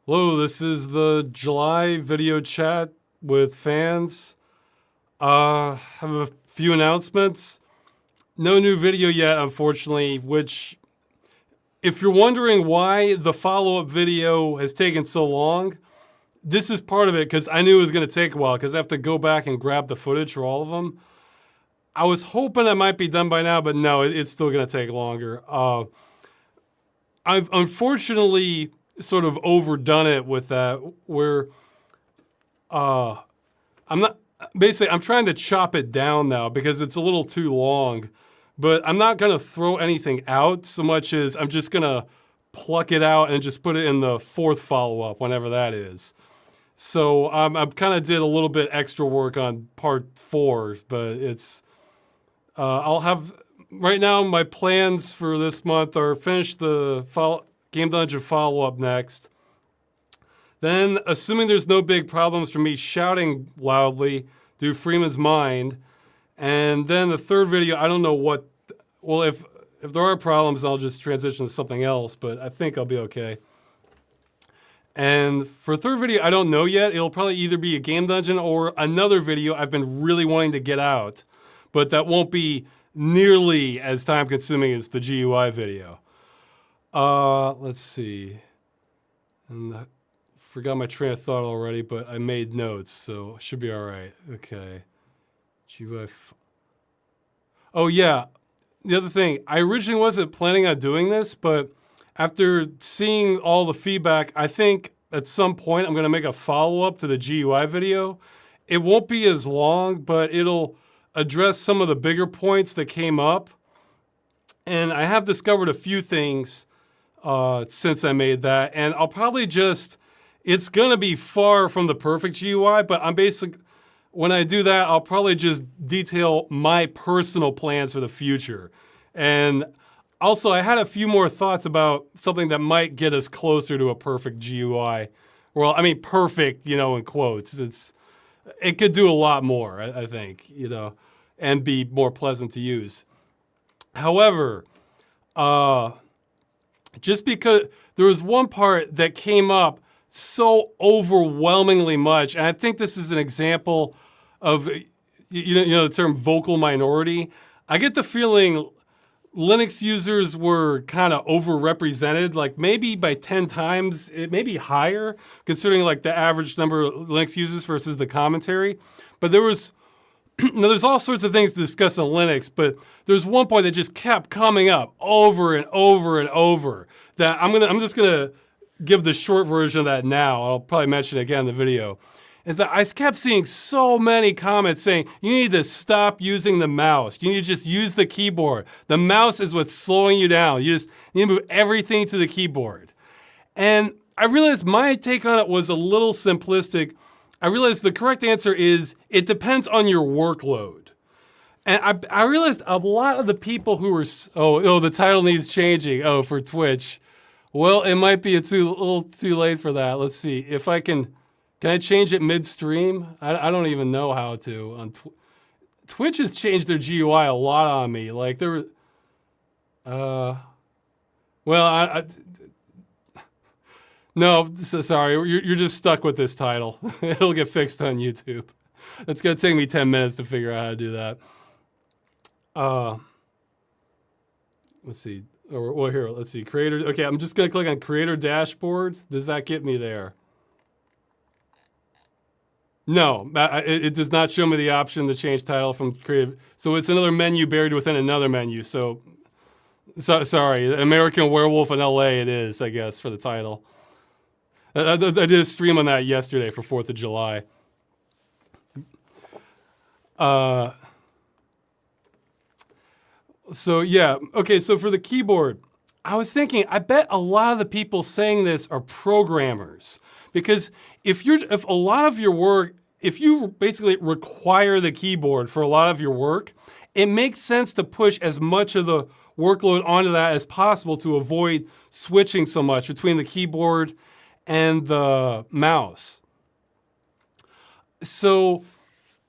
Hello, this is the July video chat with fans. Have a few announcements. No new video yet, unfortunately, which, if you're wondering why the follow-up video has taken so long, this is part of it because I knew it was going to take a while because I have to go back and grab the footage for all of them. I was hoping I might be done by now, but no, it's still going to take longer. I've unfortunately sort of overdone it with that, where I'm not, basically I'm trying to chop it down now because it's a little too long, but I'm not gonna throw anything out so much as I'm just gonna pluck it out and just put it in the fourth follow-up, whenever that is. So I kind of did a little bit extra work on part 4, but it's, I'll have, right now my plans for this month are finish the Game Dungeon follow-up next. Then, assuming there's no big problems from me shouting loudly, do Freeman's Mind. And then the third video, I don't know what, well, if there are problems, I'll just transition to something else, but I think I'll be okay. And for third video, I don't know yet. It'll probably either be a Game Dungeon or another video I've been really wanting to get out, but that won't be nearly as time-consuming as the GUI video. Let's see. And I forgot my train of thought already, but I made notes, so it should be all right. Okay. GUI. Oh, yeah. The other thing, I originally wasn't planning on doing this, but after seeing all the feedback, I think at some point I'm going to make a follow-up to the GUI video. It won't be as long, but it'll address some of the bigger points that came up. And I have discovered a few things since I made that, and I'll probably just, it's gonna be far from the perfect GUI, but I'm basically, when I do that, I'll probably just detail my personal plans for the future. And also, I had a few more thoughts about something that might get us closer to a perfect GUI. Well, I mean, perfect, you know, in quotes. It could do a lot more, I think, you know, and be more pleasant to use. However, just because there was one part that came up so overwhelmingly much, and I think this is an example of, you know the term vocal minority. I get the feeling Linux users were kind of overrepresented, like maybe by 10 times, it may be higher, considering like the average number of Linux users versus the commentary. But there was, now there's all sorts of things to discuss on Linux, but there's one point that just kept coming up over and over and over that I'm just gonna give the short version of that now. I'll probably mention it again in the video. Is that I kept seeing so many comments saying, you need to stop using the mouse. You need to just use the keyboard. The mouse is what's slowing you down. You just need to move everything to the keyboard. And I realized my take on it was a little simplistic. I realized the correct answer is it depends on your workload. And I realized a lot of the people who were, the title needs changing, for Twitch. Well, it might be a little too late for that. Let's see if I can I change it midstream? I don't even know how to. On Twitch has changed their GUI a lot on me. Like there were, well, no, sorry, you're just stuck with this title. It'll get fixed on YouTube. It's gonna take me 10 minutes to figure out how to do that. Let's see. Well, here, let's see. Creator. Okay, I'm just gonna click on Creator Dashboard. Does that get me there? No, it does not show me the option to change title from creative. So it's another menu buried within another menu. So sorry, American Werewolf in LA it is, I guess, for the title. I did a stream on that yesterday for 4th of July. So yeah, okay, so for the keyboard, I was thinking, I bet a lot of the people saying this are programmers. Because if a lot of your work, if you basically require the keyboard for a lot of your work, it makes sense to push as much of the workload onto that as possible to avoid switching so much between the keyboard and the mouse. So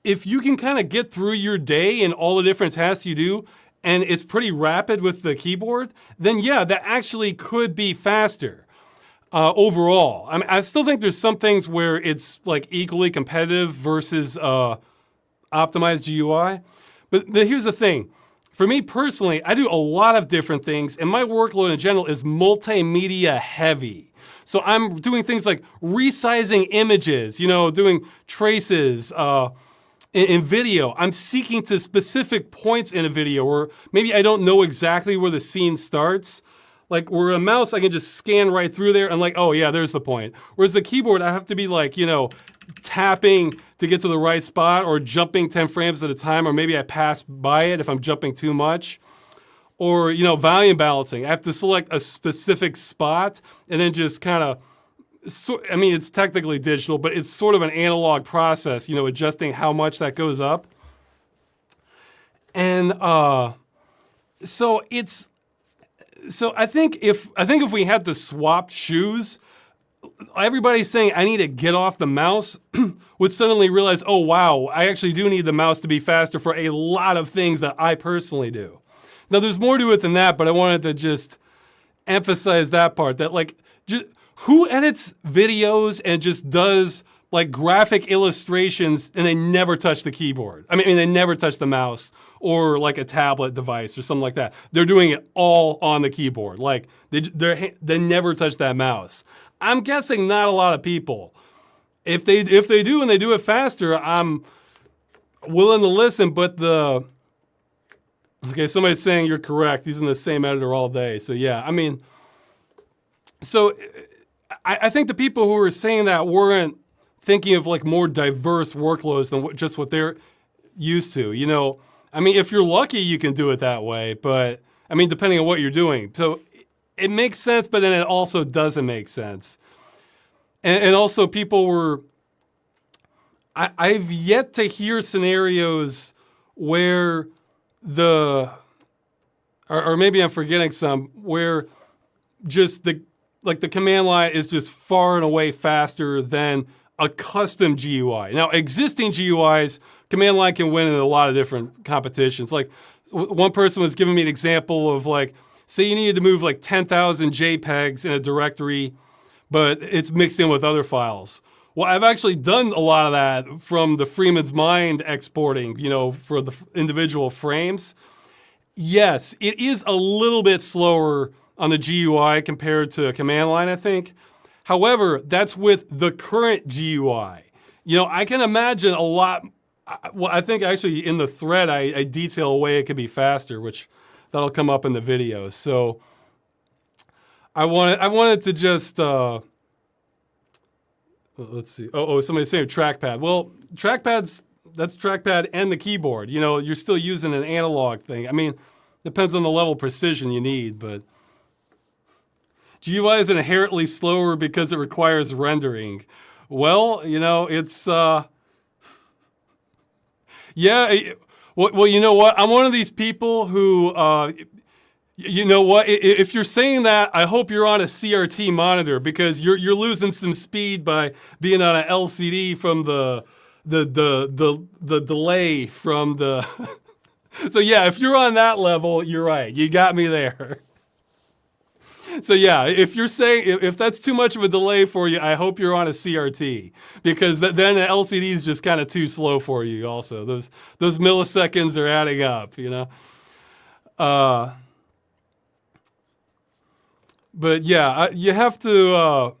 if you can kind of get through your day and all the different tasks you do, and it's pretty rapid with the keyboard, then yeah, that actually could be faster. overall. I mean, I still think there's some things where it's like equally competitive versus optimized GUI. But here's the thing. For me personally, I do a lot of different things, and my workload in general is multimedia heavy. So I'm doing things like resizing images, doing traces in video. I'm seeking to specific points in a video, or maybe I don't know exactly where the scene starts. Like, where a mouse, I can just scan right through there and like, oh yeah, there's the point. Whereas the keyboard, I have to be like, tapping to get to the right spot, or jumping 10 frames at a time, or maybe I pass by it if I'm jumping too much. Or, volume balancing. I have to select a specific spot and then just kind of, it's technically digital, but it's sort of an analog process, adjusting how much that goes up. And so I think if we had to swap shoes, everybody's saying I need to get off the mouse would suddenly realize, oh wow, I actually do need the mouse to be faster for a lot of things that I personally do. Now there's more to it than that, but I wanted to just emphasize that part, that like, who edits videos and just does like graphic illustrations and they never touch the keyboard? I mean, they never touch the mouse or like a tablet device or something like that. They're doing it all on the keyboard. Like they never touch that mouse. I'm guessing not a lot of people. If they do and they do it faster, I'm willing to listen, but okay, somebody's saying you're correct. He's in the same editor all day. So yeah, so I think the people who were saying that weren't thinking of like more diverse workloads than just what they're used to. If you're lucky, you can do it that way, but depending on what you're doing. So it makes sense, but then it also doesn't make sense. And also people were, I've yet to hear scenarios where or maybe I'm forgetting some, where just the command line is just far and away faster than a custom GUI. Now, existing GUIs, command line can win in a lot of different competitions. Like, one person was giving me an example of like, say you needed to move like 10,000 JPEGs in a directory, but it's mixed in with other files. Well, I've actually done a lot of that from the Freeman's Mind exporting, for the individual frames. Yes, it is a little bit slower on the GUI compared to command line, I think. However, that's with the current GUI. I can imagine a lot. Well, I think actually in the thread, I detail a way it could be faster, which that'll come up in the video. So I wanted to just, let's see. Oh, somebody's saying trackpad. Well, that's trackpad and the keyboard. You're still using an analog thing. Depends on the level of precision you need, but GUI is inherently slower because it requires rendering. Well, it's, yeah. Well, you know what? I'm one of these people who, you know what? If you're saying that, I hope you're on a CRT monitor, because you're losing some speed by being on an LCD from the delay from the. So yeah, if you're on that level, you're right. You got me there. So yeah, if you're saying, if that's too much of a delay for you, I hope you're on a CRT, because then the LCD is just kind of too slow for you also. Those milliseconds are adding up, But yeah, you have to,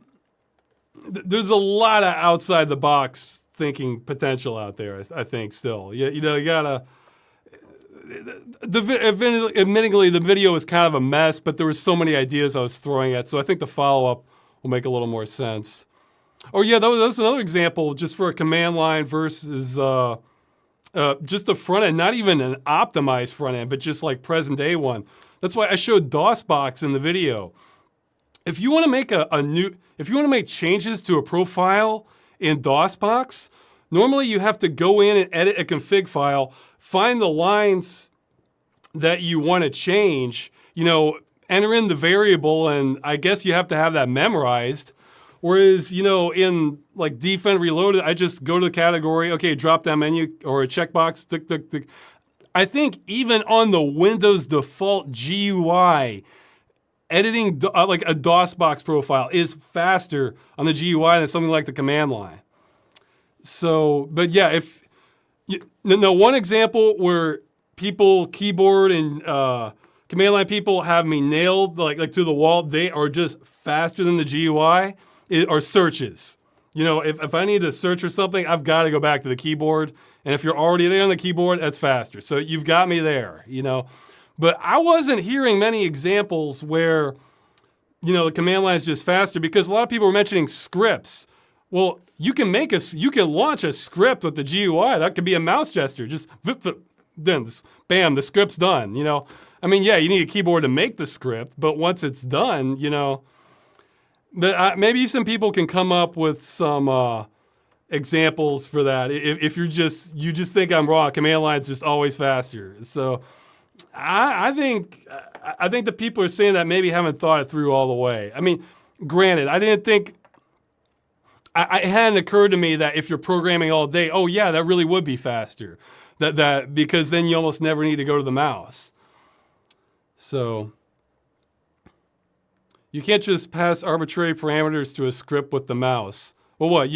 there's a lot of outside the box thinking potential out there, I think still. You gotta, admittingly, the video was kind of a mess, but there were so many ideas I was throwing at, so I think the follow-up will make a little more sense. Oh yeah, that was another example just for a command line versus just a front end, not even an optimized front end, but just like present day one. That's why I showed DOSBox in the video. If you want to make if you want to make changes to a profile in DOSBox, normally you have to go in and edit a config file, find the lines that you want to change, enter in the variable, and I guess you have to have that memorized. Whereas, in like Defend Reloaded, I just go to the category, okay, drop down menu or a checkbox, tick, tick, tick. I think even on the Windows default GUI, editing like a DOS box profile is faster on the GUI than something like the command line. So, but yeah, if no one example where people keyboard and command line people have me nailed like to the wall, they are just faster than the GUI, are searches. If I need to search for something, I've got to go back to the keyboard. And if you're already there on the keyboard, that's faster. So you've got me there, But I wasn't hearing many examples where, the command line is just faster, because a lot of people were mentioning scripts. Well, you can launch a script with the GUI. That could be a mouse gesture. Just then, bam, the script's done. I mean, yeah, you need a keyboard to make the script, but once it's done, but maybe some people can come up with some examples for that. If you just think I'm wrong, command line's just always faster. So I think the people are saying that maybe haven't thought it through all the way. I mean, granted, I didn't think. It hadn't occurred to me that if you're programming all day, oh yeah, that really would be faster. That because then you almost never need to go to the mouse. So you can't just pass arbitrary parameters to a script with the mouse. Well, what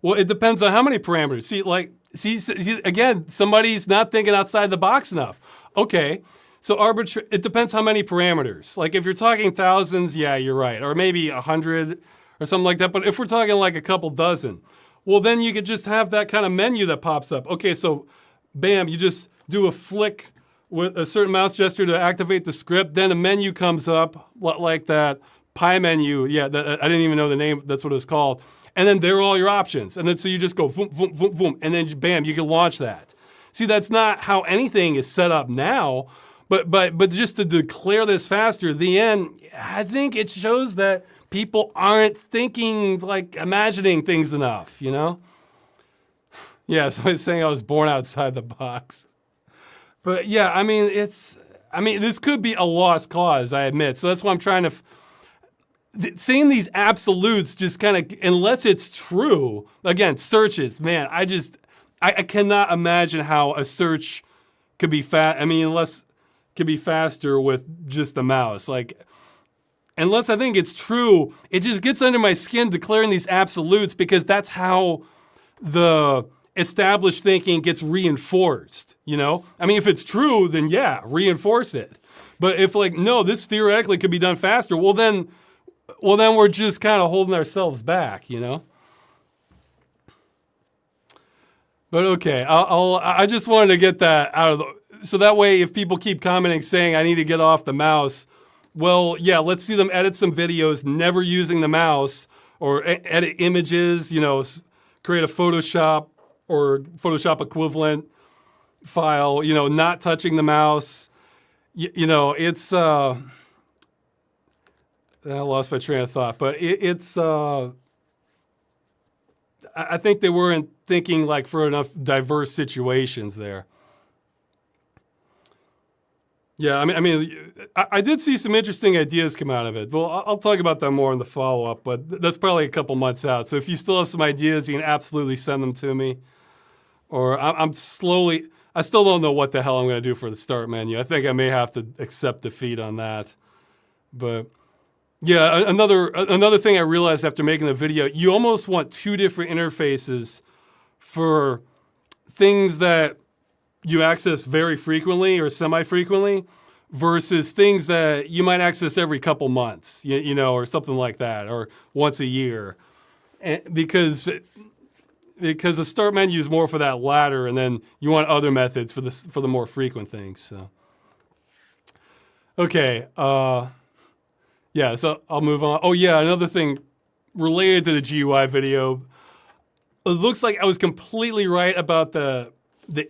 well, it depends on how many parameters. See, again, somebody's not thinking outside the box enough. Okay, so it depends how many parameters. Like if you're talking thousands, yeah, you're right, or maybe 100. Or something like that. But if we're talking like a couple dozen, well, then you could just have that kind of menu that pops up. Okay, so bam, you just do a flick with a certain mouse gesture to activate the script. Then a menu comes up like that pie menu. Yeah, I didn't even know the name. That's what it's called. And then there are all your options. And then so you just go boom, boom, boom, boom. And then bam, you can launch that. See, that's not how anything is set up now. But just to declare this faster, the end, I think it shows that people aren't thinking, like imagining things enough, Yeah, so I was saying I was born outside the box. But yeah, I mean, this could be a lost cause, I admit. So that's why I'm trying to, saying these absolutes just kind of, unless it's true, again, searches, man, I cannot imagine how a search could be unless could be faster with just the mouse. Unless I think it's true, it just gets under my skin declaring these absolutes, because that's how the established thinking gets reinforced, I mean, if it's true, then yeah, reinforce it. But if no, this theoretically could be done faster, well then we're just kind of holding ourselves back, But okay, I just wanted to get that out of so that way if people keep commenting saying I need to get off the mouse, well, yeah, let's see them edit some videos never using the mouse, or edit images, create a Photoshop or Photoshop equivalent file, not touching the mouse. It's, I lost my train of thought, but it's, I think they weren't thinking for enough diverse situations there. Yeah, I did see some interesting ideas come out of it. Well, I'll talk about them more in the follow-up, but that's probably a couple months out. So if you still have some ideas, you can absolutely send them to me. Or I still don't know what the hell I'm going to do for the start menu. I think I may have to accept defeat on that. But yeah, another thing I realized after making the video, you almost want two different interfaces for things that you access very frequently or semi-frequently versus things that you might access every couple months, or something like that, or once a year. Because the start menu is more for that latter, and then you want other methods for the more frequent things. So, okay, yeah. So I'll move on. Oh yeah, another thing related to the GUI video. It looks like I was completely right about the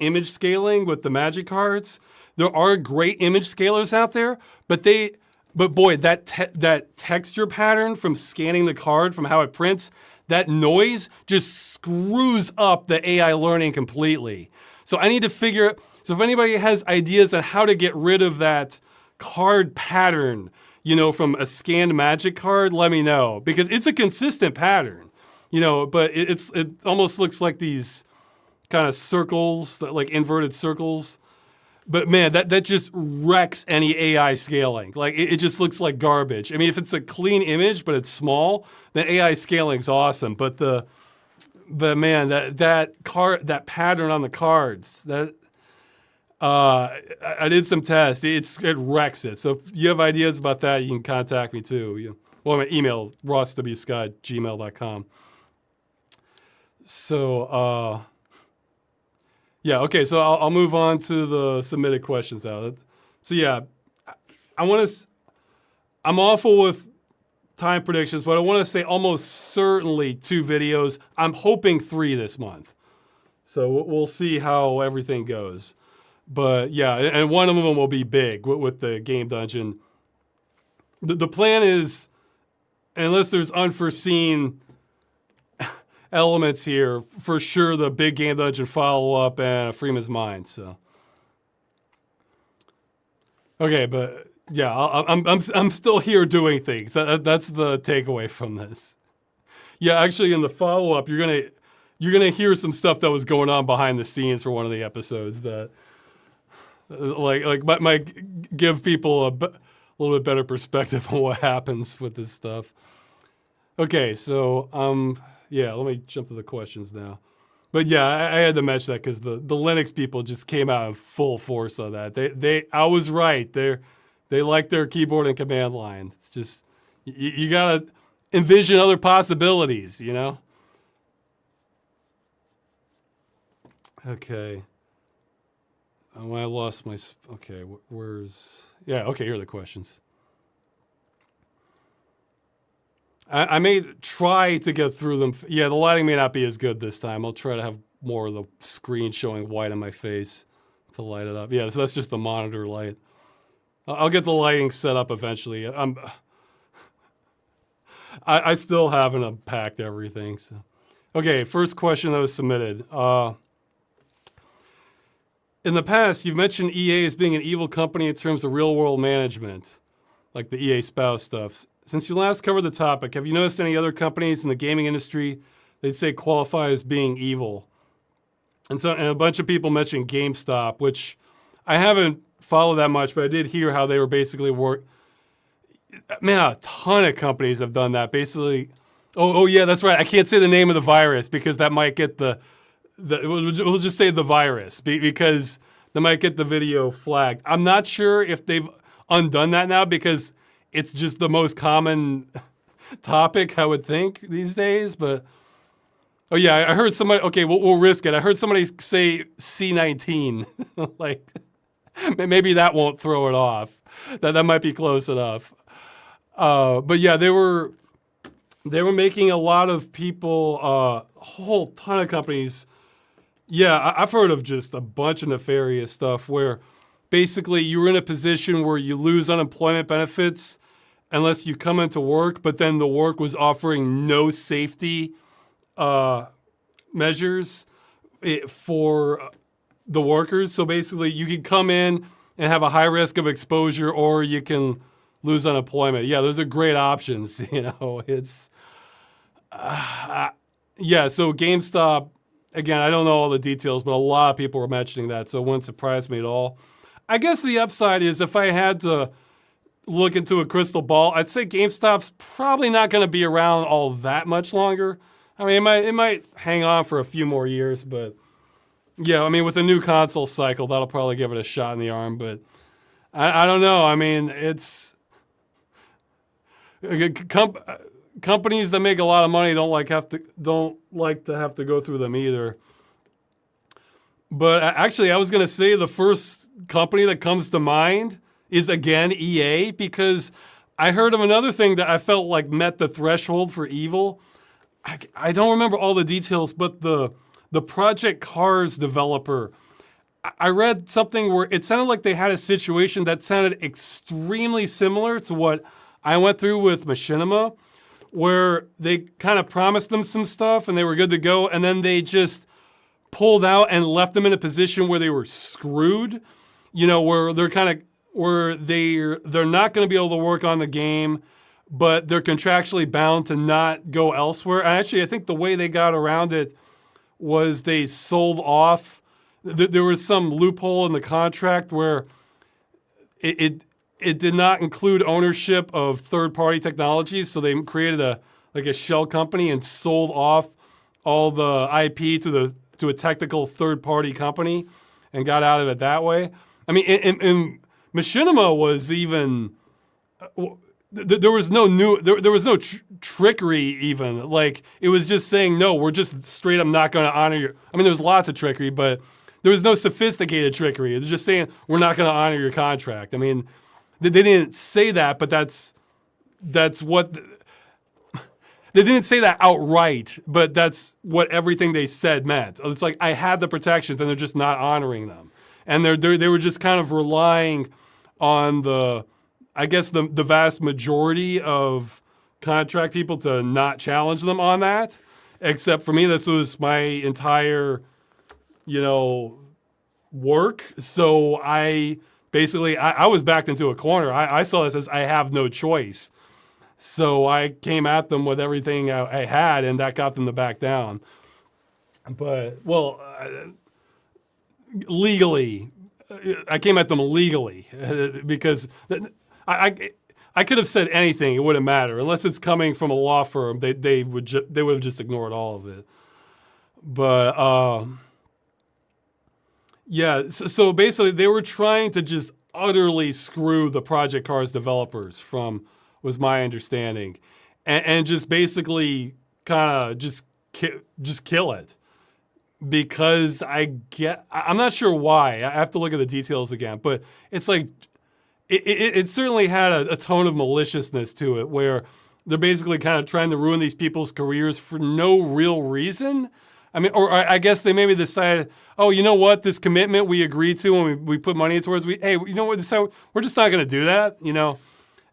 image scaling with the magic cards. There are great image scalers out there, but boy, that texture pattern from scanning the card, from how it prints, that noise just screws up the AI learning completely. So I need to figure, so if anybody has ideas on how to get rid of that card pattern, from a scanned magic card, let me know, because it's a consistent pattern, but it almost looks like these kind of circles, like inverted circles. But man, that just wrecks any AI scaling. Like it just looks like garbage. I mean, if it's a clean image but it's small, then AI scaling's awesome. But man, that pattern on the cards, I did some tests. It wrecks it. So if you have ideas about that, you can contact me too. Well, my email, rosswscott@gmail.com. So, yeah, okay, so I'll move on to the submitted questions now. So yeah, I want to, I'm awful with time predictions, but I want to say almost certainly 2 videos. I'm hoping 3 this month. So we'll see how everything goes. But yeah, and one of them will be big with the game dungeon. The plan is, unless there's unforeseen elements here, for sure the big game dungeon follow-up and a Freeman's Mind. So okay, but yeah, I'm still here doing things. That's the takeaway from this. Yeah, actually, in the follow-up, you're gonna hear some stuff that was going on behind the scenes for one of the episodes that might give people a little bit better perspective on what happens with this stuff. Okay, so yeah, let me jump to the questions now. But yeah, I had to mention that because the Linux people just came out in full force on that. I was right. They like their keyboard and command line. It's just you gotta envision other possibilities, you know. Okay. When I lost my okay, where's okay? Here are the questions. I may try to get through them. Yeah, the lighting may not be as good this time. I'll try to have more of the screen showing white on my face to light it up. Yeah, so that's just the monitor light. I'll get the lighting set up eventually. I still haven't unpacked everything. So, okay, first question that was submitted. In the past, you've mentioned EA as being an evil company in terms of real-world management, like the EA spouse stuff. Since you last covered the topic, have you noticed any other companies in the gaming industry they'd say qualify as being evil? And a bunch of people mentioned GameStop, which I haven't followed that much, but I did hear how they were basically man, a ton of companies have done that. Basically, oh yeah, that's right. I can't say the name of the virus because that might get we'll just say the virus because they might get the video flagged. I'm not sure if they've undone that now because it's just the most common topic, I would think, these days. But, oh yeah, I heard somebody, okay, we'll risk it. I heard somebody say C19. Like, maybe that won't throw it off. That might be close enough. But yeah, they were making a lot of people, a whole ton of companies. Yeah, I've heard of just a bunch of nefarious stuff where basically you're in a position where you lose unemployment benefits unless you come into work, but then the work was offering no safety measures for the workers. So basically you can come in and have a high risk of exposure or you can lose unemployment. Yeah, those are great options. You know, it's, yeah, so GameStop, again, I don't know all the details, but a lot of people were mentioning that, so it wouldn't surprise me at all. I guess the upside is if I had to look into a crystal ball, I'd say GameStop's probably not going to be around all that much longer. I mean, it might hang on for a few more years, but yeah, I mean, with a new console cycle, that'll probably give it a shot in the arm, but I don't know. I mean, it's companies that make a lot of money don't like to have to go through them either. But actually, I was going to say the first company that comes to mind is, again, EA, because I heard of another thing that I felt like met the threshold for evil. I don't remember all the details, but the Project Cars developer, I read something where it sounded like they had a situation that sounded extremely similar to what I went through with Machinima, where they kind of promised them some stuff and they were good to go, and then they just pulled out and left them in a position where they were screwed, you know, where they're not going to be able to work on the game, but they're contractually bound to not go elsewhere. And actually, I think the way they got around it was they sold off there was some loophole in the contract where it, it it did not include ownership of third-party technologies, so they created a shell company and sold off all the IP to a technical third-party company and got out of it that way. I mean, and Machinima was even there was no trickery even. Like, it was just saying, no, we're just straight up not going to honor your. I mean, there was lots of trickery, but there was no sophisticated trickery. It was just saying, we're not going to honor your contract. I mean, they didn't say that, but that's what. They didn't say that outright, but that's what everything they said meant. It's like, I had the protections, and they're just not honoring them. And they were just kind of relying on I guess the vast majority of contract people to not challenge them on that. Except for me, this was my entire, work. So I was backed into a corner. I saw this as I have no choice. So I came at them with everything I had, and that got them to back down. But, legally, I came at them legally because I could have said anything; it wouldn't matter unless it's coming from a law firm. They would have just ignored all of it. But yeah, so basically they were trying to just utterly screw the Project Cars developers was my understanding, and just basically kind of just kill it. Because I'm not sure why. I have to look at the details again, but it's like, it certainly had a tone of maliciousness to it, where they're basically kind of trying to ruin these people's careers for no real reason. I mean, or I guess they maybe decided, oh, you know what, this commitment we agreed to and we put money towards, hey, you know what, we're just not going to do that,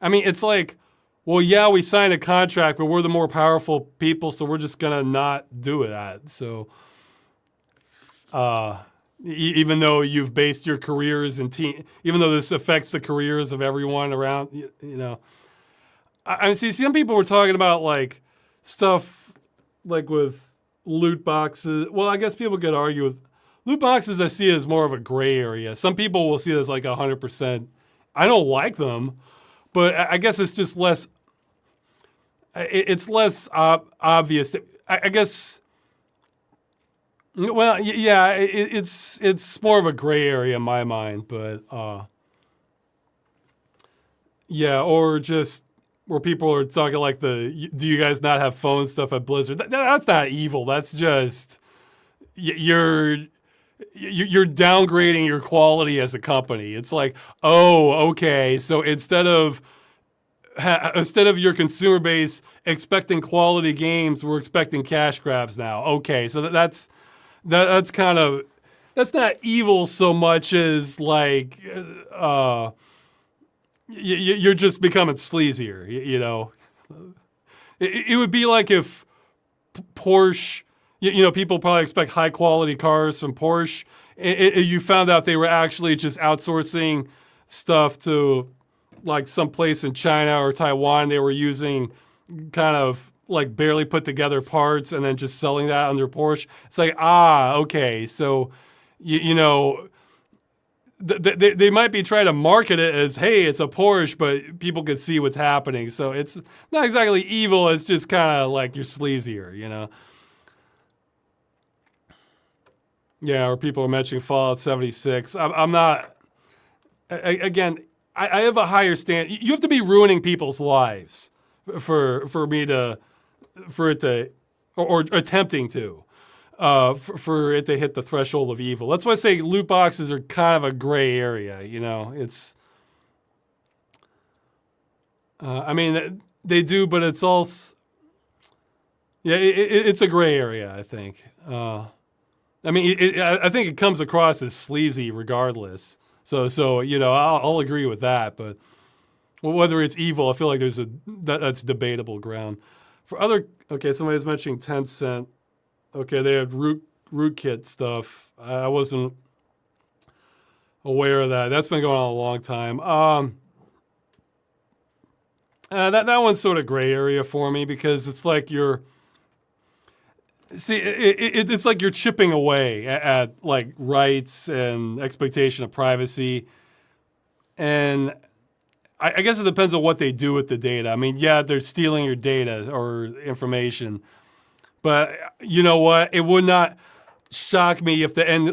I mean, it's like, well, yeah, we signed a contract, but we're the more powerful people, so we're just going to not do that. So, even though you've based your careers and even though this affects the careers of everyone around, I see some people were talking about like stuff like with loot boxes. Well, I guess people could argue with loot boxes. I see as more of a gray area. Some people will see it as like 100%. I don't like them, but I guess it's just less. It's less obvious. I guess. Well, yeah, it's more of a gray area in my mind, but yeah, or just where people are talking like do you guys not have phone stuff at Blizzard? That's not evil. That's just you're downgrading your quality as a company. It's like, oh, okay, so instead of your consumer base expecting quality games, we're expecting cash grabs now. Okay, so that's kind of, that's not evil so much as like you're just becoming sleazier. It would be like if Porsche, people probably expect high quality cars from Porsche. You found out they were actually just outsourcing stuff to like some place in China or Taiwan. They were using kind of like barely put together parts and then just selling that under Porsche. It's like, okay. So, they might be trying to market it as, hey, it's a Porsche, but people could see what's happening. So it's not exactly evil. It's just kind of like you're sleazier, Yeah, or people are mentioning Fallout 76. I'm not, again, I have a higher stand. You have to be ruining people's lives for it to, or attempting to, for it to hit the threshold of evil. That's why I say loot boxes are kind of a gray area. It's, I mean, they do, but it's also, yeah, it's a gray area, I think. I mean, I think it comes across as sleazy regardless. So I'll agree with that. But whether it's evil, I feel like that's debatable ground. Okay, somebody's mentioning Tencent. Okay, they had rootkit stuff. I wasn't aware of that. That's been going on a long time. That one's sort of gray area for me because it's like See, it's like you're chipping away at like rights and expectation of privacy, and I guess it depends on what they do with the data. I mean, yeah, they're stealing your data or information, but you know what? It would not shock me if in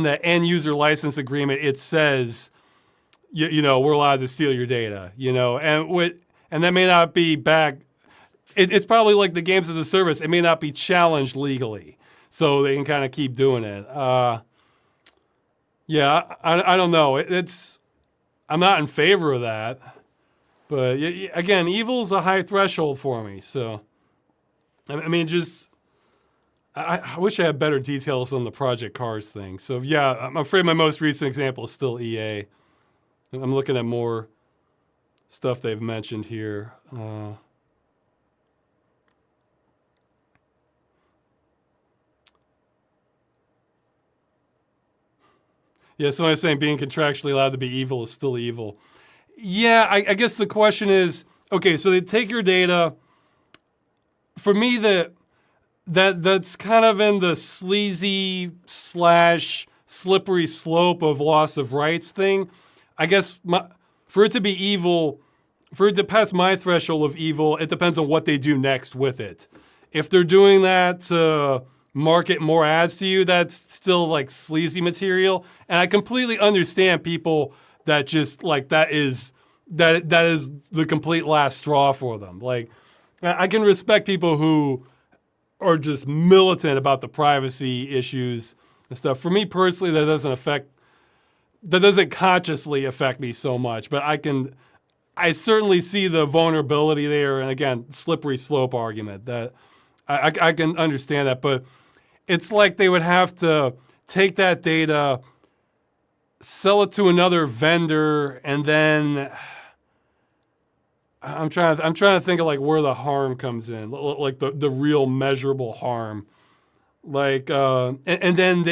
the end user license agreement it says you know we're allowed to steal your data. You know, and that may not be back. It's probably like the games as a service. It may not be challenged legally, so they can kind of keep doing it. Yeah, I don't know. It's I'm not in favor of that, but again, evil's a high threshold for me. So I mean, just I wish I had better details on the Project Cars thing. So yeah, I'm afraid my most recent example is still EA. I'm looking at more stuff they've mentioned here. Yeah, somebody's saying being contractually allowed to be evil is still evil. Yeah, I guess the question is, okay, so they take your data. For me, that's kind of in the sleazy slash slippery slope of loss of rights thing. I guess for it to be evil, for it to pass my threshold of evil, it depends on what they do next with it. If they're doing that to market more ads to you, that's still like sleazy material. And I completely understand people that just like that is the complete last straw for them. Like I can respect people who are just militant about the privacy issues and stuff. For me personally, that doesn't consciously affect me so much, but I certainly see the vulnerability there. And again, slippery slope argument that I can understand that, but it's like they would have to take that data, sell it to another vendor, and then I'm trying to think of like where the harm comes in, like the real measurable harm. Like and then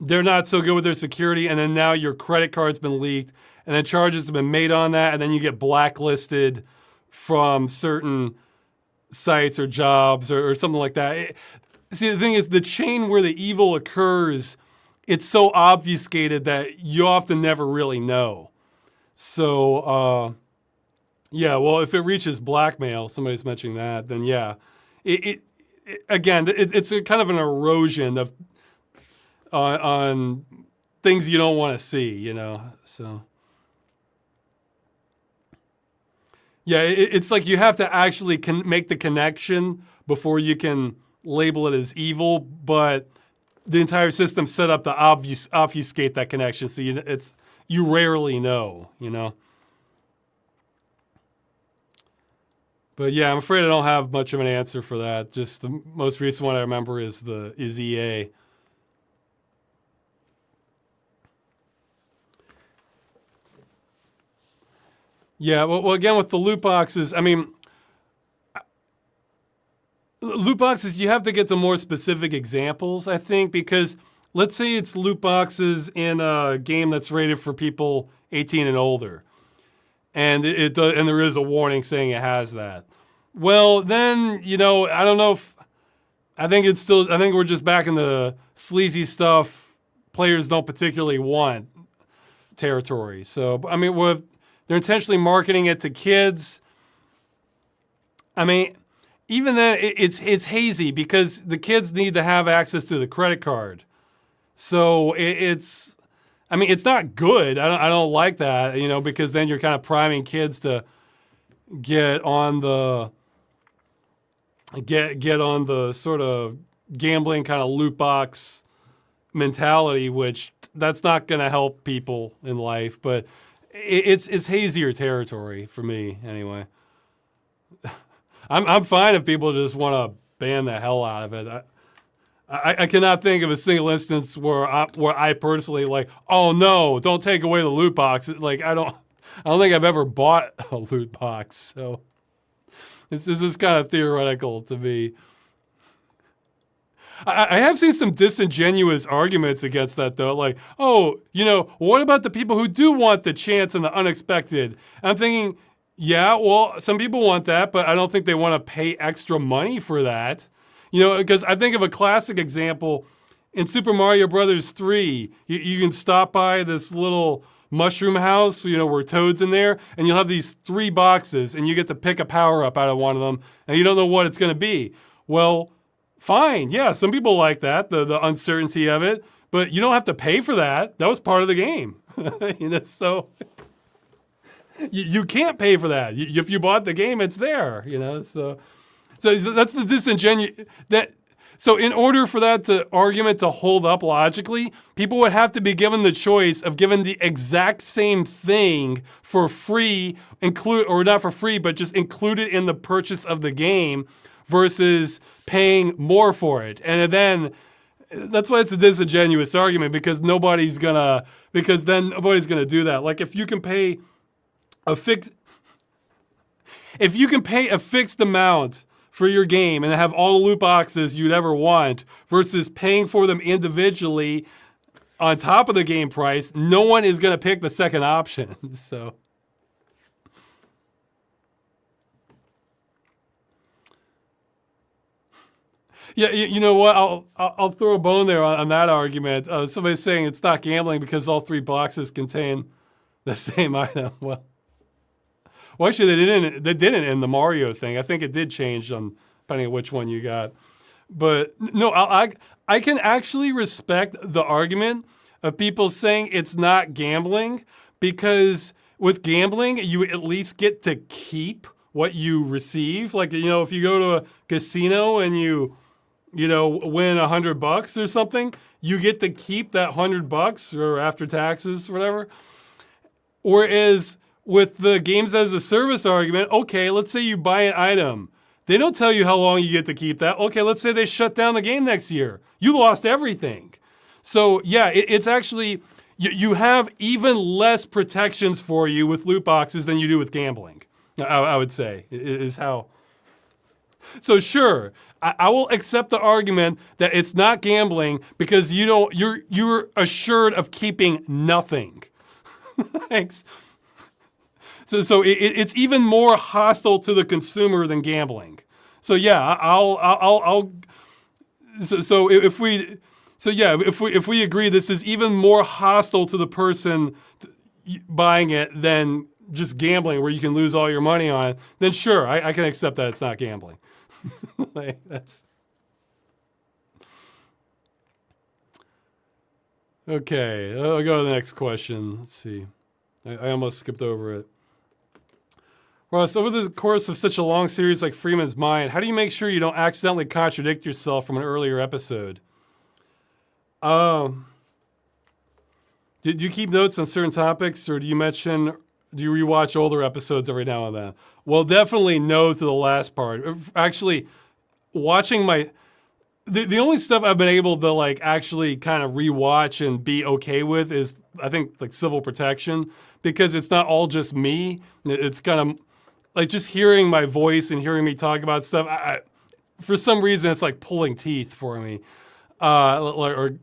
they're not so good with their security, and then now your credit card's been leaked, and then charges have been made on that, and then you get blacklisted from certain sites or jobs or something like that. See, the thing is, the chain where the evil occurs, it's so obfuscated that you often never really know. So, yeah, well, if it reaches blackmail, somebody's mentioning that, then yeah. It's a kind of an erosion of on things you don't want to see, you know. So, yeah, it's like you have to actually make the connection before you can label it as evil, but the entire system set up to obfuscate that connection, so you rarely know, you know. But yeah, I'm afraid I don't have much of an answer for that. Just the most recent one I remember is EA. Yeah, well, again with the loot boxes, I mean, loot boxes, you have to get to more specific examples, I think, because let's say it's loot boxes in a game that's rated for people 18 and older, and and there is a warning saying it has that. Well, then, you know, I don't know if I think we're just back in the sleazy stuff players don't particularly want territory. So, I mean, they're intentionally marketing it to kids. I mean, even then, it's hazy because the kids need to have access to the credit card. So it's not good. I don't like that, you know, because then you're kind of priming kids to get on the sort of gambling kind of loot box mentality, which that's not going to help people in life. But it's hazier territory for me anyway. I'm fine if people just want to ban the hell out of it. I cannot think of a single instance where I personally like, oh no, don't take away the loot box. Like I don't think I've ever bought a loot box. So this is kind of theoretical to me. I have seen some disingenuous arguments against that though. Like, oh, you know, what about the people who do want the chance and the unexpected? I'm thinking, Yeah, well, some people want that, but I don't think they want to pay extra money for that. Because I think of a classic example in Super Mario Brothers 3. You can stop by this little mushroom house, where Toad's in there, and you'll have these 3 boxes, and you get to pick a power up out of one of them, and you don't know what it's going to be. Well, fine, yeah, some people like that, the uncertainty of it, but you don't have to pay for that. That was part of the game, so. You can't pay for that. If you bought the game, it's there. So that's the disingenuous. So in order for that argument to hold up logically, people would have to be given the choice of giving the exact same thing for free, or not for free, but just included in the purchase of the game, versus paying more for it. And then that's why it's a disingenuous argument, because then nobody's gonna do that. Like if you can pay if you can pay a fixed amount for your game and have all the loot boxes you'd ever want versus paying for them individually on top of the game price, no one is going to pick the second option. So yeah, you know what? I'll throw a bone there on that argument. Somebody's saying it's not gambling because all 3 boxes contain the same item. Well, actually, they didn't in the Mario thing. I think it did change on depending on which one you got. But no, I can actually respect the argument of people saying it's not gambling, because with gambling, you at least get to keep what you receive. Like, if you go to a casino and you win $100 or something, you get to keep that $100 or after taxes, whatever. Whereas with the games as a service argument, okay, let's say you buy an item. They don't tell you how long you get to keep that. Okay, let's say they shut down the game next year. You lost everything. So yeah, it's actually, you have even less protections for you with loot boxes than you do with gambling, I would say, is how. So sure, I will accept the argument that it's not gambling because you're assured of keeping nothing. Thanks. So it's even more hostile to the consumer than gambling. So yeah, I'll. So if we agree this is even more hostile to the person buying it than just gambling, where you can lose all your money on it, then sure, I can accept that it's not gambling. That's okay. I'll go to the next question. Let's see. I almost skipped over it. Ross, over the course of such a long series like Freeman's Mind, how do you make sure you don't accidentally contradict yourself from an earlier episode? Do you keep notes on certain topics, or do you rewatch older episodes every now and then? Well, definitely no to the last part. Actually, watching the only stuff I've been able to actually kind of rewatch and be okay with is, I think, Civil Protection, because it's not all just me. It's kind of just hearing my voice and hearing me talk about stuff. For some reason, it's like pulling teeth for me. I like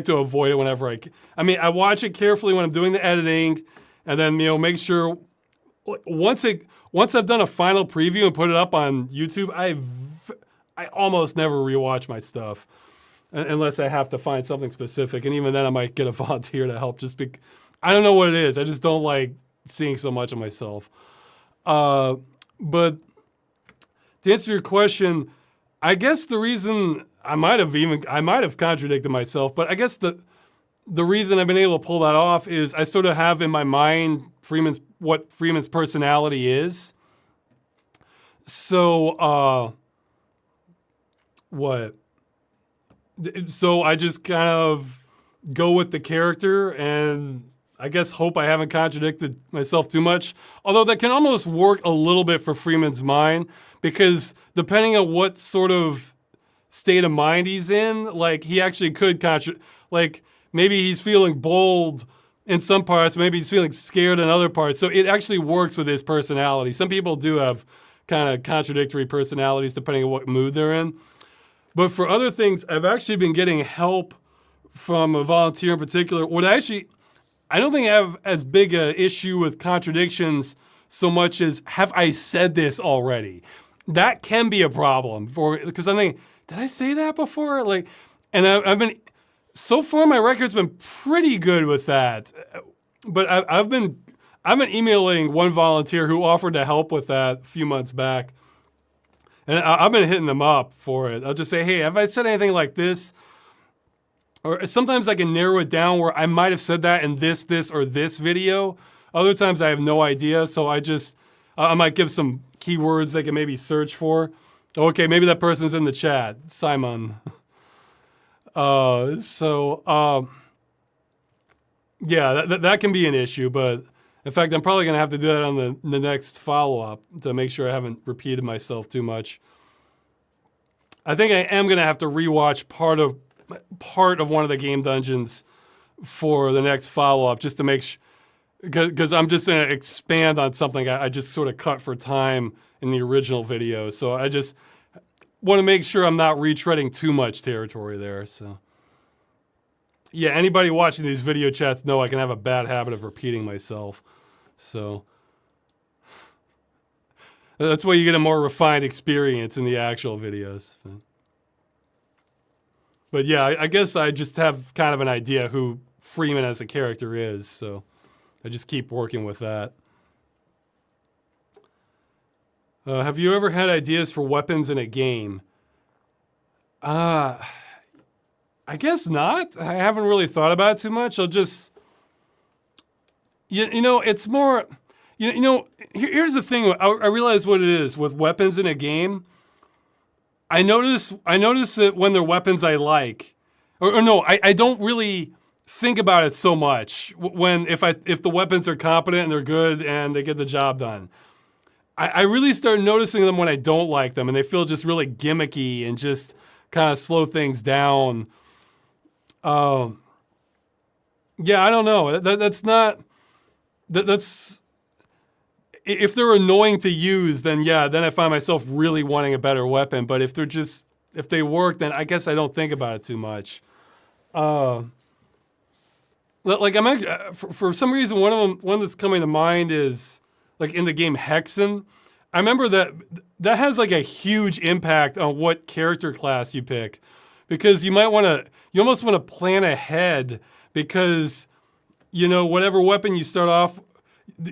to avoid it whenever I can. I mean, I watch it carefully when I'm doing the editing, and then make sure once I've done a final preview and put it up on YouTube, I almost never rewatch my stuff unless I have to find something specific, and even then I might get a volunteer to help. I don't know what it is. I just don't like seeing so much of myself. But to answer your question, I guess the reason I might have contradicted myself, but I guess the reason I've been able to pull that off is I sort of have in my mind what Freeman's personality is. So So I just kind of go with the character and I guess hope I haven't contradicted myself too much. Although that can almost work a little bit for Freeman's Mind, because depending on what sort of state of mind he's in, he actually could maybe he's feeling bold in some parts, maybe he's feeling scared in other parts. So it actually works with his personality. Some people do have kind of contradictory personalities depending on what mood they're in. But for other things, I've actually been getting help from a volunteer in particular. I don't think I have as big an issue with contradictions so much as have I said this already? That can be a problem for because I think did I say that before? Like, and I've been so far my record's been pretty good with that, but I've been emailing one volunteer who offered to help with that a few months back, and I've been hitting them up for it. I'll just say, hey, have I said anything like this? Or sometimes I can narrow it down where I might have said that in this, or this video. Other times I have no idea, so I might give some keywords they can maybe search for. Okay, maybe that person's in the chat, Simon. Yeah, that can be an issue, but in fact, I'm probably gonna have to do that on the next follow-up to make sure I haven't repeated myself too much. I think I am gonna have to rewatch part of one of the game dungeons for the next follow-up just to make sure, because I'm just going to expand on something I just sort of cut for time in the original video. So I just want to make sure I'm not retreading too much territory there. So yeah, anybody watching these video chats know I can have a bad habit of repeating myself. So that's why you get a more refined experience in the actual videos. But yeah, I guess I just have kind of an idea who Freeman as a character is, so I just keep working with that. Have you ever had ideas for weapons in a game? I guess not. I haven't really thought about it too much. I'll just, you know, it's more, here's the thing. I realize what it is with weapons in a game. I notice that when they're weapons I like, or no, I don't really think about it so much when if the weapons are competent and they're good and they get the job done. I really start noticing them when I don't like them and they feel just really gimmicky and just kind of slow things down. Yeah, I don't know. That's if they're annoying to use, then yeah, then I find myself really wanting a better weapon. But if they work, then I guess I don't think about it too much. Like for some reason, one that's coming to mind is like in the game Hexen. I remember that has like a huge impact on what character class you pick, because you almost want to plan ahead, because whatever weapon you start off,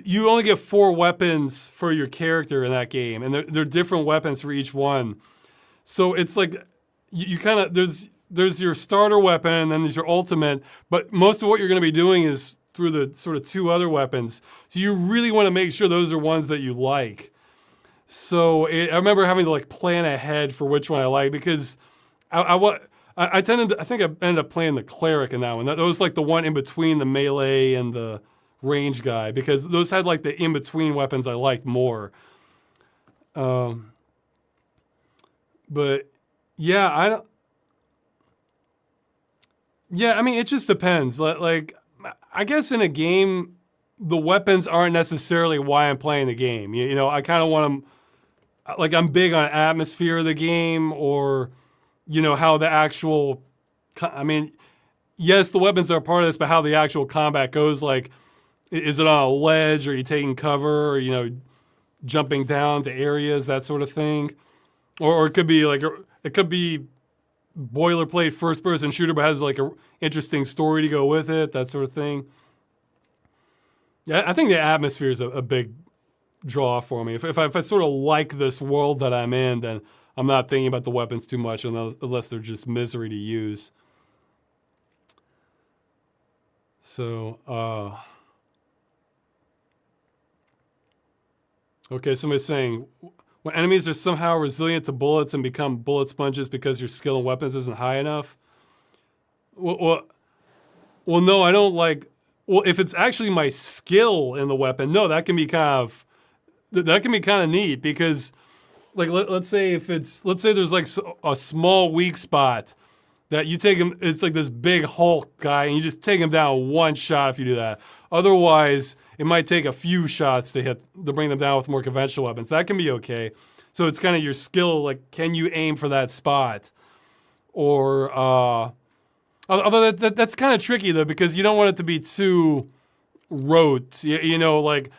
you only get 4 weapons for your character in that game, and they're different weapons for each one. So it's like you kind of there's your starter weapon and then there's your ultimate, but most of what you're going to be doing is through the sort of 2 other weapons. So you really want to make sure those are ones that you like. So I remember having to like plan ahead for which one I like, because I think I ended up playing the cleric in that one. That was like the one in between the melee and the range guy, because those had like the in-between weapons I liked more. But yeah, I mean, it just depends. Like, I guess in a game, the weapons aren't necessarily why I'm playing the game. I kind of want them, like I'm big on atmosphere of the game, or, how the actual, I mean, yes, the weapons are part of this, but how the actual combat goes, like, is it on a ledge, or are you taking cover, or, jumping down to areas, that sort of thing. Or it could be like, boilerplate first-person shooter, but has like a interesting story to go with it, that sort of thing. Yeah, I think the atmosphere is a big draw for me. If I sort of like this world that I'm in, then I'm not thinking about the weapons too much, unless they're just misery to use. So, okay, somebody's saying, when enemies are somehow resilient to bullets and become bullet sponges because your skill in weapons isn't high enough. Well, no, I don't like. Well, if it's actually my skill in the weapon, no, that can be kind of neat, because, like, let's say there's like a small weak spot that you take him. It's like this big Hulk guy, and you just take him down one shot if you do that. Otherwise, it might take a few shots to bring them down with more conventional weapons. That can be okay. So it's kind of your skill, like, can you aim for that spot? Or, although that's kind of tricky though, because you don't want it to be too rote. Like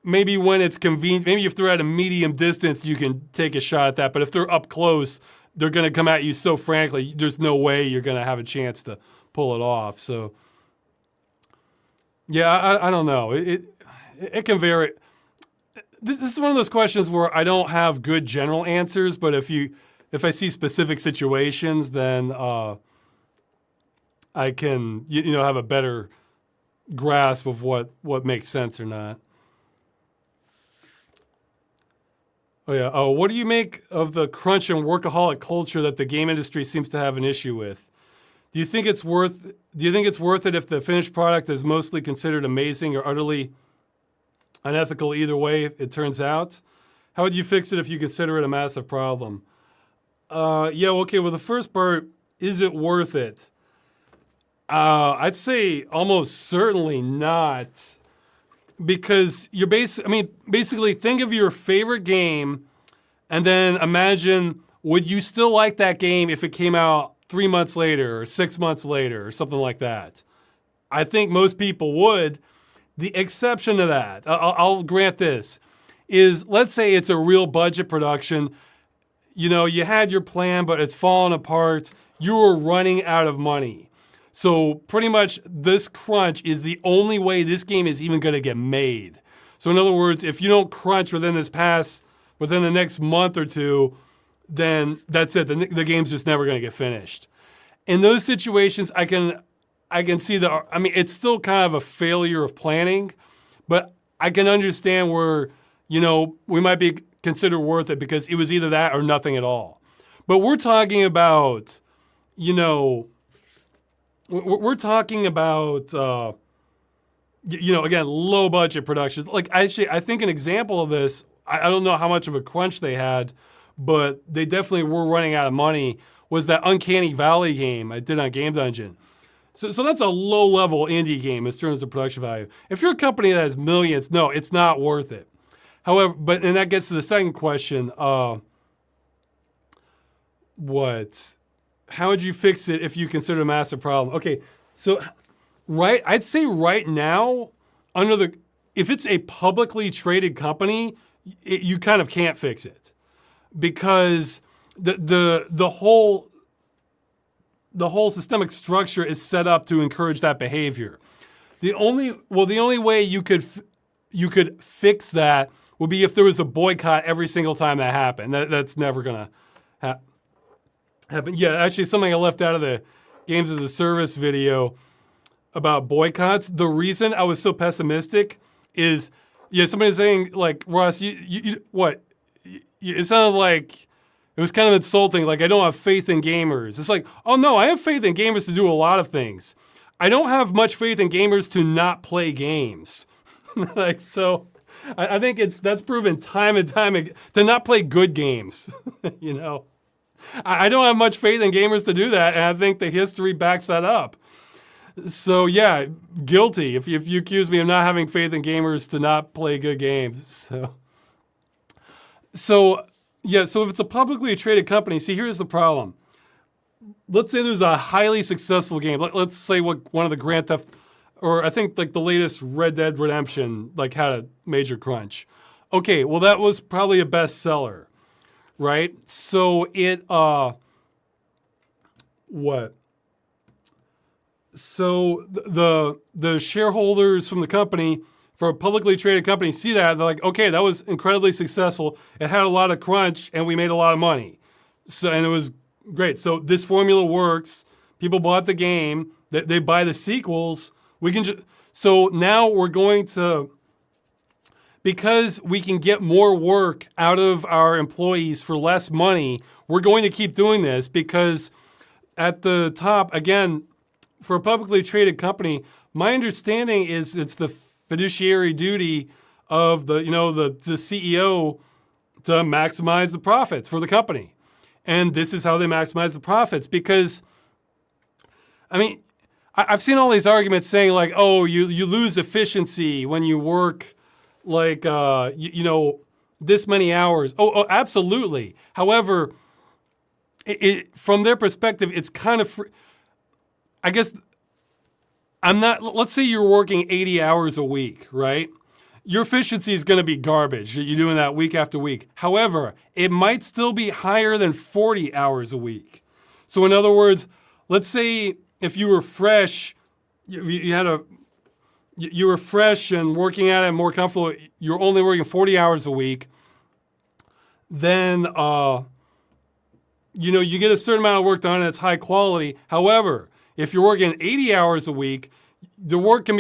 maybe when it's convenient, maybe if they're at a medium distance, you can take a shot at that. But if they're up close, they're going to come at you so frankly, there's no way you're going to have a chance to pull it off. So, yeah, I don't know. It can vary. This is one of those questions where I don't have good general answers, but if I see specific situations, then I can have a better grasp of what makes sense or not. Oh yeah. Oh, what do you make of the crunch and workaholic culture that the game industry seems to have an issue with? Do you think it's worth it if the finished product is mostly considered amazing or utterly unethical either way it turns out? How would you fix it if you consider it a massive problem? Yeah, okay, well the first part, is it worth it? I'd say almost certainly not. Because basically think of your favorite game and then imagine, would you still like that game if it came out 3 months later or 6 months later or something like that? I think most people would. The exception to that, I'll grant this, is let's say it's a real budget production. You had your plan, but it's fallen apart. You were running out of money. So pretty much this crunch is the only way this game is even going to get made. So in other words, if you don't crunch within the next month or two, then that's it. The game's just never going to get finished. In those situations, I can see it's still kind of a failure of planning, but I can understand where, we might be considered worth it because it was either that or nothing at all. But we're talking about, we're talking about, again, low budget productions. Like actually, I think an example of this, I don't know how much of a crunch they had, but they definitely were running out of money, was that Uncanny Valley game I did on Game Dungeon. So that's a low-level indie game in terms of production value. If you're a company that has millions, no, it's not worth it. However, and that gets to the second question, how would you fix it if you consider it a massive problem? Okay, so I'd say right now, if it's a publicly traded company, you kind of can't fix it because the whole systemic structure is set up to encourage that behavior. The only way you could fix that would be if there was a boycott every single time that happened. That's never gonna happen. Yeah, actually, something I left out of the Games as a Service video about boycotts. The reason I was so pessimistic is, somebody saying like, Ross, what? It sounded like it was kind of insulting. Like I don't have faith in gamers. It's like, oh no, I have faith in gamers to do a lot of things. I don't have much faith in gamers to not play games. So. I think that's proven time and time again to not play good games. I don't have much faith in gamers to do that, and I think the history backs that up. So yeah, guilty if you accuse me of not having faith in gamers to not play good games. So if it's a publicly traded company, see, here's the problem. Let's say there's a highly successful game. Let's say one of the Grand Theft, or I think like the latest Red Dead Redemption, like had a major crunch. Okay, well that was probably a bestseller, right? So So the shareholders from the company, for a publicly traded company, see that, they're like, okay, that was incredibly successful. It had a lot of crunch and we made a lot of money. And it was great. So this formula works. People bought the game. They buy the sequels. So now we're going to, because we can get more work out of our employees for less money, we're going to keep doing this because at the top, again, for a publicly traded company, my understanding is it's the fiduciary duty of the CEO to maximize the profits for the company. And this is how they maximize the profits because, I've seen all these arguments saying like, oh, you lose efficiency when you work like, this many hours. Oh, absolutely. However, from their perspective, it's kind of, I guess let's say you're working 80 hours a week, right? Your efficiency is going to be garbage. You're doing that week after week. However, it might still be higher than 40 hours a week. So in other words, let's say if you were fresh, you were fresh and working at it more comfortable, you're only working 40 hours a week, then you get a certain amount of work done and it's high quality. However, if you're working 80 hours a week, the work could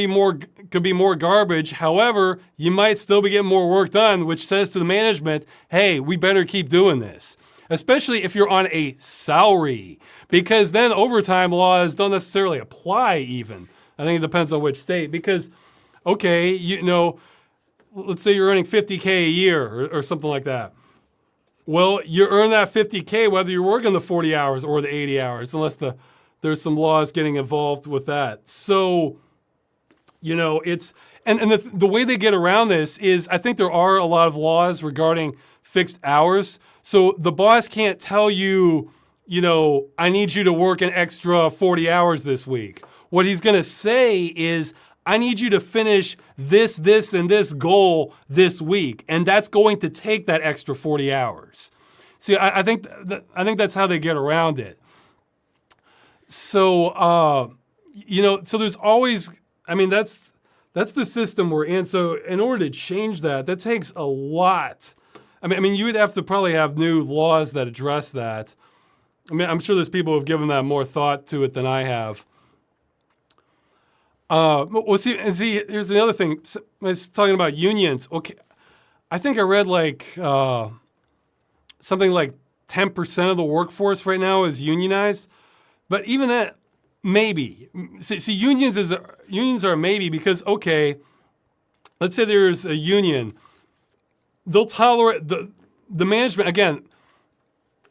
be more garbage. However, you might still be getting more work done, which says to the management, hey, we better keep doing this. Especially if you're on a salary, because then overtime laws don't necessarily apply even. I think it depends on which state, because, okay, let's say you're earning $50K a year or something like that. Well, you earn that $50K whether you're working the 40 hours or the 80 hours, unless there's some laws getting involved with that. So, it's, and the way they get around this is, I think there are a lot of laws regarding fixed hours. So the boss can't tell you, I need you to work an extra 40 hours this week. What he's going to say is, I need you to finish this, and this goal this week. And that's going to take that extra 40 hours. See, I think that's how they get around it. So, so there's always, that's the system we're in. So in order to change that takes a lot. You would have to probably have new laws that address that. I'm sure there's people who have given that more thought to it than I have. Well, see, here's another thing. I was talking about unions. Okay, I think I read something like 10% of the workforce right now is unionized. But even that, maybe. See, unions are a maybe because, okay, let's say there's a union. They'll tolerate the management. Again,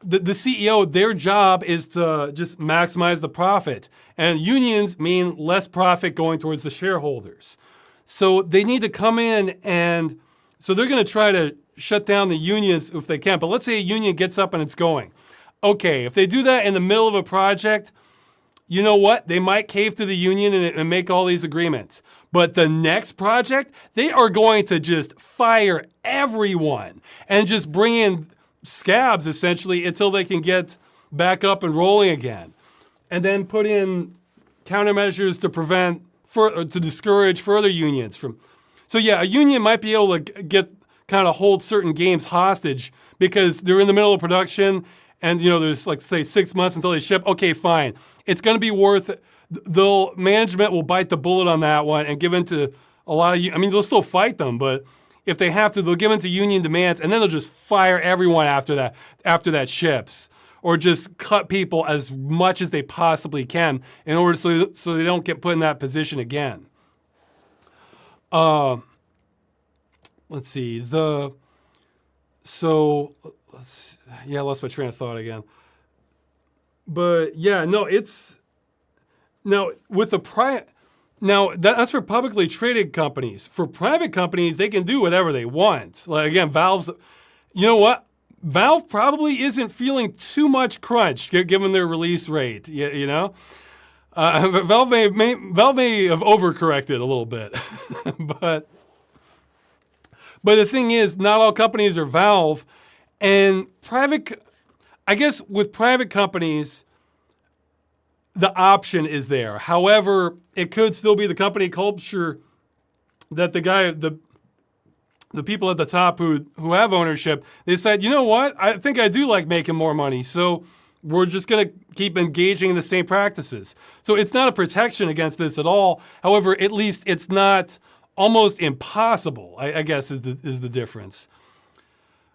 the CEO, their job is to just maximize the profit. And unions mean less profit going towards the shareholders. So they need to come in and, so they're going to try to shut down the unions if they can. But let's say a union gets up and it's going. Okay, if they do that in the middle of a project, you know what? They might cave to the union and make all these agreements. But the next project, they are going to just fire everyone and just bring in scabs, essentially, until they can get back up and rolling again. And then put in countermeasures to discourage further unions from. So yeah, a union might be able to hold certain games hostage because they're in the middle of production and there's say 6 months until they ship. Okay, fine. It's going to be worth it. Management will bite the bullet on that one and give in to a lot of, they'll still fight them, but if they have to, they'll give in to union demands and then they'll just fire everyone after that ships, or just cut people as much as they possibly can in order so they don't get put in that position again. Let's see. I lost my train of thought again. But yeah, no, it's now with the that's for publicly traded companies. For private companies, they can do whatever they want. Like again, Valve's, you know what? Valve probably isn't feeling too much crunch given their release rate. Valve may have overcorrected a little bit, but the thing is, not all companies are Valve, and I guess with private companies, the option is there. However, it could still be the company culture that the people at the top who have ownership, they said, you know what? I think I do like making more money, so we're just going to keep engaging in the same practices. So it's not a protection against this at all. However, at least it's not almost impossible, I guess is the difference.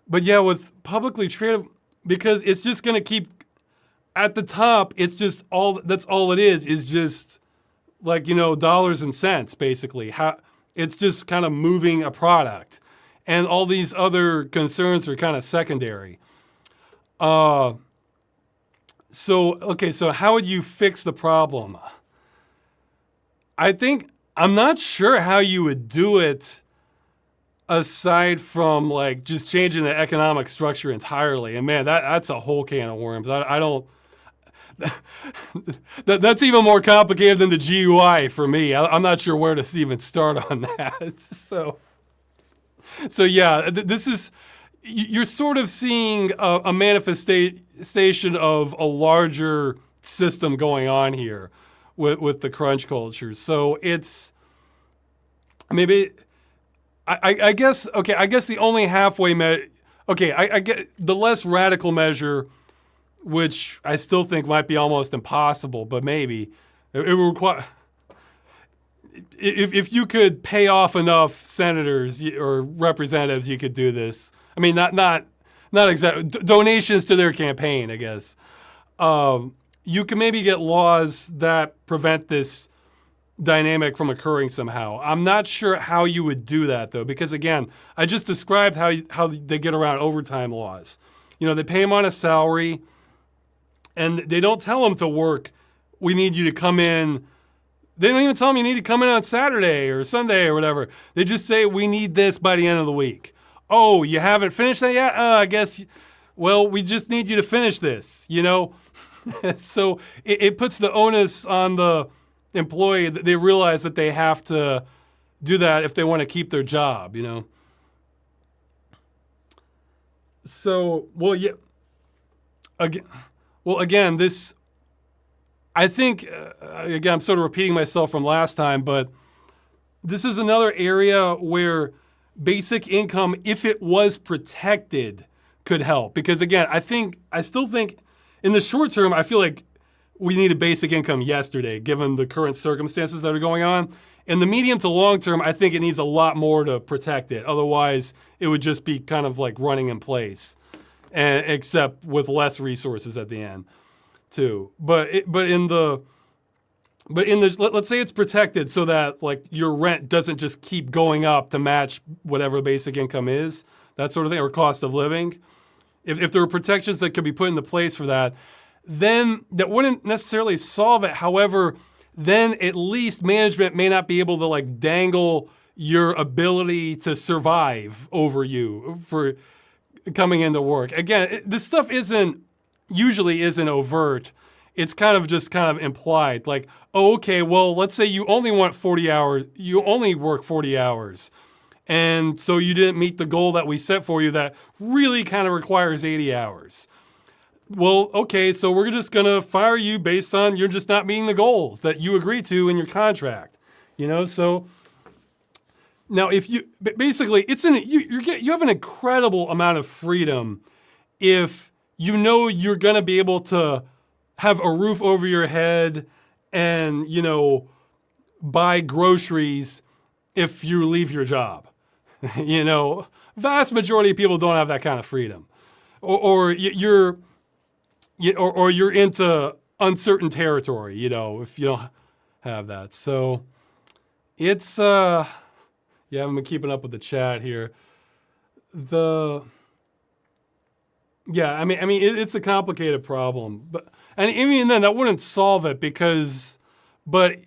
But yeah, with publicly traded, because it's just going to keep at the top, it's just that's all it is just dollars and cents, basically. It's just kind of moving a product. And all these other concerns are kind of secondary. So how would you fix the problem? I'm not sure how you would do it aside from just changing the economic structure entirely. And man, that's a whole can of worms. that's even more complicated than the GUI for me. I'm not sure where to even start on that. So yeah, this is, you're sort of seeing a manifestation of a larger system going on here with the crunch culture. So it's maybe, I guess, okay, I guess the only halfway okay, I get the less radical measure, which I still think might be almost impossible, but maybe it would require, if you could pay off enough senators or representatives, you could do this. I mean, not exactly donations to their campaign, I guess. You can maybe get laws that prevent this dynamic from occurring somehow. I'm not sure how you would do that though, because again, I just described how they get around overtime laws. You know, they pay them on a salary, and they don't tell them to work. We need you to come in. They don't even tell them you need to come in on Saturday or Sunday or whatever. They just say, we need this by the end of the week. Oh, you haven't finished that yet? I guess, well, we just need you to finish this, you know? So it puts the onus on the employee that they realize that they have to do that if they want to keep their job, you know? So, well, yeah. Again, this, I think, again, I'm sort of repeating myself from last time, but this is another area where basic income, if it was protected, could help. Because again, I still think in the short term, I feel like we need a basic income yesterday, given the current circumstances that are going on. In the medium to long term, I think it needs a lot more to protect it. Otherwise, it would just be kind of like running in place, and except with less resources at the end, too. But let's say it's protected so that like your rent doesn't just keep going up to match whatever basic income is, that sort of thing, or cost of living. If there were protections that could be put into place for that, then that wouldn't necessarily solve it. However, then at least management may not be able to like dangle your ability to survive over you for coming into work. Again, this stuff usually isn't overt. It's kind of implied. Like, oh, okay, well, let's say you only want 40 hours, you only work 40 hours. And so you didn't meet the goal that we set for you that really kind of requires 80 hours. Well, okay, so we're just gonna fire you based on you're just not meeting the goals that you agreed to in your contract. You know, so now if you, basically, you have an incredible amount of freedom if you know you're gonna be able to have a roof over your head and, you know, buy groceries if you leave your job. You know, vast majority of people don't have that kind of freedom, or you're into uncertain territory. You know, if you don't have that. So it's yeah, I've been keeping up with the chat here. Yeah, I mean, it's a complicated problem, but and even then, that wouldn't solve it but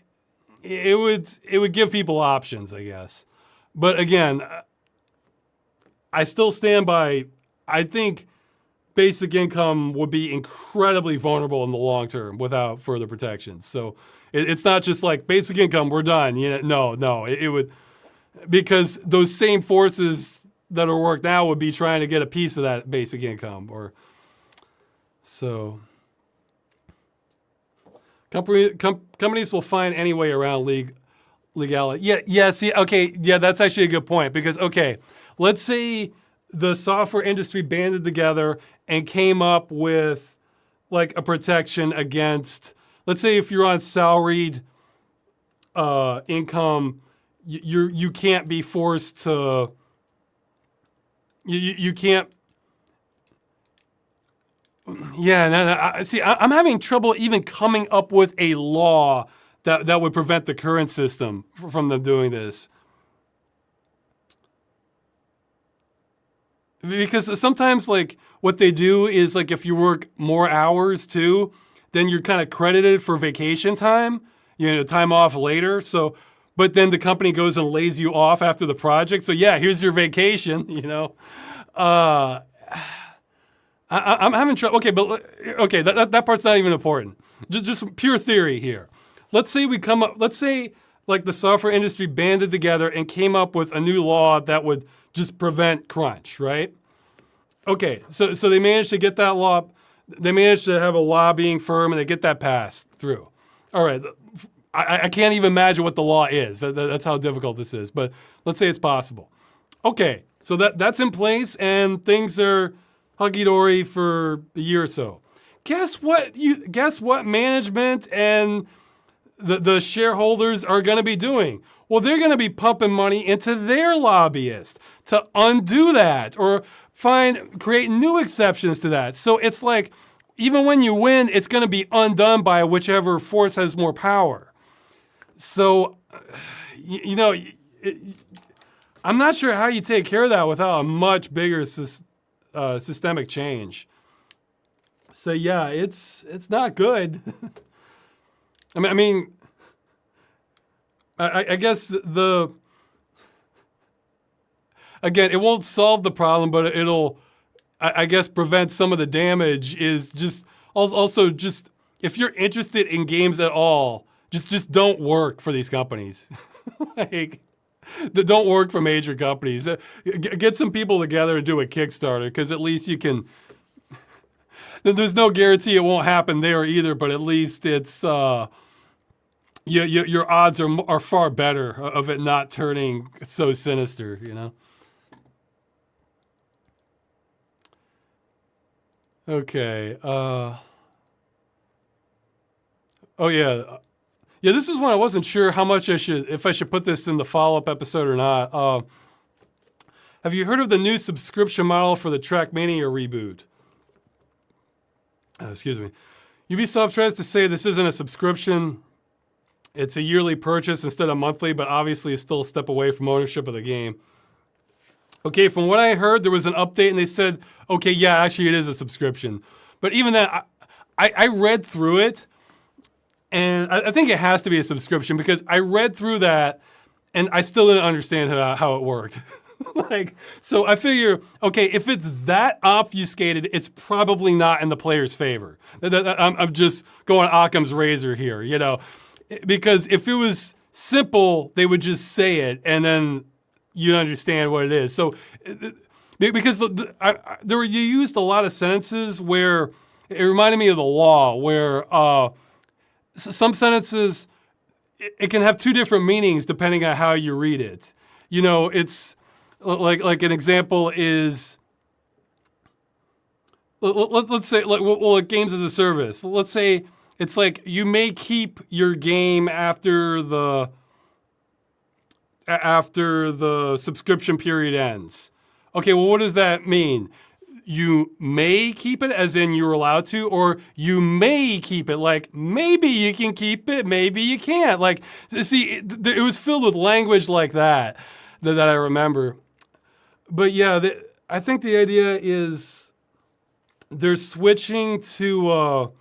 it would give people options, I guess. But again, I still stand by, I think basic income would be incredibly vulnerable in the long term without further protections. So it's not just like basic income, we're done. You know, no, it would, because those same forces that are worked now would be trying to get a piece of that basic income, or so. Companies will find any way around legality. Yeah. See, okay, yeah, that's actually a good point, because okay, let's say the software industry banded together and came up with like a protection against, let's say if you're on salaried income, you can't be forced to, you can't. Yeah, no, see, I'm having trouble even coming up with a law that would prevent the current system from them doing this. Because sometimes, like, what they do is, like, if you work more hours, too, then you're kind of credited for vacation time, you know, time off later. So, but then the company goes and lays you off after the project. So, yeah, here's your vacation, you know. I'm having trouble. Okay, but okay, that part's not even important. Just pure theory here. Let's say we come up. Let's say like the software industry banded together and came up with a new law that would just prevent crunch, right? Okay, so they managed to get that law. They managed to have a lobbying firm and they get that passed through. All right, I can't even imagine what the law is. That's how difficult this is. But let's say it's possible. Okay, so that's in place and things are hunky-dory for a year or so. Guess what management and the shareholders are going to be doing? Well, they're going to be pumping money into their lobbyists to undo that or create new exceptions to that. So it's like, even when you win, it's going to be undone by whichever force has more power. So, I'm not sure how you take care of that without a much bigger systemic change. So yeah, it's not good. I guess again, it won't solve the problem, but it'll, I guess, prevent some of the damage. Is just also just if you're interested in games at all, just don't work for these companies. Like, don't work for major companies. Get some people together and do a Kickstarter, because at least you can. There's no guarantee it won't happen there either, but at least it's your odds are far better of it not turning so sinister, you know. Okay. Oh yeah. Yeah, this is one I wasn't sure how much if I should put this in the follow-up episode or not. Have you heard of the new subscription model for the Trackmania reboot? Excuse me. Ubisoft tries to say this isn't a subscription. It's a yearly purchase instead of monthly, but obviously it's still a step away from ownership of the game. Okay, from what I heard, there was an update and they said, okay, yeah, actually it is a subscription. But even then, I read through it, and I think it has to be a subscription because I read through that and I still didn't understand how it worked. So I figure, okay, if it's that obfuscated, it's probably not in the player's favor. I'm just going Occam's razor here, you know, because if it was simple, they would just say it and then you'd understand what it is. So because you used a lot of sentences where it reminded me of the law, where some sentences, it can have two different meanings depending on how you read it. You know, it's like an example is, let's say, like games as a service. Let's say it's like you may keep your game after the subscription period ends. Okay, well, what does that mean? You may keep it, as in you're allowed to, or you may keep it, like maybe you can keep it, maybe you can't. Like, see, it was filled with language like that I remember. But yeah, I think the idea is they're switching to.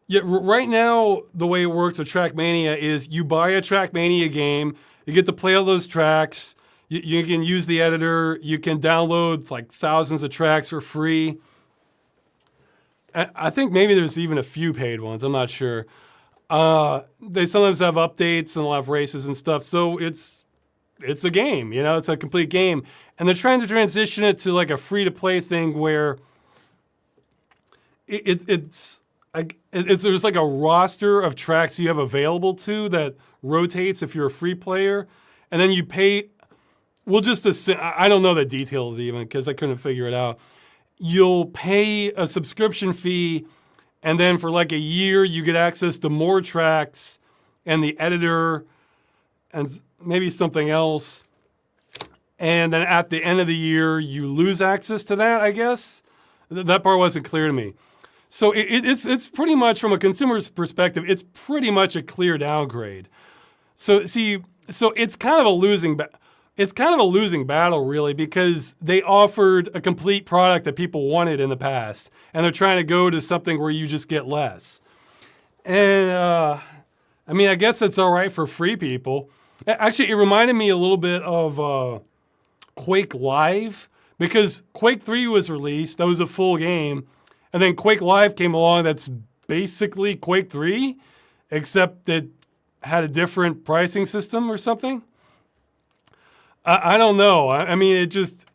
Yeah, right now the way it works with Trackmania is you buy a Trackmania game, you get to play all those tracks. You can use the editor. You can download like thousands of tracks for free. I think maybe there's even a few paid ones. I'm not sure. They sometimes have updates and they'll have races and stuff. So it's a game, you know, it's a complete game. And they're trying to transition it to like a free-to-play thing where there's like a roster of tracks you have available to that rotates if you're a free player. And then you pay. We'll just assume, I don't know the details even because I couldn't figure it out. You'll pay a subscription fee, and then for like a year, you get access to more tracks and the editor and maybe something else. And then at the end of the year, you lose access to that, I guess. That part wasn't clear to me. So it's pretty much, from a consumer's perspective, it's pretty much a clear downgrade. So see, it's kind of a losing battle, really, because they offered a complete product that people wanted in the past, and they're trying to go to something where you just get less. And I guess it's all right for free people. Actually, it reminded me a little bit of Quake Live, Because Quake 3 was released, that was a full game, and then Quake Live came along that's basically Quake 3, except it had a different pricing system or something. I don't know. I mean, it just,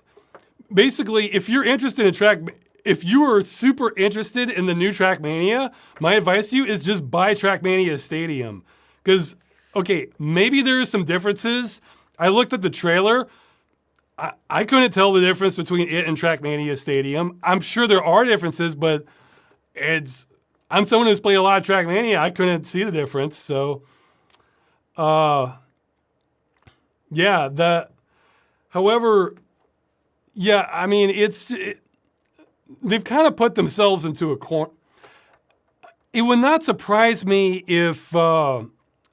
basically, if you're interested in if you are super interested in the new Trackmania, my advice to you is just buy Trackmania Stadium. Because, okay, maybe there's some differences. I looked at the trailer. I couldn't tell the difference between it and Trackmania Stadium. I'm sure there are differences, but I'm someone who's played a lot of Trackmania. I couldn't see the difference. So, however, yeah, I mean, they've kind of put themselves into a corner. It would not surprise me if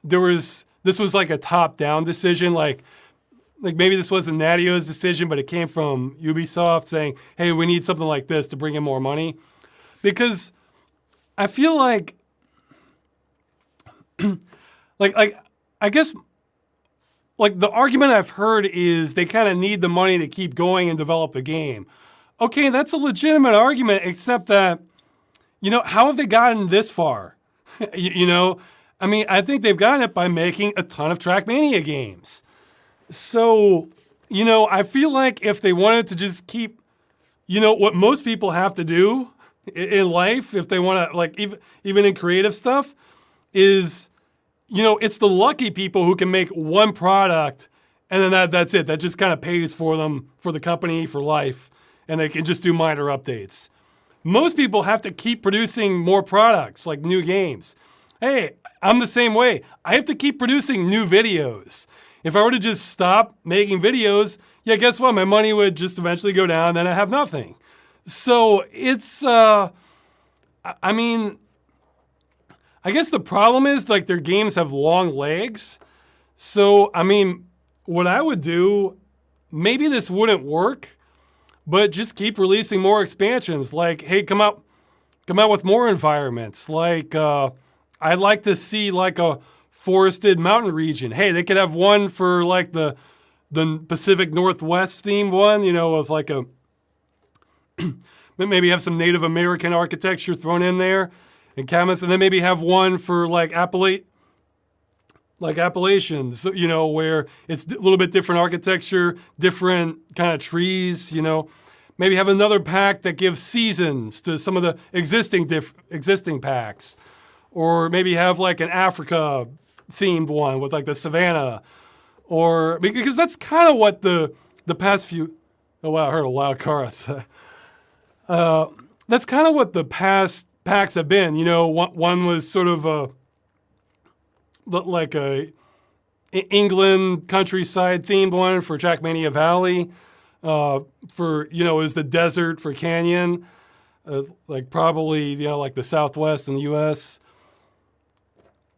this was like a top-down decision, like maybe this wasn't Nadio's decision, but it came from Ubisoft saying, hey, we need something like this to bring in more money. Because I feel like I guess like the argument I've heard is they kind of need the money to keep going and develop the game. Okay, that's a legitimate argument, except that, how have they gotten this far? I mean, I think they've gotten it by making a ton of Trackmania games. So, I feel like if they wanted to just keep, what most people have to do in life, if they want to, like, even in creative stuff, is, it's the lucky people who can make one product and then that's it. That just kind of pays for them, for the company, for life, and they can just do minor updates. Most people have to keep producing more products, like new games. Hey, I'm the same way. I have to keep producing new videos. If I were to just stop making videos, yeah, guess what? My money would just eventually go down, then I have nothing. So it's, I mean, I guess the problem is like their games have long legs. So, I mean, what I would do, maybe this wouldn't work, but just keep releasing more expansions. Like, hey, come out with more environments. Like, I'd like to see like a forested mountain region. Hey, they could have one for like the Pacific Northwest themed one, with like a maybe have some Native American architecture thrown in there and cabinets, and then maybe have one for like Appalachians, where it's a little bit different architecture, different kind of trees, Maybe have another pack that gives seasons to some of the existing packs. Or maybe have like an Africa themed one with like the savannah, or because that's kind of what the past few. Oh wow, I heard a loud car. That's kind of what the past packs have been. One was sort of like a England countryside themed one for Trackmania Valley. Is the desert for Canyon, like probably like the Southwest in the U.S.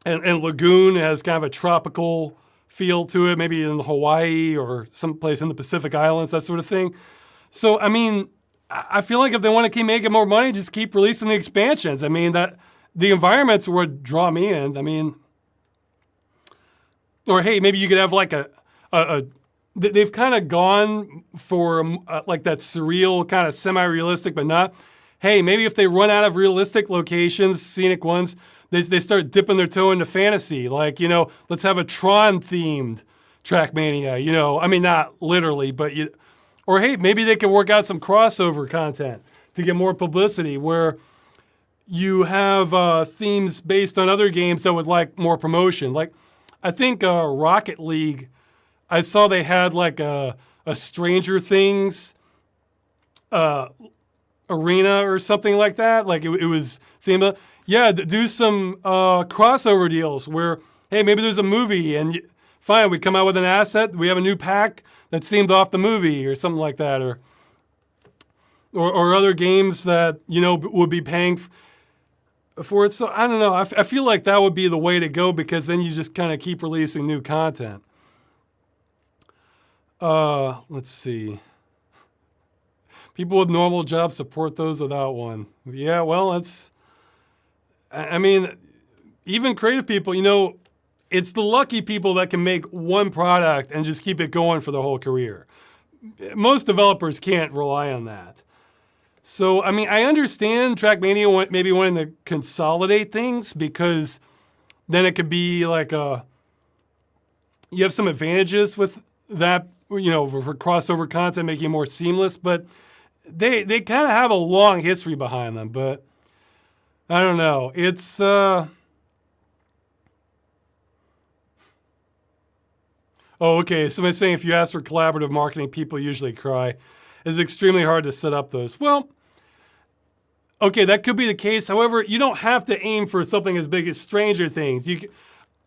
And Lagoon has kind of a tropical feel to it, maybe in Hawaii or someplace in the Pacific Islands, that sort of thing. So, I mean, I feel like if they want to keep making more money, just keep releasing the expansions. I mean, that the environments would draw me in. I mean, or hey, maybe you could have like they've kind of gone for like that surreal kind of semi-realistic, but not. Hey, maybe if they run out of realistic locations, scenic ones, they start dipping their toe into fantasy. Like, let's have a Tron-themed Trackmania, I mean, not literally, but or hey, maybe they can work out some crossover content to get more publicity where you have themes based on other games that would like more promotion. Like, I think Rocket League, I saw they had like a Stranger Things arena or something like that. Like it was themed. Yeah, do some crossover deals where, hey, maybe there's a movie and fine, we come out with an asset. We have a new pack that's themed off the movie or something like that. Or other games that, would be paying for it. So I don't know. I feel like that would be the way to go because then you just kind of keep releasing new content. Let's see. People with normal jobs support those without one. Yeah, well, I mean, even creative people, it's the lucky people that can make one product and just keep it going for the whole career. most developers can't rely on that. So, I mean, I understand Trackmania maybe wanting to consolidate things because then it could be like you have some advantages with that, for crossover content, making it more seamless, but they kind of have a long history behind them. But I don't know. It's oh, okay. Somebody's saying if you ask for collaborative marketing, people usually cry. It's extremely hard to set up those. Well, okay, that could be the case. However, you don't have to aim for something as big as Stranger Things.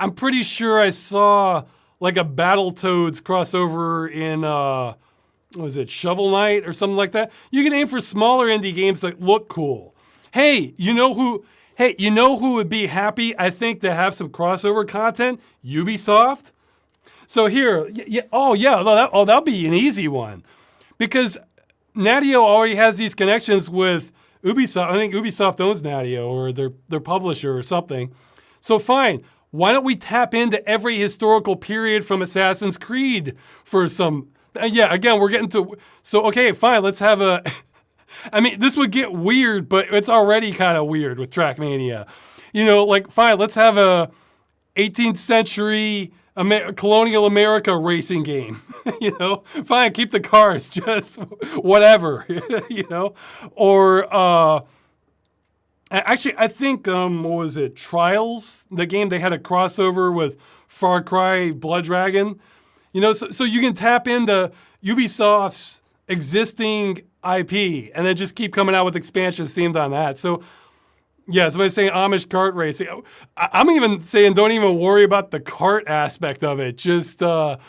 I'm pretty sure I saw like a Battletoads crossover in, was it Shovel Knight or something like that? You can aim for smaller indie games that look cool. Hey, you know who would be happy, I think, to have some crossover content? Ubisoft. So here, that'll be an easy one. Because Natio already has these connections with Ubisoft. I think Ubisoft owns Natio or their publisher or something. So fine, why don't we tap into every historical period from Assassin's Creed for some... again, we're getting to... So, okay, fine, let's have a... I mean, this would get weird, but it's already kind of weird with Trackmania. Fine, let's have a 18th century... colonial America racing game, fine, keep the cars, just whatever, or actually, I think, what was it, Trials, the game, they had a crossover with Far Cry Blood Dragon, so you can tap into Ubisoft's existing IP and then just keep coming out with expansions themed on that. So yeah, somebody's saying Amish kart racing. I'm even saying don't even worry about the kart aspect of it. Just, have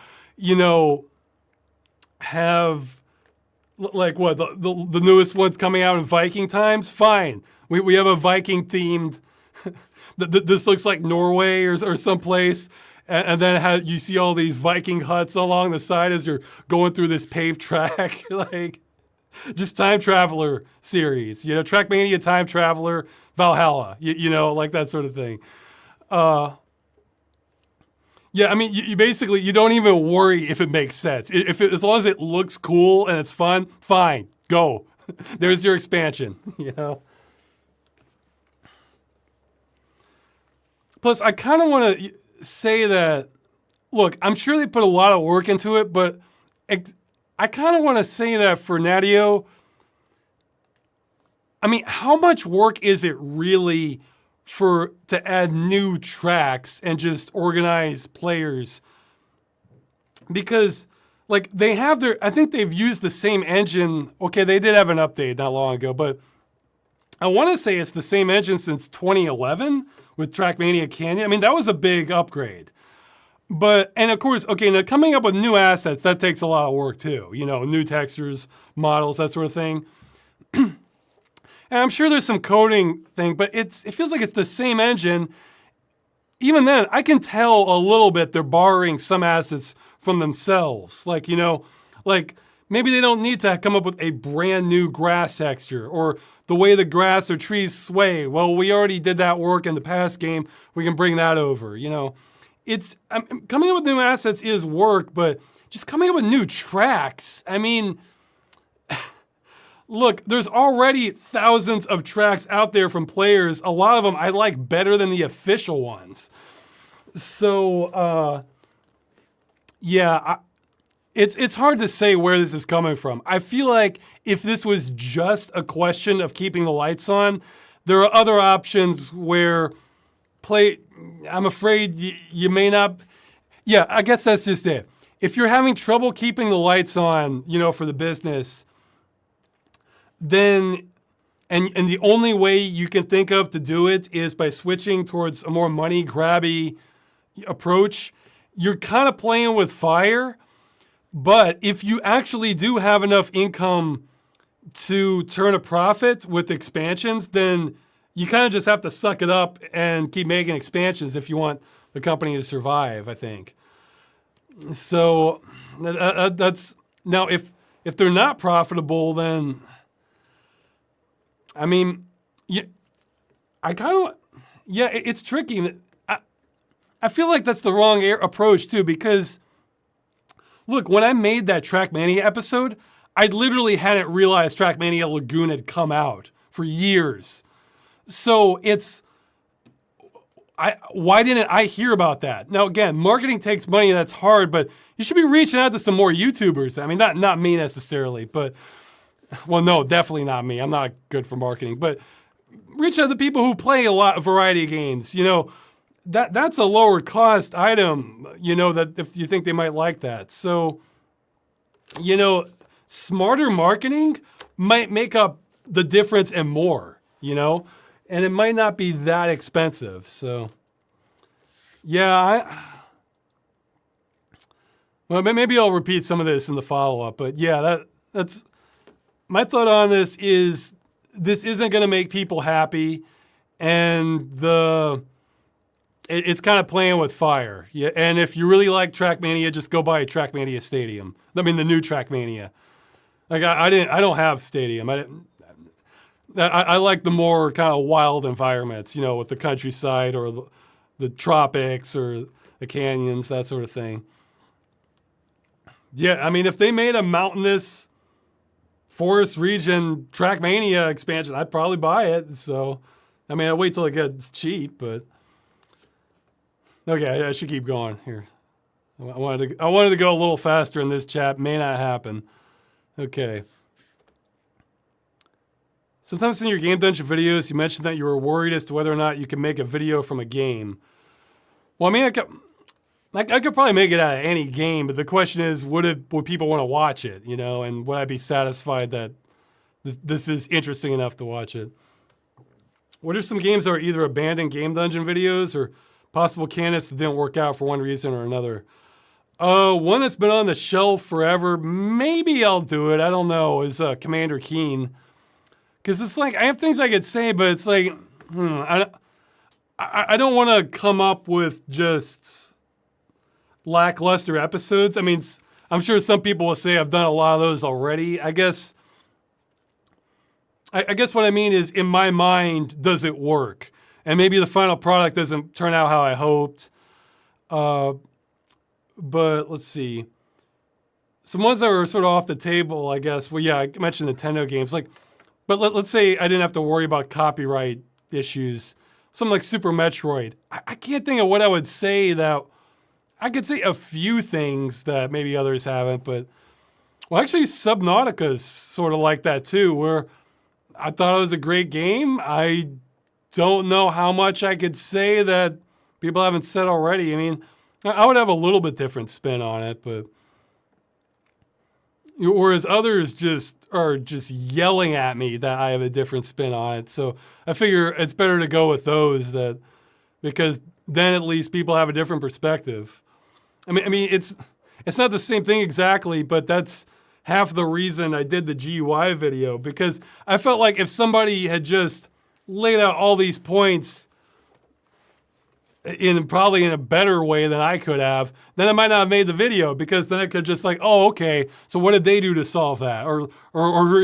like what, the newest ones coming out in Viking times? Fine. We have a Viking themed, this looks like Norway or someplace. And then you see all these Viking huts along the side as you're going through this paved track. Like, just Time Traveler series, Trackmania, Time Traveler, Valhalla, like that sort of thing. Yeah, I mean, you basically, you don't even worry if it makes sense. As long as it looks cool and it's fun, fine, go. There's your expansion, Plus, I kind of want to say that, look, I'm sure they put a lot of work into it, but I kind of want to say that for Natio, I mean, how much work is it really to add new tracks and just organize players? Because, like, I think they've used the same engine. Okay, they did have an update not long ago, but I want to say it's the same engine since 2011 with Trackmania Canyon. I mean, that was a big upgrade. And of course, okay, now coming up with new assets, that takes a lot of work too. New textures, models, that sort of thing. And I'm sure there's some coding thing, but it feels like it's the same engine. Even then, I can tell a little bit they're borrowing some assets from themselves. Like, like maybe they don't need to come up with a brand new grass texture or the way the grass or trees sway. Well, we already did that work in the past game. We can bring that over, It's coming up with new assets is work, but just coming up with new tracks. I mean, look, there's already thousands of tracks out there from players. A lot of them I like better than the official ones. So, it's hard to say where this is coming from. I feel like if this was just a question of keeping the lights on, there are other options where I'm afraid you may not. Yeah, I guess that's just it. If you're having trouble keeping the lights on, for the business, then, and the only way you can think of to do it is by switching towards a more money grabby approach, you're kind of playing with fire. But if you actually do have enough income to turn a profit with expansions, then you kind of just have to suck it up and keep making expansions if you want the company to survive, I think. So that's now if they're not profitable, then I mean, it's tricky. I feel like that's the wrong approach too, because Look, when I made that Trackmania episode, I literally hadn't realized Trackmania Lagoon had come out for years. So why didn't I hear about that? Now, again, marketing takes money and that's hard, but you should be reaching out to some more YouTubers. I mean, not me necessarily, but, well, no, definitely not me. I'm not good for marketing, but reach out to people who play a lot of variety of games. You know, that's a lower cost item, you know, that if you think they might like that. So, you know, smarter marketing might make up the difference and more, you know, and it might not be that expensive. So, yeah, well, maybe I'll repeat some of this in the follow-up, but yeah, that's my thought on this is this isn't going to make people happy, and it's kind of playing with fire. Yeah, and if you really like Trackmania, just go buy a Trackmania Stadium. I mean, the new Trackmania. Like I don't have Stadium. I like the more kind of wild environments, you know, with the countryside or the tropics or the canyons, that sort of thing. Yeah, I mean, if they made a mountainous forest region Trackmania expansion, I'd probably buy it. So, I mean, I'll wait till it gets cheap, but okay, I should keep going here. I wanted to go a little faster in this chat. May not happen. Okay. Sometimes in your Game Dungeon videos, you mentioned that you were worried as to whether or not you can make a video from a game. Well, I mean, I could probably make it out of any game, but the question is, would people want to watch it, you know, and would I be satisfied that this is interesting enough to watch it? What are some games that are either abandoned Game Dungeon videos or possible candidates that didn't work out for one reason or another? One that's been on the shelf forever, maybe I'll do it, I don't know, is Commander Keen. Because it's like, I have things I could say, but it's like, I don't want to come up with just lackluster episodes. I mean, I'm sure some people will say I've done a lot of those already. I guess what I mean is, in my mind, does it work? And maybe the final product doesn't turn out how I hoped. But let's see. Some ones that were sort of off the table, I guess. Well, yeah, I mentioned Nintendo games. But let's say I didn't have to worry about copyright issues. Something like Super Metroid. I can't think of what I would say that... I could say a few things that maybe others haven't, but... Well, actually, Subnautica's sort of like that too, where I thought it was a great game. I don't know how much I could say that people haven't said already. I mean, I would have a little bit different spin on it, but... Whereas others are just yelling at me that I have a different spin on it. So I figure it's better to go with those because then at least people have a different perspective. I mean, it's not the same thing exactly, but that's half the reason I did the GUI video, because I felt like if somebody had just laid out all these points probably in a better way than I could have, then I might not have made the video, because then I could just like, oh, okay, so what did they do to solve that? Or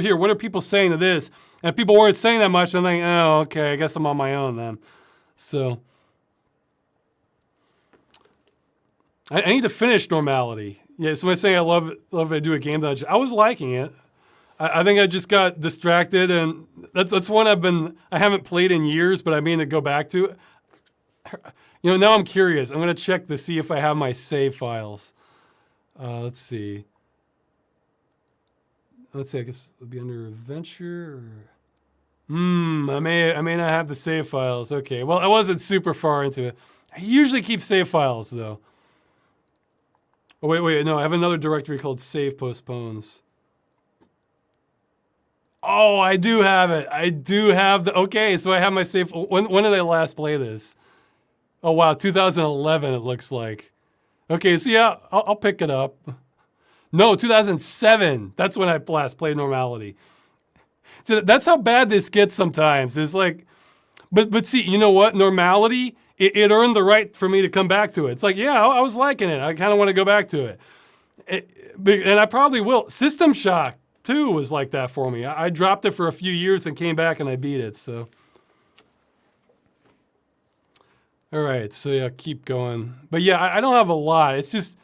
here, what are people saying to this? And if people weren't saying that much, I'm like, oh, okay, I guess I'm on my own then. So I need to finish Normality. Yeah, somebody's saying I love it to do a Game Dungeon. I was liking it. I think I just got distracted, and that's one I haven't played in years, but I mean to go back to. You know, now I'm curious. I'm going to check to see if I have my save files. Let's see. I guess it'll be under Adventure. I may not have the save files. Okay, well, I wasn't super far into it. I usually keep save files, though. Oh, wait, no, I have another directory called Save Postpones. Oh, I do have it. I do have okay, so I have my save. When did I last play this? Oh, wow, 2011 it looks like. Okay, so yeah, I'll pick it up. No, 2007. That's when I last played Normality. So that's how bad this gets sometimes. It's like, but see, you know what? Normality, it earned the right for me to come back to it. It's like, yeah, I was liking it. I kind of want to go back to it. And I probably will. System Shock, too, was like that for me. I dropped it for a few years and came back and I beat it, so... All right, so yeah, keep going. But yeah, I don't have a lot. It's just,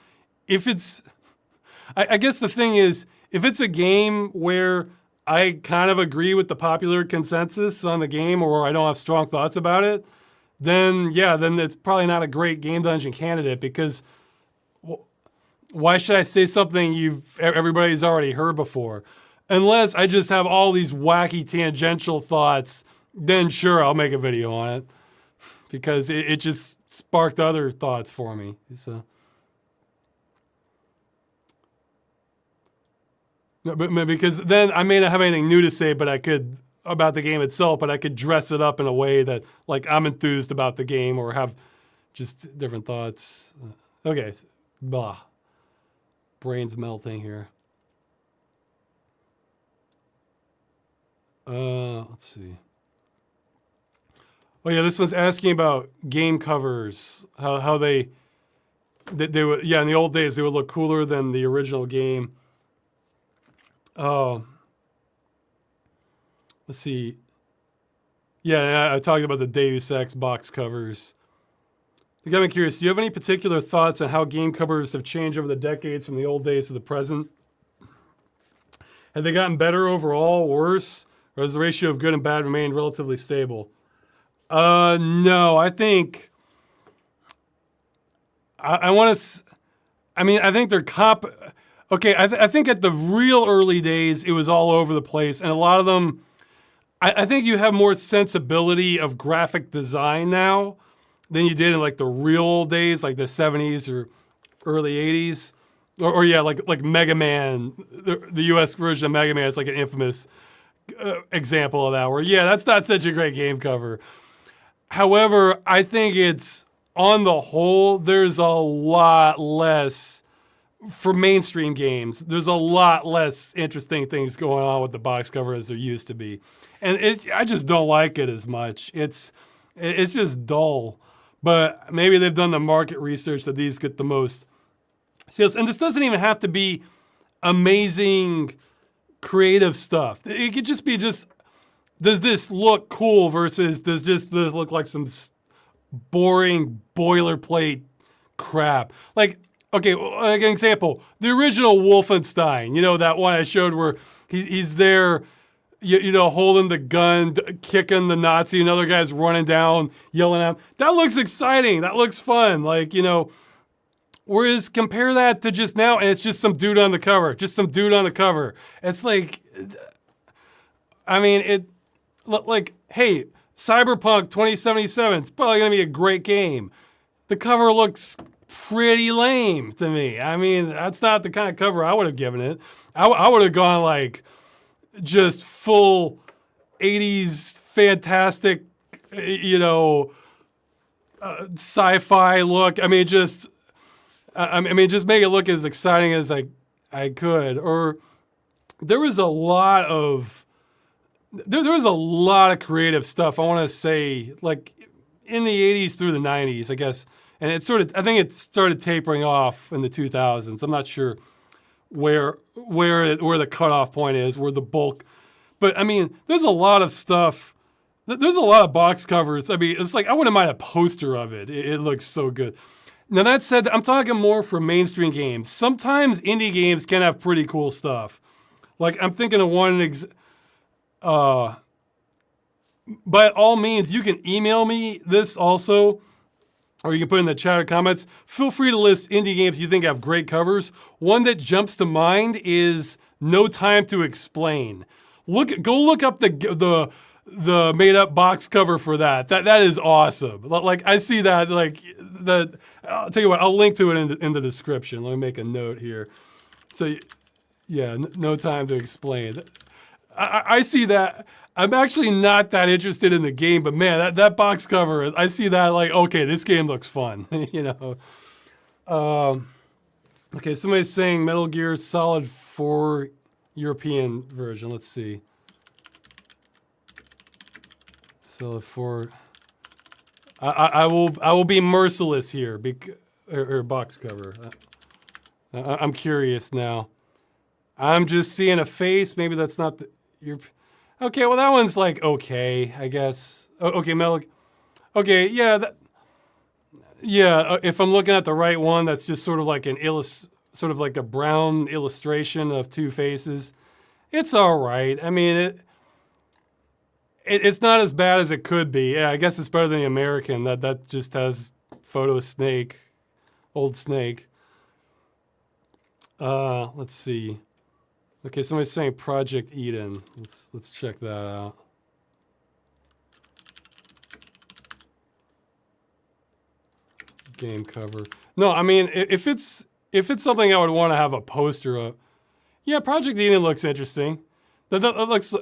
if it's I guess the thing is, if it's a game where I kind of agree with the popular consensus on the game, or I don't have strong thoughts about it, then yeah, then it's probably not a great Game Dungeon candidate, because why should I say something everybody's already heard before? Unless I just have all these wacky tangential thoughts, then sure, I'll make a video on it, because it just sparked other thoughts for me. So, no, but because then I may not have anything new to say, but I could about the game itself, but I could dress it up in a way that like I'm enthused about the game or have just different thoughts. Okay, blah. Brain's melting here. Let's see. Oh yeah, this one's asking about game covers. How they would, yeah, in the old days they would look cooler than the original game. Oh, let's see. Yeah, I talked about the Deus Ex box covers. It got me curious. Do you have any particular thoughts on how game covers have changed over the decades from the old days to the present? Have they gotten better overall, worse, or has the ratio of good and bad remained relatively stable? No, I think I want to. I mean, I think they're Okay, I think at the real early days, it was all over the place, and a lot of them. I think you have more sensibility of graphic design now than you did in like the real old days, like the 70s or early 80s, or yeah, like Mega Man, the U.S. version of Mega Man is like an infamous example of that. Where yeah, that's not such a great game cover. However, I think it's on the whole, there's a lot less. For mainstream games, there's a lot less interesting things going on with the box cover as there used to be, and I just don't like it as much. It's just dull, but maybe they've done the market research that these get the most sales. And this doesn't even have to be amazing creative stuff. It could just be does this look cool versus does this look like some boring boilerplate crap? Like, okay, like an example, the original Wolfenstein, that one I showed where he's there, holding the gun, kicking the Nazi, another guy's running down, yelling at him. That looks exciting. That looks fun. Like, whereas compare that to just now, and it's just some dude on the cover. It's like, I mean, hey, Cyberpunk 2077, it's probably going to be a great game. The cover looks pretty lame to me. I mean, that's not the kind of cover I would have given it. I would have gone like just full 80s fantastic, sci-fi look. I mean, just make it look as exciting as I could. Or there was a lot of creative stuff. I want to say like in the 80s through the 90s, I guess. And I think it started tapering off in the 2000s. I'm not sure where the cutoff point is, where the bulk. But I mean, there's a lot of stuff. There's a lot of box covers. I mean, it's like I wouldn't mind a poster of it. It looks so good. Now that said, I'm talking more for mainstream games. Sometimes indie games can have pretty cool stuff. Like I'm thinking of one. By all means, you can email me this also. Or you can put in the chat or comments. Feel free to list indie games you think have great covers. One that jumps to mind is No Time to Explain. Go look up the made up box cover for that. That is awesome. Like I see that I'll tell you what, I'll link to it in the description. Let me make a note here. So yeah, No Time to Explain. I see that. I'm actually not that interested in the game, but man, that box cover, I see that like, okay, this game looks fun, Okay, somebody's saying Metal Gear Solid 4 European version. Let's see. Solid 4. I will be merciless here. Or box cover. I'm curious now. I'm just seeing a face. Maybe that's not your. Okay, well that one's like okay, I guess. Okay, Metal. Okay, yeah, if I'm looking at the right one, that's just sort of like an sort of like a brown illustration of two faces. It's all right. I mean, it's not as bad as it could be. Yeah, I guess it's better than the American. That just has photo snake, old snake. Let's see. Okay, somebody's saying Project Eden. Let's check that out. Game cover. No, I mean, if it's something I would want to have a poster of, yeah, Project Eden looks interesting. That looks.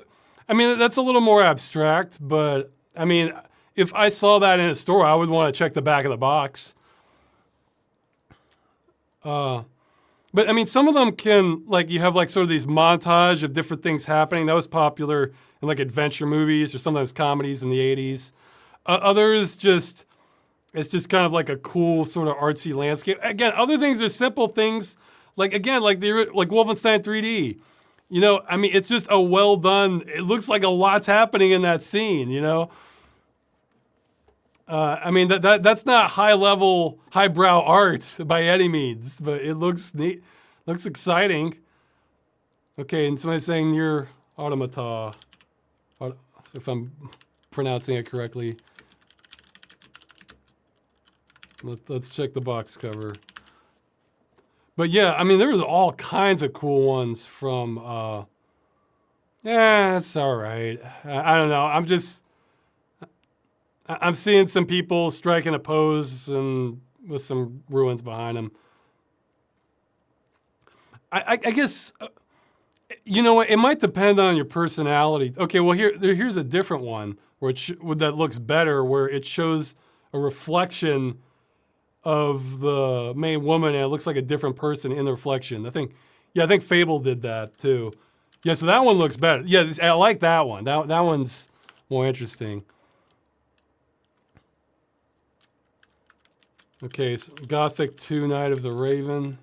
I mean, that's a little more abstract, but I mean, if I saw that in a store, I would want to check the back of the box. But I mean, some of them can, like, you have like sort of these montage of different things happening. That was popular in like adventure movies or sometimes comedies in the 80s. Others just, it's just kind of like a cool sort of artsy landscape. Again, other things are simple things, like again, like Wolfenstein 3D. You know, I mean, it's just a well done, it looks like a lot's happening in that scene, you know? I mean, that's not high level, highbrow art by any means, but it looks neat, looks exciting. Okay, and somebody's saying near Automata, if I'm pronouncing it correctly. Let's check the box cover. But yeah, I mean, there was all kinds of cool ones from, yeah, it's all right. I don't know. I'm seeing some people striking a pose and with some ruins behind them. I guess, you know what, it might depend on your personality. Okay, well, here's a different one that looks better, where it shows a reflection of the main woman, and it looks like a different person in the reflection. I think Fable did that too. Yeah, so that one looks better. Yeah, I like that one. That one's more interesting. Okay, so Gothic 2 Night of the Raven.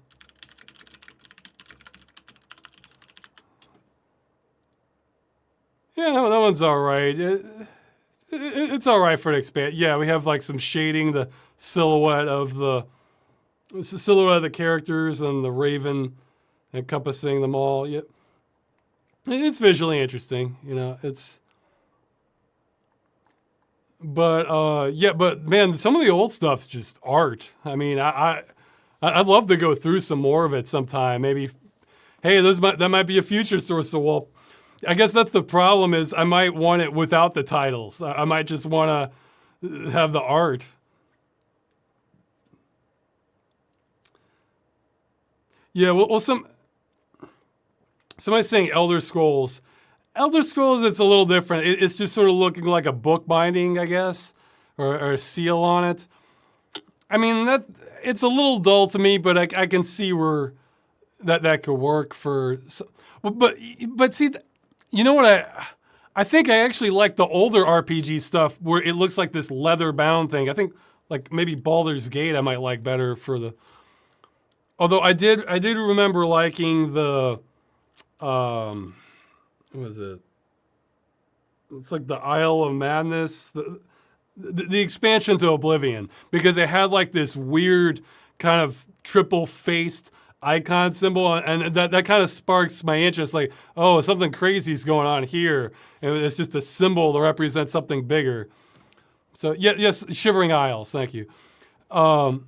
Yeah, that one's all right. It's all right for an expand. Yeah, we have like some shading, the silhouette of the characters and the raven encompassing them all. Yeah, it's visually interesting. You know, but man, some of the old stuff's just art. I mean, I'd love to go through some more of it sometime. Maybe, hey, that might be a future source of well. I guess that's the problem, is I might want it without the titles. I might just want to have the art. Yeah, well, somebody's saying Elder Scrolls. Elder Scrolls, it's a little different. It's just sort of looking like a book binding, I guess, or a seal on it. I mean, it's a little dull to me, but I can see where that could work for. But see. You know what, I think I actually like the older RPG stuff where it looks like this leather bound thing. I think like maybe Baldur's Gate I might like better for the. Although I did remember liking the, what was it? It's like the Isle of Madness, the expansion to Oblivion, because it had like this weird kind of triple faced icon symbol, and that kind of sparks my interest, like, oh, something crazy is going on here, and it's just a symbol to represent something bigger. So yes, Shivering Isles, thank you. Yeah,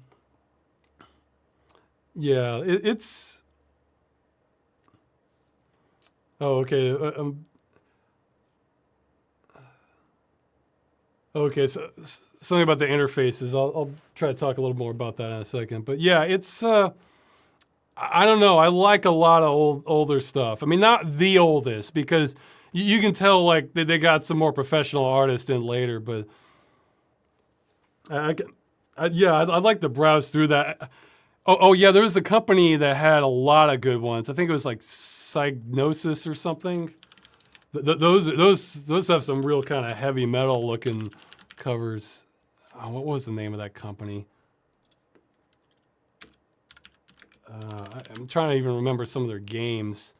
it's oh, okay. Okay, so something about the interfaces. I'll try to talk a little more about that in a second, but yeah, it's I don't know. I like a lot of older stuff. I mean, not the oldest, because you can tell like they got some more professional artists in later. But I'd like to browse through that. Oh yeah, there was a company that had a lot of good ones. I think it was like Psygnosis or something. Those have some real kind of heavy metal looking covers. Oh, what was the name of that company? I'm trying to even remember some of their games.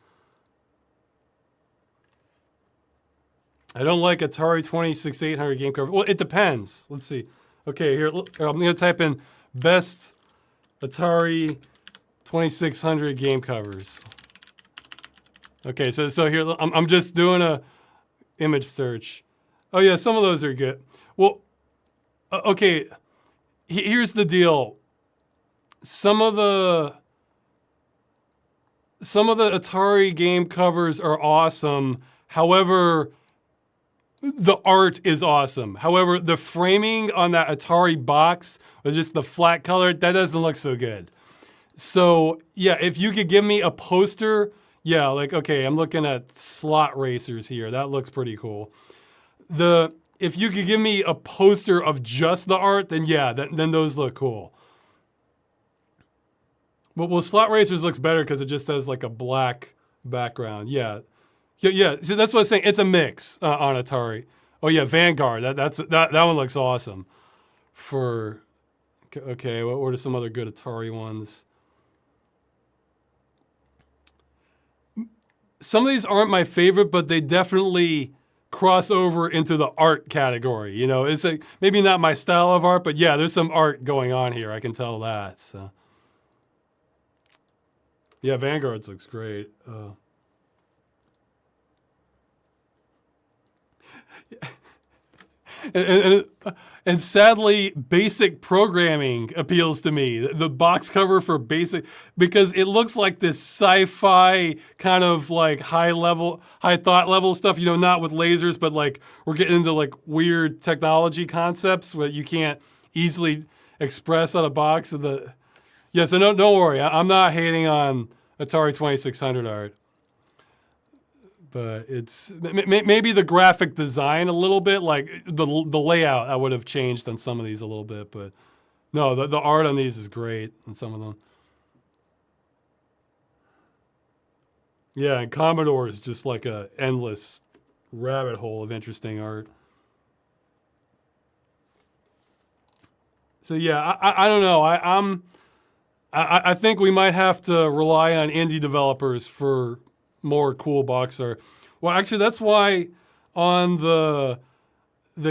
I don't like Atari 26800 game cover. Well, it depends. Let's see. Okay, here, I'm going to type in best Atari 2600 game covers. Okay, so here I'm just doing a image search. Oh yeah, some of those are good. Well, okay, here's the deal. Some of the Atari game covers are awesome. However, the art is awesome. However, the framing on that Atari box with just the flat color, that doesn't look so good. So yeah, if you could give me a poster, yeah, like, okay, I'm looking at slot racers here. That looks pretty cool. If you could give me a poster of just the art, then yeah, then those look cool. But well, slot racers looks better because it just has like a black background. Yeah. Yeah. See, that's what I'm saying. It's a mix on Atari. Oh yeah, Vanguard. That one looks awesome. Okay, what are some other good Atari ones? Some of these aren't my favorite, but they definitely cross over into the art category. You know, it's like maybe not my style of art, but yeah, there's some art going on here. I can tell that. So yeah, Vanguard's looks great. And sadly, basic programming appeals to me. The box cover for basic, because it looks like this sci-fi kind of like high thought level stuff, you know, not with lasers, but like we're getting into like weird technology concepts that you can't easily express on a box. Yeah, so don't worry. I'm not hating on Atari 2600 art. But it's maybe the graphic design a little bit, like the layout I would have changed on some of these a little bit, but no, the art on these is great on some of them. Yeah, and Commodore is just like a endless rabbit hole of interesting art. So yeah, I don't know. I think we might have to rely on indie developers for more cool box art. Well, actually, that's why on the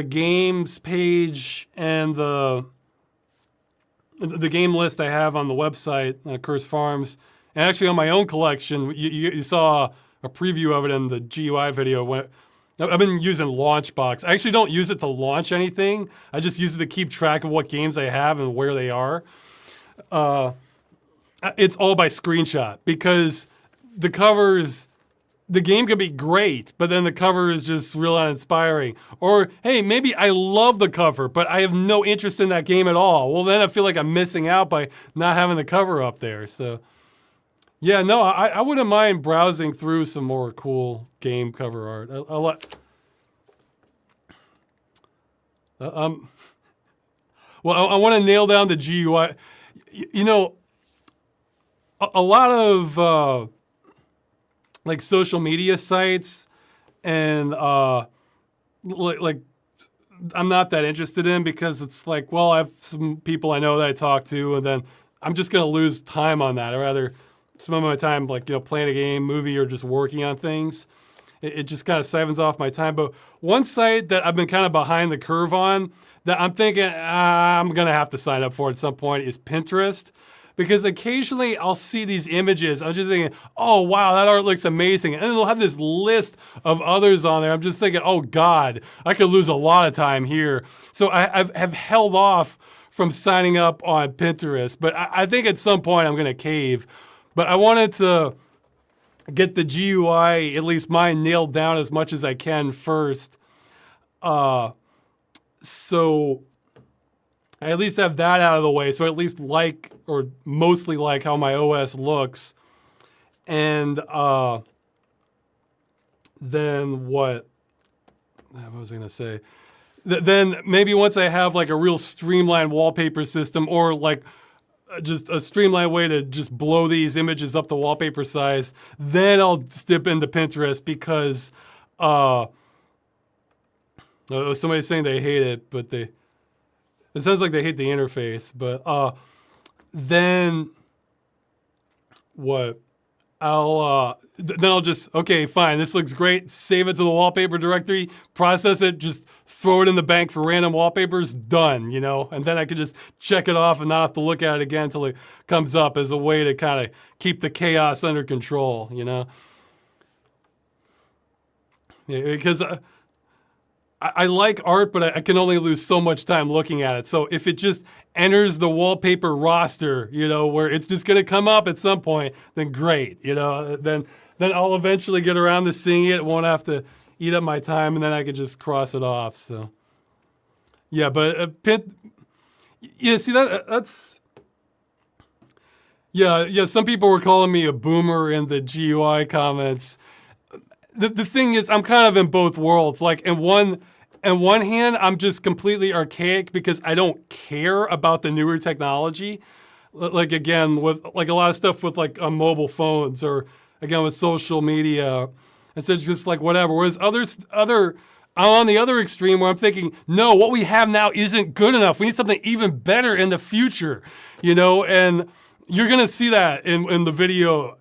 games page and the game list I have on the website, Curse Farms, and actually on my own collection, you saw a preview of it in the GUI video. I've been using Launchbox. I actually don't use it to launch anything. I just use it to keep track of what games I have and where they are. It's all by screenshot because the covers, the game can be great, but then the cover is just real uninspiring. Or, hey, maybe I love the cover, but I have no interest in that game at all. Well, then I feel like I'm missing out by not having the cover up there. So, yeah, no, I wouldn't mind browsing through some more cool game cover art. Well, I want to nail down the GUI. You know, a lot of like social media sites and like I'm not that interested in because it's like, well, I have some people I know that I talk to, and then I'm just gonna lose time on that. I'd rather spend my time like, you know, playing a game, movie, or just working on things. It just kind of siphons off my time. But one site that I've been kind of behind the curve on that I'm thinking I'm gonna have to sign up for at some point is Pinterest. Because occasionally I'll see these images, I'm just thinking, oh wow, that art looks amazing. And then they'll have this list of others on there. I'm just thinking, oh God, I could lose a lot of time here. So I have held off from signing up on Pinterest, but I think at some point I'm gonna cave. But I wanted to get the GUI, at least mine, nailed down as much as I can first. So I at least have that out of the way, so I at least like, or mostly like, how my OS looks. And then what was I gonna say? Then maybe once I have like a real streamlined wallpaper system, or like just a streamlined way to just blow these images up to wallpaper size, then I'll dip into Pinterest because somebody's saying they hate it, but it sounds like they hate the interface. But then what? then I'll just, okay, fine, this looks great. Save it to the wallpaper directory, process it, just throw it in the bank for random wallpapers, done, and then I can just check it off and not have to look at it again until it comes up as a way to kind of keep the chaos under control. Yeah, because I like art, but I can only lose so much time looking at it. So if it just enters the wallpaper roster, where it's just going to come up at some point, then great. Then I'll eventually get around to seeing it. It won't have to eat up my time, and then I can just cross it off. So yeah, but yeah, see that's yeah. Some people were calling me a boomer in the GUI comments. The thing is, I'm kind of in both worlds. Like, in one hand, I'm just completely archaic because I don't care about the newer technology. Like, again, with like a lot of stuff with like on mobile phones, or again with social media, and so it's just like whatever. Whereas I'm on the other extreme where I'm thinking, no, what we have now isn't good enough. We need something even better in the future, and you're gonna see that in the video.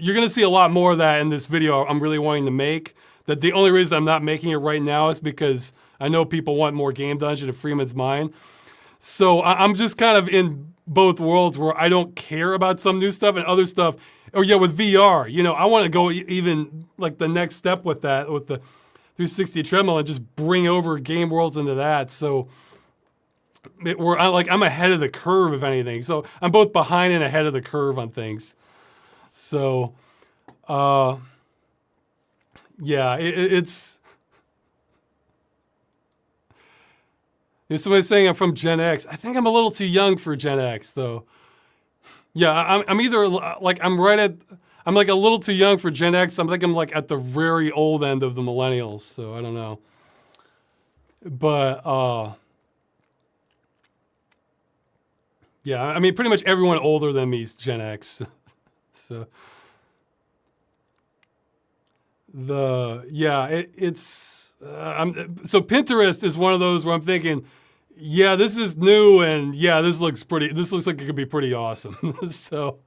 You're going to see a lot more of that in this video I'm really wanting to make. That the only reason I'm not making it right now is because I know people want more Game Dungeon and Freeman's Mind. So I'm just kind of in both worlds where I don't care about some new stuff and other stuff. Or yeah, with VR, I want to go even like the next step with that, with the 360 treadmill, and just bring over game worlds into that. So I'm ahead of the curve, if anything. So I'm both behind and ahead of the curve on things. So, yeah, it's somebody saying I'm from Gen X. I think I'm a little too young for Gen X, though. Yeah, I'm either like I'm like a little too young for Gen X. I'm like at the very old end of the millennials. So I don't know, but yeah, I mean, pretty much everyone older than me is Gen X. So it's so Pinterest is one of those where I'm thinking, yeah, this is new, and yeah, this looks like it could be pretty awesome. So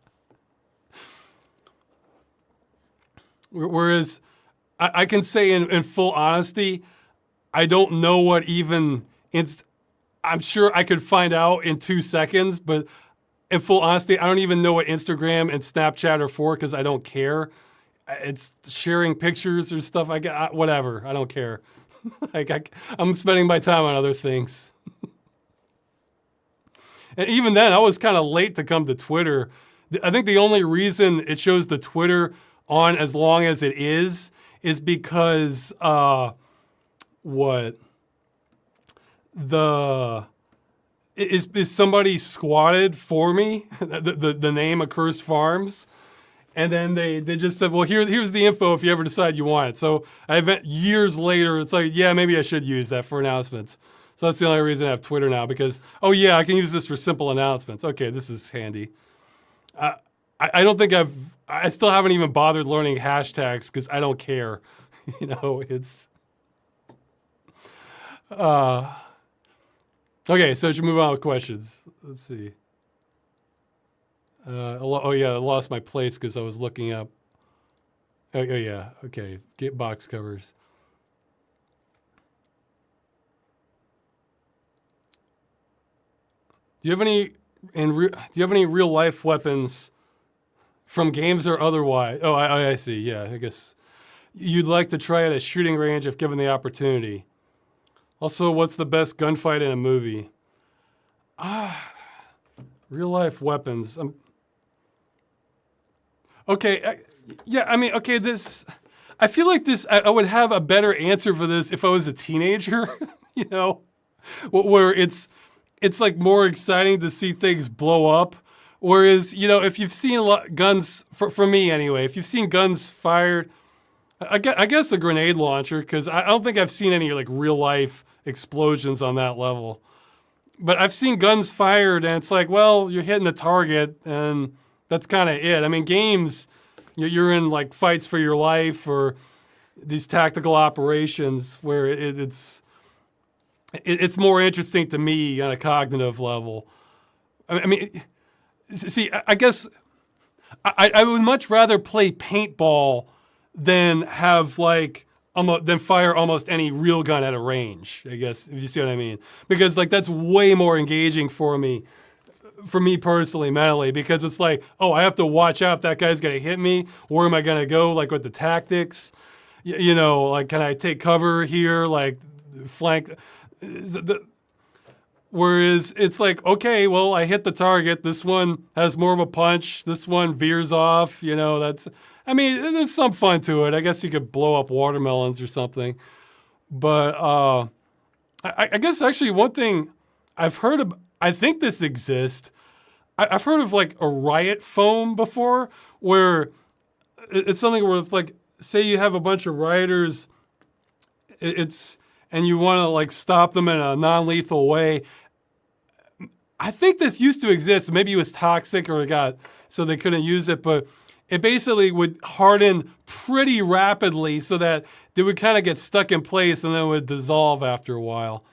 whereas I can say in full honesty, I don't know what even I'm sure I could find out in 2 seconds, but in full honesty, I don't even know what Instagram and Snapchat are for because I don't care. It's sharing pictures or stuff. Whatever. I don't care. I'm spending my time on other things. And even then, I was kind of late to come to Twitter. I think the only reason it shows the Twitter on as long as it is because is somebody squatted for me the name Accursed Farms, and then they just said, well, here's the info if you ever decide you want it. So years later, it's like, yeah, maybe I should use that for announcements. So that's the only reason I have Twitter now, because, oh yeah, I can use this for simple announcements. Okay, this is handy. I don't think I still haven't even bothered learning hashtags because I don't care. It's okay, so should move on with questions. Let's see. Oh yeah, I lost my place because I was looking up. Oh yeah, okay. Get box covers. Do you have any real life weapons from games or otherwise? Oh, I see. Yeah, I guess you'd like to try at a shooting range if given the opportunity. Also, what's the best gunfight in a movie? Real life weapons. Okay, yeah, I mean, okay, I feel like I would have a better answer for this if I was a teenager, where it's like more exciting to see things blow up. Whereas, if you've seen guns, for me anyway, if you've seen guns fired, I guess a grenade launcher, because I don't think I've seen any like real life explosions on that level. But I've seen guns fired, and it's like, well, you're hitting the target, and that's kind of it. I mean, games, you're in like fights for your life or these tactical operations where it's more interesting to me on a cognitive level. I mean, see, I guess I would much rather play paintball than have like than fire almost any real gun at a range. I guess if you see what I mean, because like that's way more engaging for me personally, mentally, because it's like, oh, I have to watch out if that guy's gonna hit me. Where am I gonna go? Like with the tactics, like can I take cover here? Like flank. Whereas it's like, okay, well, I hit the target. This one has more of a punch. This one veers off. I mean, there's some fun to it. I guess you could blow up watermelons or something. But I guess actually one thing I've heard of, I think this exists. I've heard of like a riot foam before, where it's something where if like, say you have a bunch of rioters, and you want to like stop them in a non-lethal way. I think this used to exist. Maybe it was toxic or it got so they couldn't use it, but it basically would harden pretty rapidly so that they would kind of get stuck in place and then it would dissolve after a while.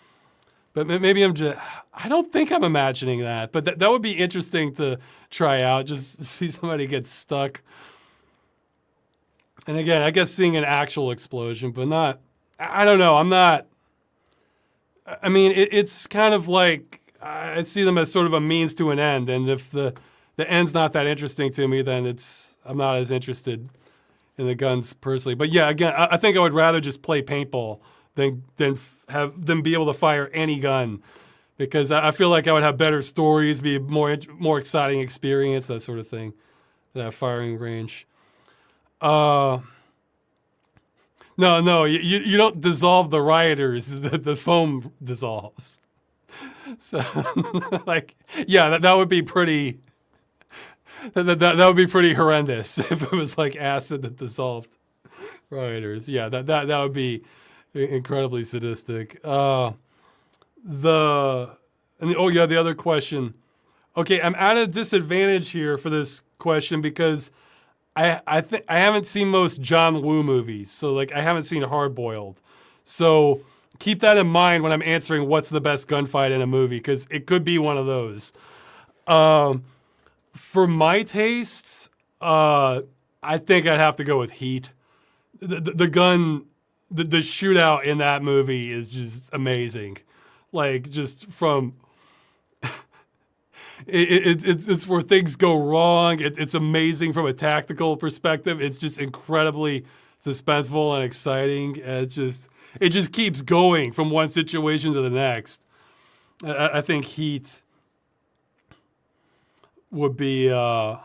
But maybe I don't think I'm imagining that, but that would be interesting to try out, just see somebody get stuck. And again, I guess seeing an actual explosion, but not, I don't know, I mean, it's kind of like, I see them as sort of a means to an end, and if the end's not that interesting to me, then I'm not as interested in the guns personally. But yeah, again, I think I would rather just play paintball than have them be able to fire any gun, because I feel like I would have better stories, be more exciting experience, that sort of thing, than a firing range. No, you don't dissolve the rioters. The foam dissolves. So, like, yeah, that would be pretty. That would be pretty horrendous if it was like acid that dissolved rioters. Yeah, that would be incredibly sadistic. The other question. Okay, I'm at a disadvantage here for this question because I haven't seen most John Woo movies, so like I haven't seen Hard Boiled. So keep that in mind when I'm answering what's the best gunfight in a movie, because it could be one of those. For my tastes, I think I'd have to go with Heat. The shootout in that movie is just amazing. Like just from it's where things go wrong. It's amazing from a tactical perspective. It's just incredibly suspenseful and exciting. And it just keeps going from one situation to the next. I think Heat would be, somebody's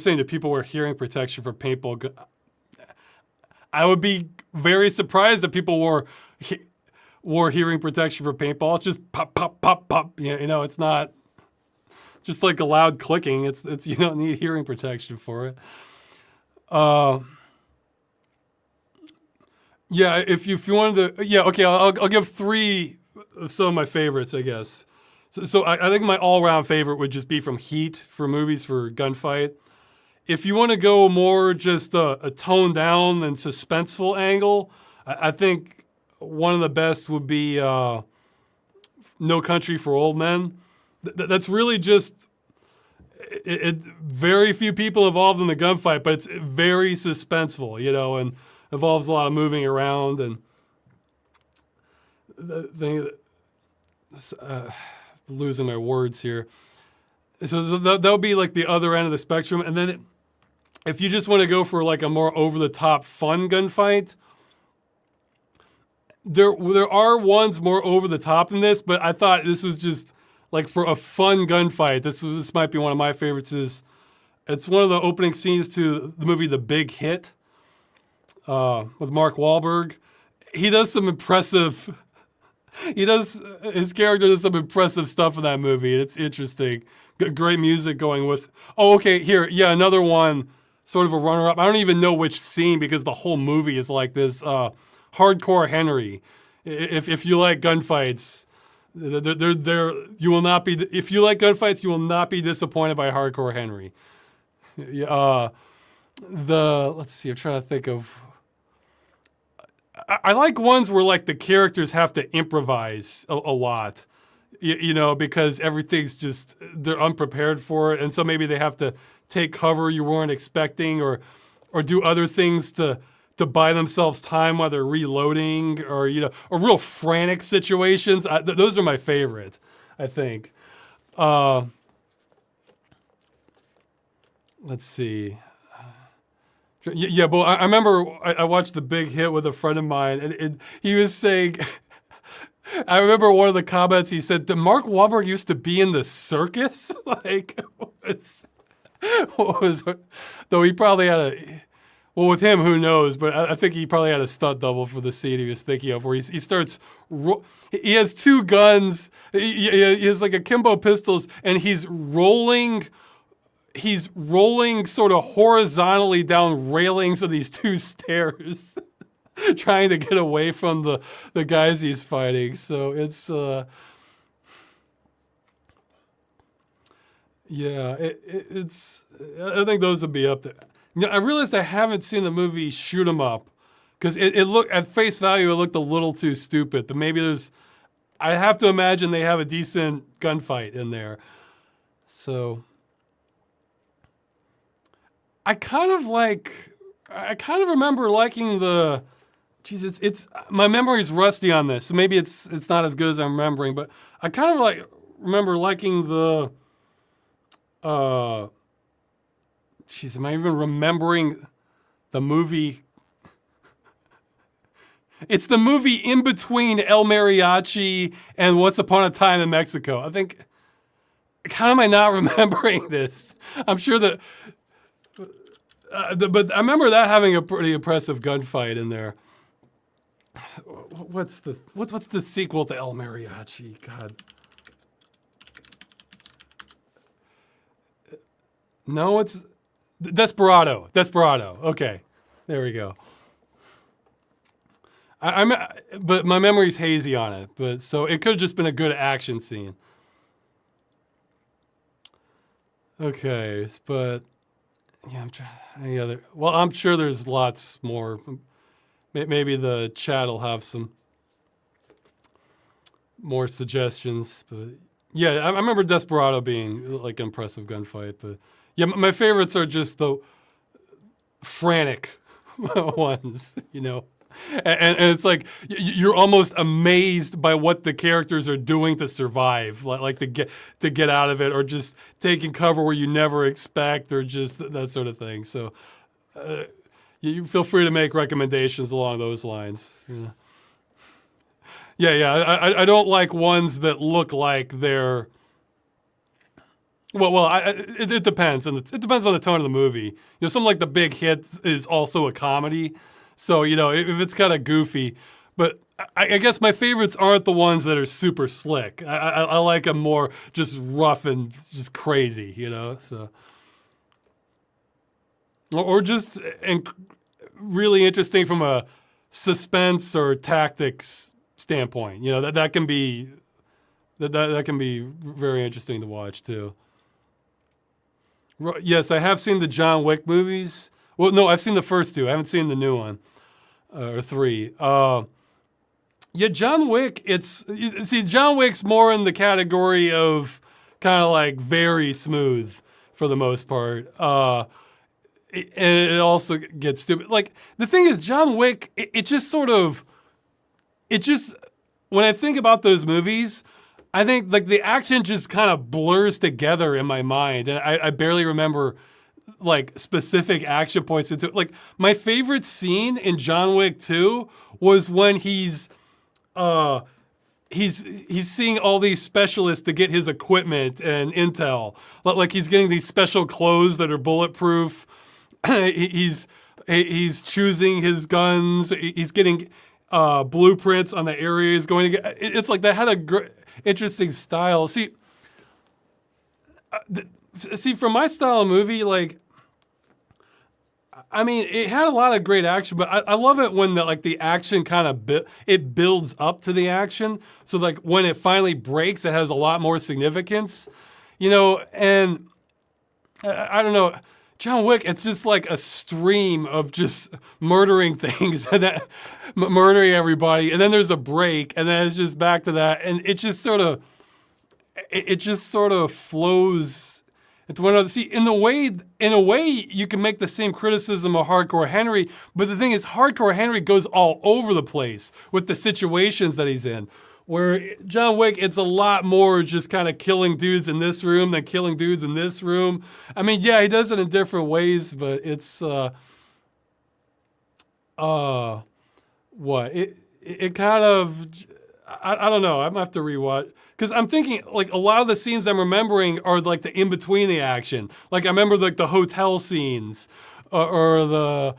saying that people wear hearing protection for paintball. I would be very surprised if people wore hearing protection for paintball. It's just pop, pop, pop, pop. It's not just like a loud clicking. It's you don't need hearing protection for it. If you wanted to, okay, I'll give three of some of my favorites, I guess. So I think my all-around favorite would just be from Heat for movies for gunfight. If you want to go more just a toned down and suspenseful angle, I think one of the best would be No Country for Old Men. That's really just very few people involved in the gunfight, but it's very suspenseful, and involves a lot of moving around and the thing. Losing my words here. So that would be like the other end of the spectrum. And then if you just want to go for like a more over-the-top fun gunfight, there are ones more over the top than this, but I thought this was just like for a fun gunfight. This might be one of my favorites. It's one of the opening scenes to the movie The Big Hit with Mark Wahlberg. His character does some impressive stuff in that movie, and it's interesting. Great music going with. Oh, okay, here, another one, sort of a runner-up. I don't even know which scene because the whole movie is like this. Hardcore Henry. If you like gunfights, you will not be. If you like gunfights, you will not be disappointed by Hardcore Henry. Let's see. I'm trying to think of. I like ones where like the characters have to improvise a lot. because everything's just, they're unprepared for it. And so maybe they have to take cover you weren't expecting, or do other things to buy themselves time while they're reloading, or real frantic situations. Those are my favorite, I think. Let's see. Yeah, but I remember I watched The Big Hit with a friend of mine, and he was saying, I remember one of the comments, he said, "Did Mark Wahlberg used to be in the circus?" Like, what was, though he probably had well, with him, who knows, but I think he probably had a stunt double for the scene he was thinking of, where he starts, he has two guns, he has like akimbo pistols, and he's rolling sort of horizontally down railings of these two stairs, trying to get away from the guys he's fighting. So it's, yeah, it's, I think those would be up there. I realized I haven't seen the movie Shoot 'Em Up, because it looked, at face value, it looked a little too stupid, but maybe I have to imagine they have a decent gunfight in there. So I kind of remember liking it's my memory's rusty on this, so maybe it's not as good as I'm remembering, but I kind of remember liking the, am I even remembering the movie? It's the movie in between El Mariachi and Once Upon a Time in Mexico. I think, how am I not remembering this? I'm sure that, but I remember that having a pretty impressive gunfight in there. What's the sequel to El Mariachi? God. No, it's Desperado. Okay, there we go. But my memory's hazy on it. But so it could have just been a good action scene. Okay, but yeah, I'm trying. Any other? Well, I'm sure there's lots more. Maybe the chat will have some more suggestions. But yeah, I remember Desperado being like an impressive gunfight. But yeah, my favorites are just the frantic ones, And it's like you're almost amazed by what the characters are doing to survive, like to get out of it, or just taking cover where you never expect, or just that sort of thing. So you feel free to make recommendations along those lines. Yeah. I don't like ones that look like they're. Well, it depends, and it depends on the tone of the movie. Something like The Big Hit is also a comedy. So, if it's kind of goofy, but I guess my favorites aren't the ones that are super slick. I like them more just rough and just crazy, so. Or just really interesting from a suspense or tactics standpoint. That can be, that can be very interesting to watch too. Yes, I have seen the John Wick movies. Well, no, I've seen the first two. I haven't seen the new one, or three. Yeah, John Wick, John Wick's more in the category of kind of like very smooth for the most part. And it also gets stupid. Like, the thing is, John Wick, it just, when I think about those movies, I think like the action just kind of blurs together in my mind, and I barely remember like specific action points into it. Like, my favorite scene in John Wick 2 was when he's seeing all these specialists to get his equipment and intel. Like, he's getting these special clothes that are bulletproof. He's choosing his guns. He's getting blueprints on the area he's going to get. It's like, that had a interesting style. See, from my style of movie, like, I mean, it had a lot of great action, but I love it when the action kind of it builds up to the action. So like when it finally breaks, it has a lot more significance, and I don't know. John Wick, it's just like a stream of just murdering things and murdering everybody, and then there's a break, and then it's just back to that, and it just sort of, it just sort of flows. It's one of the, see, in a way, you can make the same criticism of Hardcore Henry, but the thing is, Hardcore Henry goes all over the place with the situations that he's in. Where John Wick, it's a lot more just kind of killing dudes in this room than killing dudes in this room. I mean, yeah, he does it in different ways, but it's what it kind of, I don't know. I'm gonna have to rewatch because I'm thinking like a lot of the scenes I'm remembering are like the in between the action. Like I remember like the hotel scenes, or the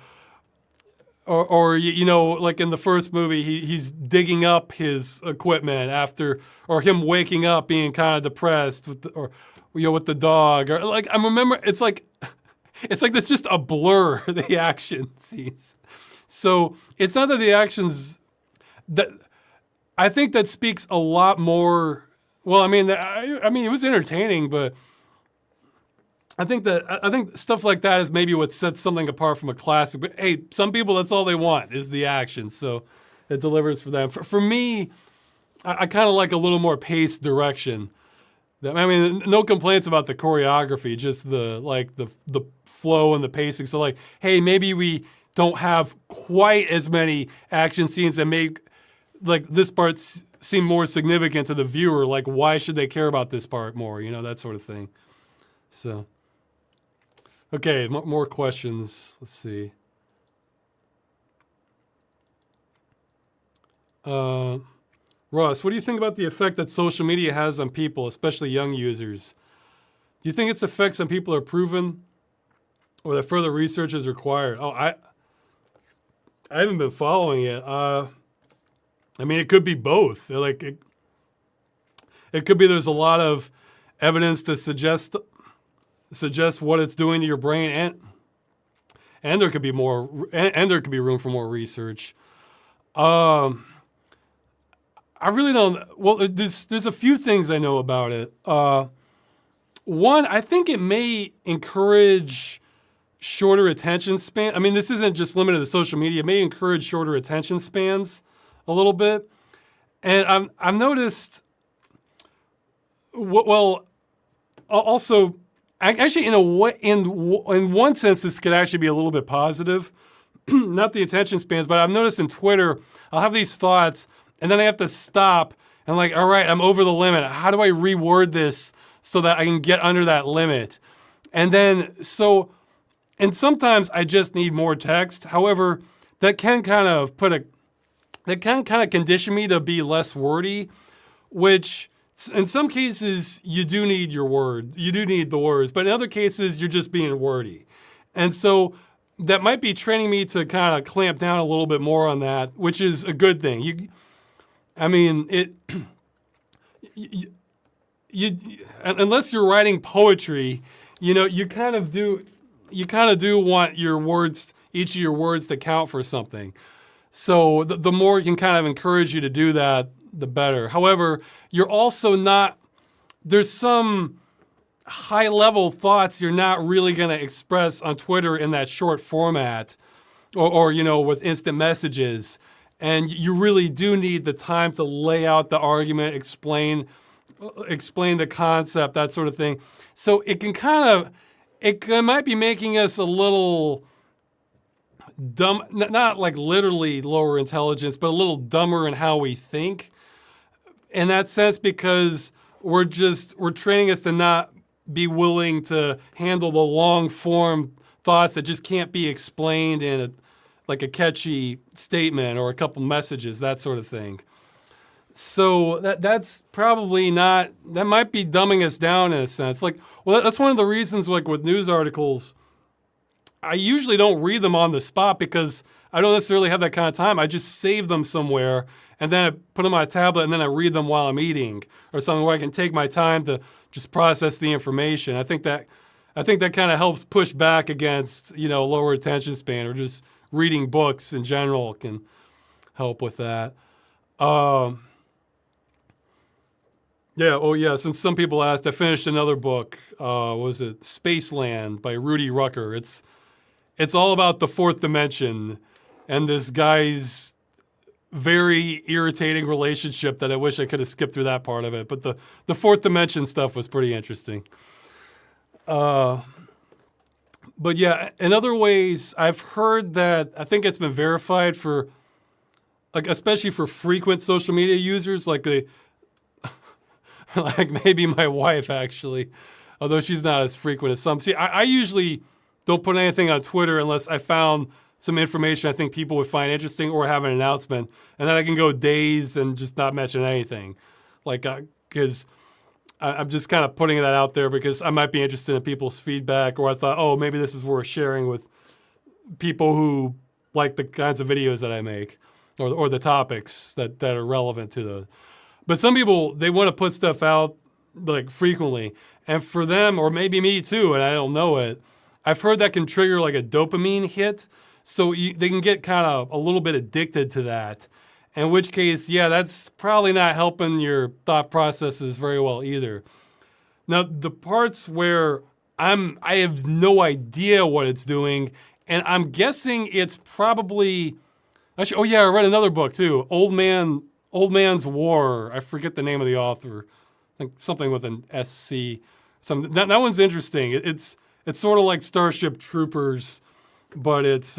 or you know, like in the first movie, he's digging up his equipment after, or him waking up being kind of depressed with or you know with the dog, or like I remember it's like it's just a blur the action scenes. So it's not that the actions that I think that speaks a lot more. Well, I mean, I mean, it was entertaining, but I think stuff like that is maybe what sets something apart from a classic. But hey, some people that's all they want is the action, so it delivers for them. For me, I kind of like a little more paced direction. I mean, no complaints about the choreography, just the flow and the pacing. So like, hey, maybe we don't have quite as many action scenes that make like this part seem more significant to the viewer. Like, why should they care about this part more? You know, that sort of thing. So. Okay, more questions. Let's see. Ross, what do you think about the effect that social media has on people, especially young users? Do you think its effects on people are proven, or that further research is required? Oh, I haven't been following it. I mean, it could be both. Like it could be there's a lot of evidence to suggest what it's doing to your brain, and there could be more, and there could be room for more research. I really don't. Well, there's a few things I know about it. One, I think it may encourage shorter attention span. I mean, this isn't just limited to social media. It may encourage shorter attention spans a little bit, and I've noticed. Well, also. Actually, in a way, in one sense, this could actually be a little bit positive. Not the attention spans, but I've noticed in Twitter, I'll have these thoughts, and then I have to stop and like, all right, I'm over the limit. How do I reword this so that I can get under that limit? And then and sometimes I just need more text. However, that can kind of condition me to be less wordy, which. In some cases, you do need your words. You do need the words. But in other cases, you're just being wordy. And so that might be training me to kind of clamp down a little bit more on that, which is a good thing. Unless you're writing poetry, you know, you kind of do want your words, each of your words to count for something. So the more it can kind of encourage you to do that, the better. However, you're also not, there's some high level thoughts you're not really going to express on Twitter in that short format or, you know, with instant messages. And you really do need the time to lay out the argument, explain the concept, that sort of thing. So it can it might be making us a little dumb, not like literally lower intelligence, but a little dumber in how we think. In that sense, because we're training us to not be willing to handle the long form thoughts that just can't be explained in a catchy statement or a couple messages, that sort of thing. So that's probably not, that might be dumbing us down in a sense. Like, well, that's one of the reasons, like with news articles, I usually don't read them on the spot because I don't necessarily have that kind of time. I just save them somewhere and then I put them on a tablet and then I read them while I'm eating or something where I can take my time to just process the information. I think that kind of helps push back against, you know, lower attention span, or just reading books in general can help with that. Yeah, oh yeah, since some people asked, I finished another book. Was it Spaceland by Rudy Rucker? It's all about the fourth dimension and this guy's very irritating relationship that I wish I could have skipped through that part of it. But the fourth dimension stuff was pretty interesting. But yeah, in other ways, I've heard that I think it's been verified for, like, especially for frequent social media users, like like maybe my wife actually, although she's not as frequent as some. See, I usually don't put anything on Twitter unless I found some information I think people would find interesting or have an announcement, and then I can go days and just not mention anything, like because I'm just kind of putting that out there because I might be interested in people's feedback, or I thought, oh, maybe this is worth sharing with people who like the kinds of videos that I make, or the topics that are relevant to the. But some people, they want to put stuff out like frequently, and for them, or maybe me too, and I don't know it, I've heard that can trigger like a dopamine hit, so they can get kind of a little bit addicted to that. In which case, yeah, that's probably not helping your thought processes very well either. Now, the parts where I have no idea what it's doing, and I'm guessing it's probably, actually, oh yeah, I read another book too, Old Man's War. I forget the name of the author. I think something with an SC. That one's interesting. It's sort of like Starship Troopers, but it's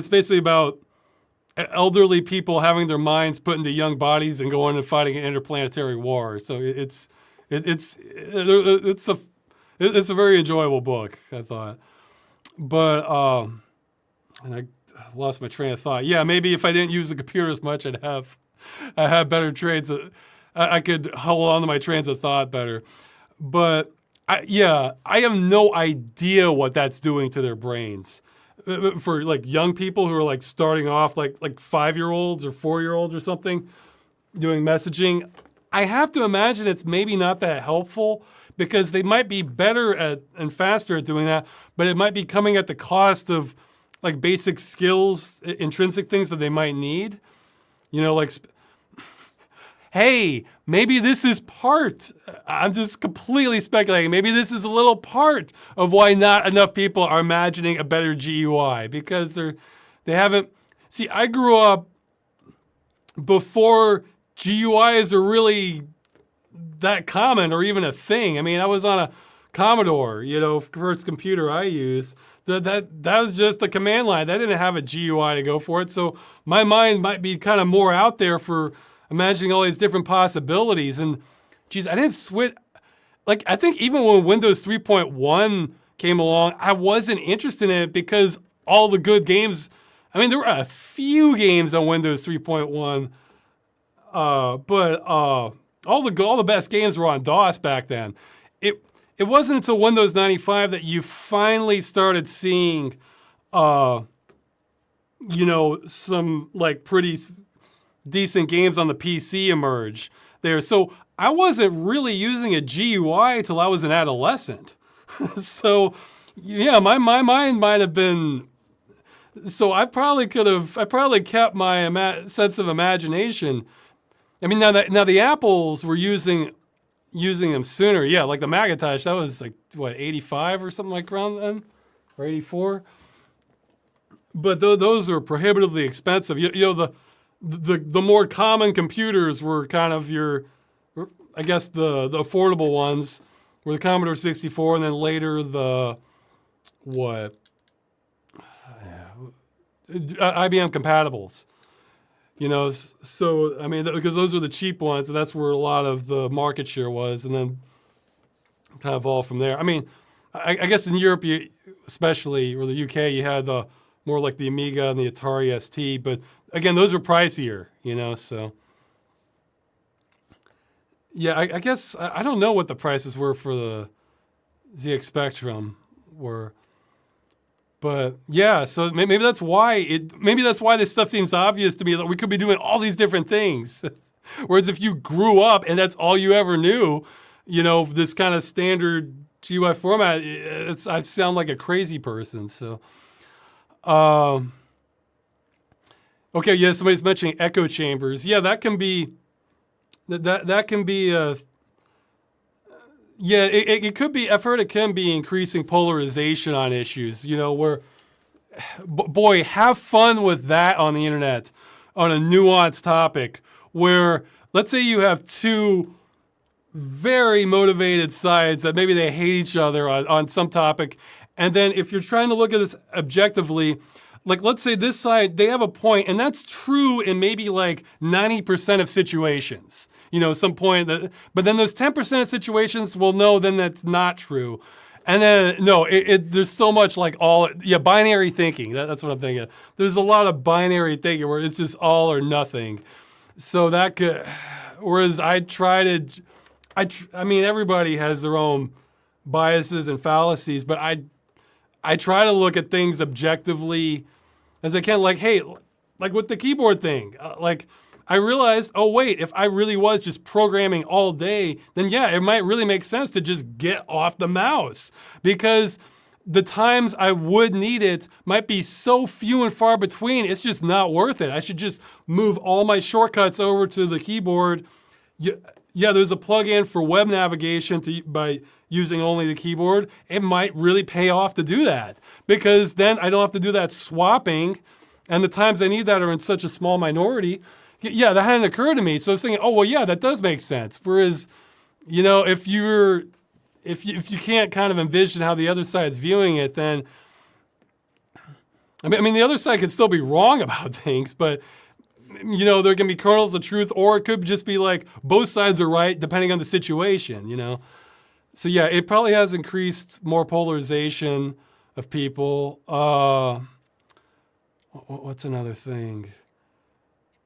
basically about elderly people having their minds put into young bodies and going and fighting an interplanetary war. So it's a very enjoyable book, I thought. But and I lost my train of thought. Yeah, maybe if I didn't use the computer as much, I have better trains. I could hold on to my trains of thought better. But I have no idea what that's doing to their brains. For like young people who are like starting off like 5-year-olds or 4-year-olds or something doing messaging, I have to imagine it's maybe not that helpful because they might be better at and faster at doing that, but it might be coming at the cost of like basic skills, intrinsic things that they might need. You know, like, hey, maybe this is part, I'm just completely speculating, maybe this is a little part of why not enough people are imagining a better GUI, because they haven't, see, I grew up before GUIs are really that common or even a thing. I mean, I was on a Commodore, first computer I used. That was just the command line. That didn't have a GUI to go for it. So my mind might be kind of more out there for imagining all these different possibilities. And geez, I didn't switch. Like, I think even when Windows 3.1 came along, I wasn't interested in it because all the good games, I mean, there were a few games on Windows 3.1, but all the best games were on DOS back then. It wasn't until Windows 95 that you finally started seeing, some like pretty decent games on the PC emerge there. So I wasn't really using a GUI till I was an adolescent. So yeah, my mind might have been, so I probably kept my sense of imagination. I mean, now the Apples were using them sooner. Yeah, like the Macintosh, that was like, what, 85 or something like around then? Or 84? But those are prohibitively expensive. The more common computers were kind of I guess the affordable ones were the Commodore 64, and then later the, IBM compatibles. So, I mean, because those are the cheap ones, and that's where a lot of the market share was, and then kind of all from there. I mean, I guess in Europe, especially, or the UK, you had more like the Amiga and the Atari ST, but again, those are pricier, so. Yeah, I guess, I don't know what the prices were for the ZX Spectrum were. But yeah, so maybe that's why this stuff seems obvious to me, that we could be doing all these different things. Whereas if you grew up and that's all you ever knew, this kind of standard GUI format, I sound like a crazy person. So, okay, yeah, somebody's mentioning echo chambers. Yeah, that can be, that can be yeah, it could be, I've heard it can be increasing polarization on issues, where boy, have fun with that on the internet on a nuanced topic where, let's say you have two very motivated sides that maybe they hate each other on some topic. And then if you're trying to look at this objectively, like let's say this side, they have a point, and that's true in maybe like 90% of situations. Some point that, but then there's 10% of situations, well, no, then that's not true. And then, no, there's so much like binary thinking. That's what I'm thinking. There's a lot of binary thinking where it's just all or nothing. So that could, whereas I mean, everybody has their own biases and fallacies, but I try to look at things objectively as I can. Like, hey, like with the keyboard thing, like I realized, oh wait, if I really was just programming all day, then yeah, it might really make sense to just get off the mouse, because the times I would need it might be so few and far between, it's just not worth it. I should just move all my shortcuts over to the keyboard. Yeah, there's a plugin for web navigation by using only the keyboard. It might really pay off to do that, because then I don't have to do that swapping, and the times I need that are in such a small minority. Yeah, that hadn't occurred to me. So I was thinking, oh well, yeah, that does make sense. Whereas, if you can't kind of envision how the other side's viewing it, then I mean the other side could still be wrong about things, but there can be kernels of truth, or it could just be like both sides are right depending on the situation, So yeah, it probably has increased more polarization of people. What's another thing?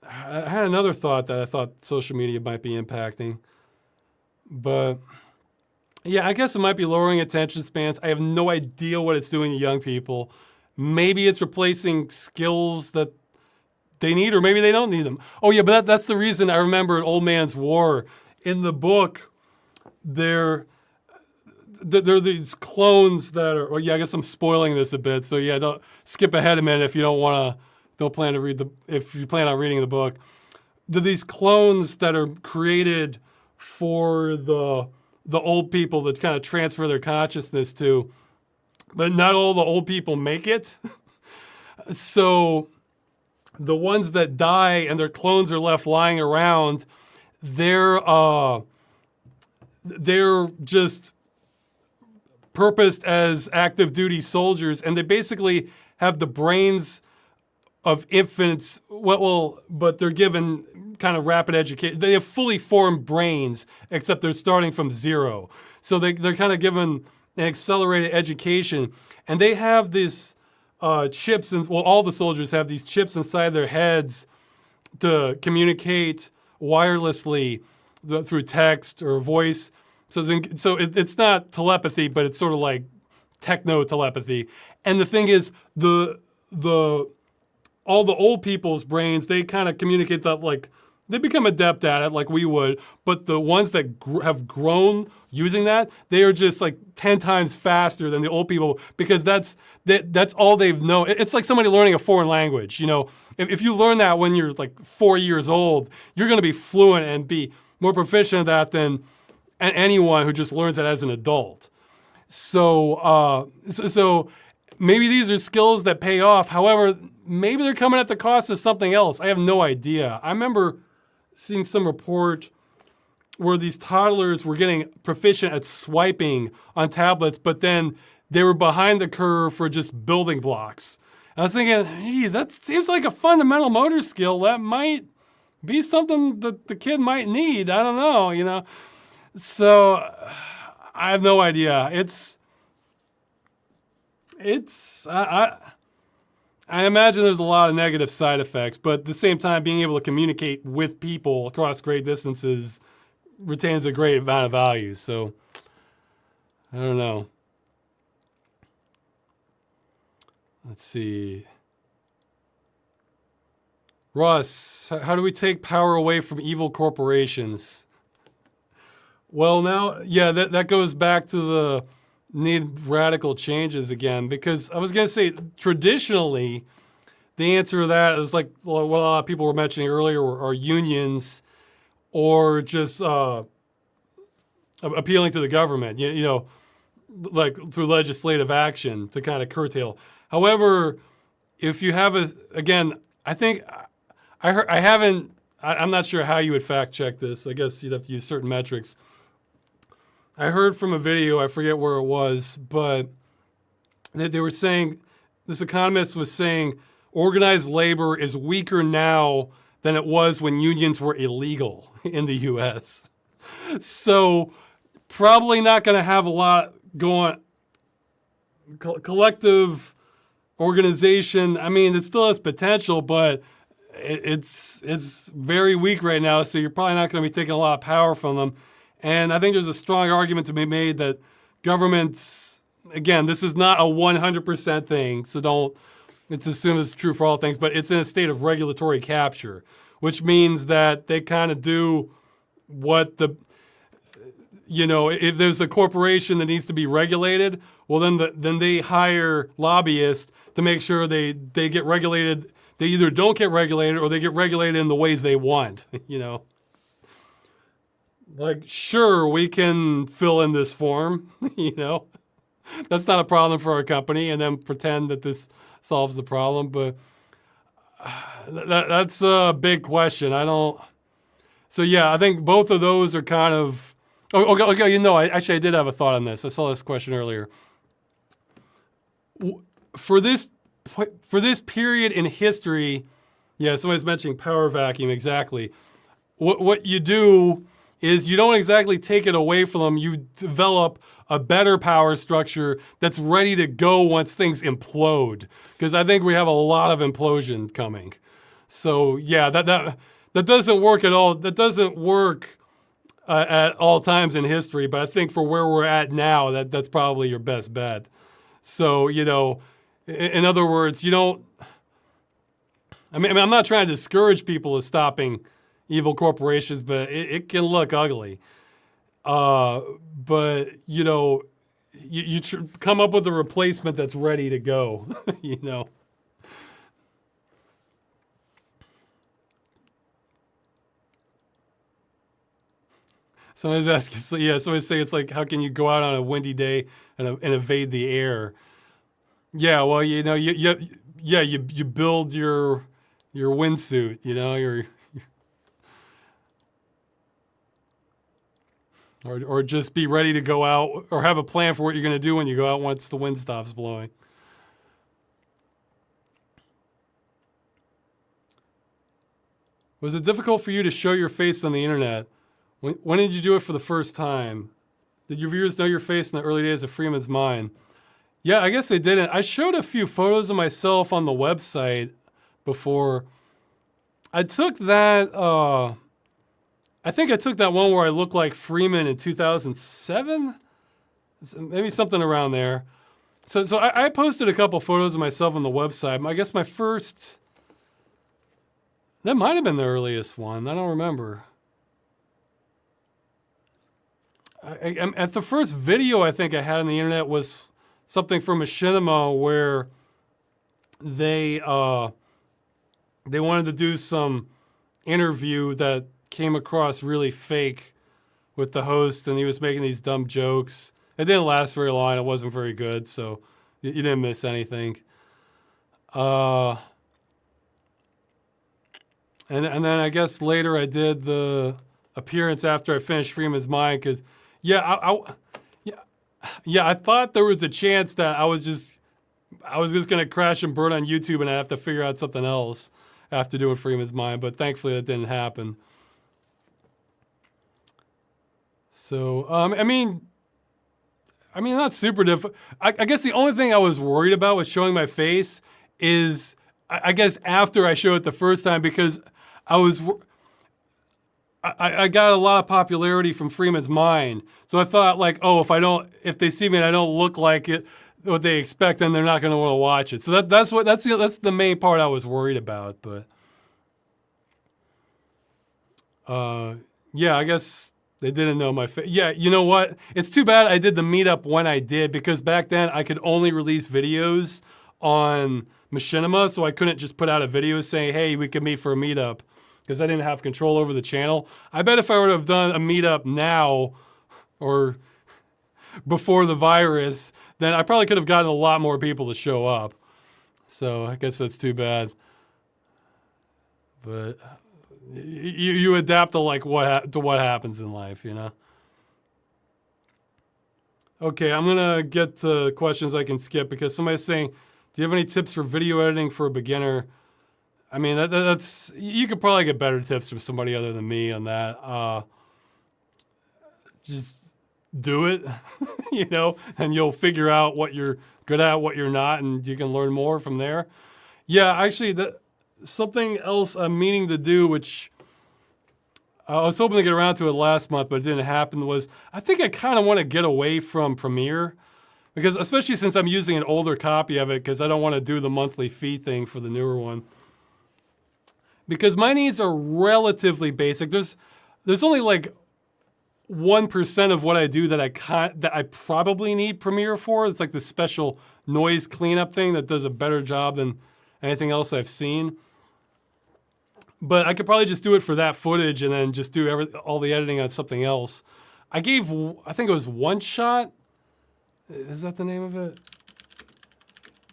I had another thought that I thought social media might be impacting, but yeah, I guess it might be lowering attention spans. I have no idea what it's doing to young people. Maybe it's replacing skills that they need, or maybe they don't need them. Oh yeah, but that's the reason I remember in Old Man's War, in the book, there are these clones that are, I guess I'm spoiling this a bit, so yeah, don't skip ahead a minute if you if you plan on reading the book. There are these clones that are created for the old people to kind of transfer their consciousness to, but not all the old people make it. So the ones that die and their clones are left lying around, they're just purposed as active duty soldiers, and they basically have the brains of infants. But they're given kind of rapid education. They have fully formed brains, except they're starting from zero. So they're kind of given an accelerated education, and they have this chips, and all the soldiers have these chips inside their heads to communicate wirelessly through text or voice. So it's not telepathy, but it's sort of like techno telepathy. And the thing is, all the old people's brains, they kind of communicate that, like, they become adept at it like we would, but the ones that have grown using that, they are just like 10 times faster than the old people, because that's all they've known. It's like somebody learning a foreign language. If you learn that when you're like 4 years old, you're going to be fluent and be more proficient at that than anyone who just learns it as an adult. So maybe these are skills that pay off. However, maybe they're coming at the cost of something else. I have no idea. I remember seeing some report where these toddlers were getting proficient at swiping on tablets, but then they were behind the curve for just building blocks. And I was thinking, geez, that seems like a fundamental motor skill that might be something that the kid might need. I don't know, So I have no idea. I imagine there's a lot of negative side effects, but at the same time, being able to communicate with people across great distances retains a great amount of value. So I don't know. Let's see. Russ, how do we take power away from evil corporations? Well, now, yeah, that goes back to the need radical changes again, because I was going to say, traditionally, the answer to that is like what a lot of people were mentioning earlier are unions, or just appealing to the government, like through legislative action to kind of curtail. However, if you have again, I think I haven't, I'm not sure how you would fact check this. I guess you'd have to use certain metrics. I heard from a video, I forget where it was, but they were saying, this economist was saying, organized labor is weaker now than it was when unions were illegal in the US. So probably not going to have a lot going. Collective organization, I mean, it still has potential, but it's very weak right now, so you're probably not going to be taking a lot of power from them. And I think there's a strong argument to be made that governments, again, this is not a 100% thing, so don't assume it's true for all things, but it's in a state of regulatory capture, which means that they kind of do what if there's a corporation that needs to be regulated, well, then they hire lobbyists to make sure they get regulated. They either don't get regulated or they get regulated in the ways they want, Like, sure, we can fill in this form, That's not a problem for our company, and then pretend that this solves the problem. But that's a big question. So yeah, I think both of those are kind of, okay, I did have a thought on this. I saw this question earlier. For this period in history, yeah, somebody's mentioning power vacuum, exactly. What you do is you don't exactly take it away from them. You develop a better power structure that's ready to go once things implode. Because I think we have a lot of implosion coming. So yeah, that doesn't work at all. That doesn't work at all times in history. But I think for where we're at now, that's probably your best bet. So, in other words, I'm not trying to discourage people as stopping evil corporations, but it can look ugly. But, you come up with a replacement that's ready to go, Somebody's asking, somebody's saying it's like, how can you go out on a windy day and evade the air? Yeah, well, you build your windsuit, or just be ready to go out, or have a plan for what you're going to do when you go out once the wind stops blowing. Was it difficult for you to show your face on the internet? When did you do it for the first time? Did your viewers know your face in the early days of Freeman's Mind? Yeah, I guess they didn't. I showed a few photos of myself on the website before. I took that, I think I took that one where I looked like Freeman in 2007? Maybe something around there. So I posted a couple photos of myself on the website. I guess that might have been the earliest one. I don't remember. At the first video I think I had on the internet was something from Machinima where they wanted to do some interview that came across really fake with the host, and he was making these dumb jokes. It didn't last very long. It wasn't very good, so you didn't miss anything. And then I guess later I did the appearance after I finished Freeman's Mind, because I thought there was a chance that I was just gonna crash and burn on YouTube and I'd have to figure out something else after doing Freeman's Mind, but thankfully that didn't happen. So not super difficult. I guess the only thing I was worried about with showing my face is, I guess after I showed it the first time, because I got a lot of popularity from Freeman's Mind. So I thought, like, oh, if they see me and I don't look like what they expect, then they're not going to want to watch it. So that's the main part I was worried about. But I guess they didn't know my face. Yeah, you know what? It's too bad I did the meetup when I did, because back then I could only release videos on Machinima, so I couldn't just put out a video saying, hey, we can meet for a meetup, because I didn't have control over the channel. I bet if I would have done a meetup now or before the virus, then I probably could have gotten a lot more people to show up. So I guess that's too bad. But you adapt to like what happens in life, you know. Okay, I'm gonna get to questions I can skip because somebody's saying, "Do you have any tips for video editing for a beginner?" I mean, that's you could probably get better tips from somebody other than me on that. Just do it, you know, and you'll figure out what you're good at, what you're not, and you can learn more from there. Yeah, actually, something else I'm meaning to do, which I was hoping to get around to it last month, but it didn't happen, was I think I kind of want to get away from Premiere because, especially since I'm using an older copy of it, because I don't want to do the monthly fee thing for the newer one. Because my needs are relatively basic. There's only like 1% of what I do that I probably need Premiere for. It's like the special noise cleanup thing that does a better job than anything else I've seen. But I could probably just do it for that footage and then just do all the editing on something else. I think it was One Shot. Is that the name of it?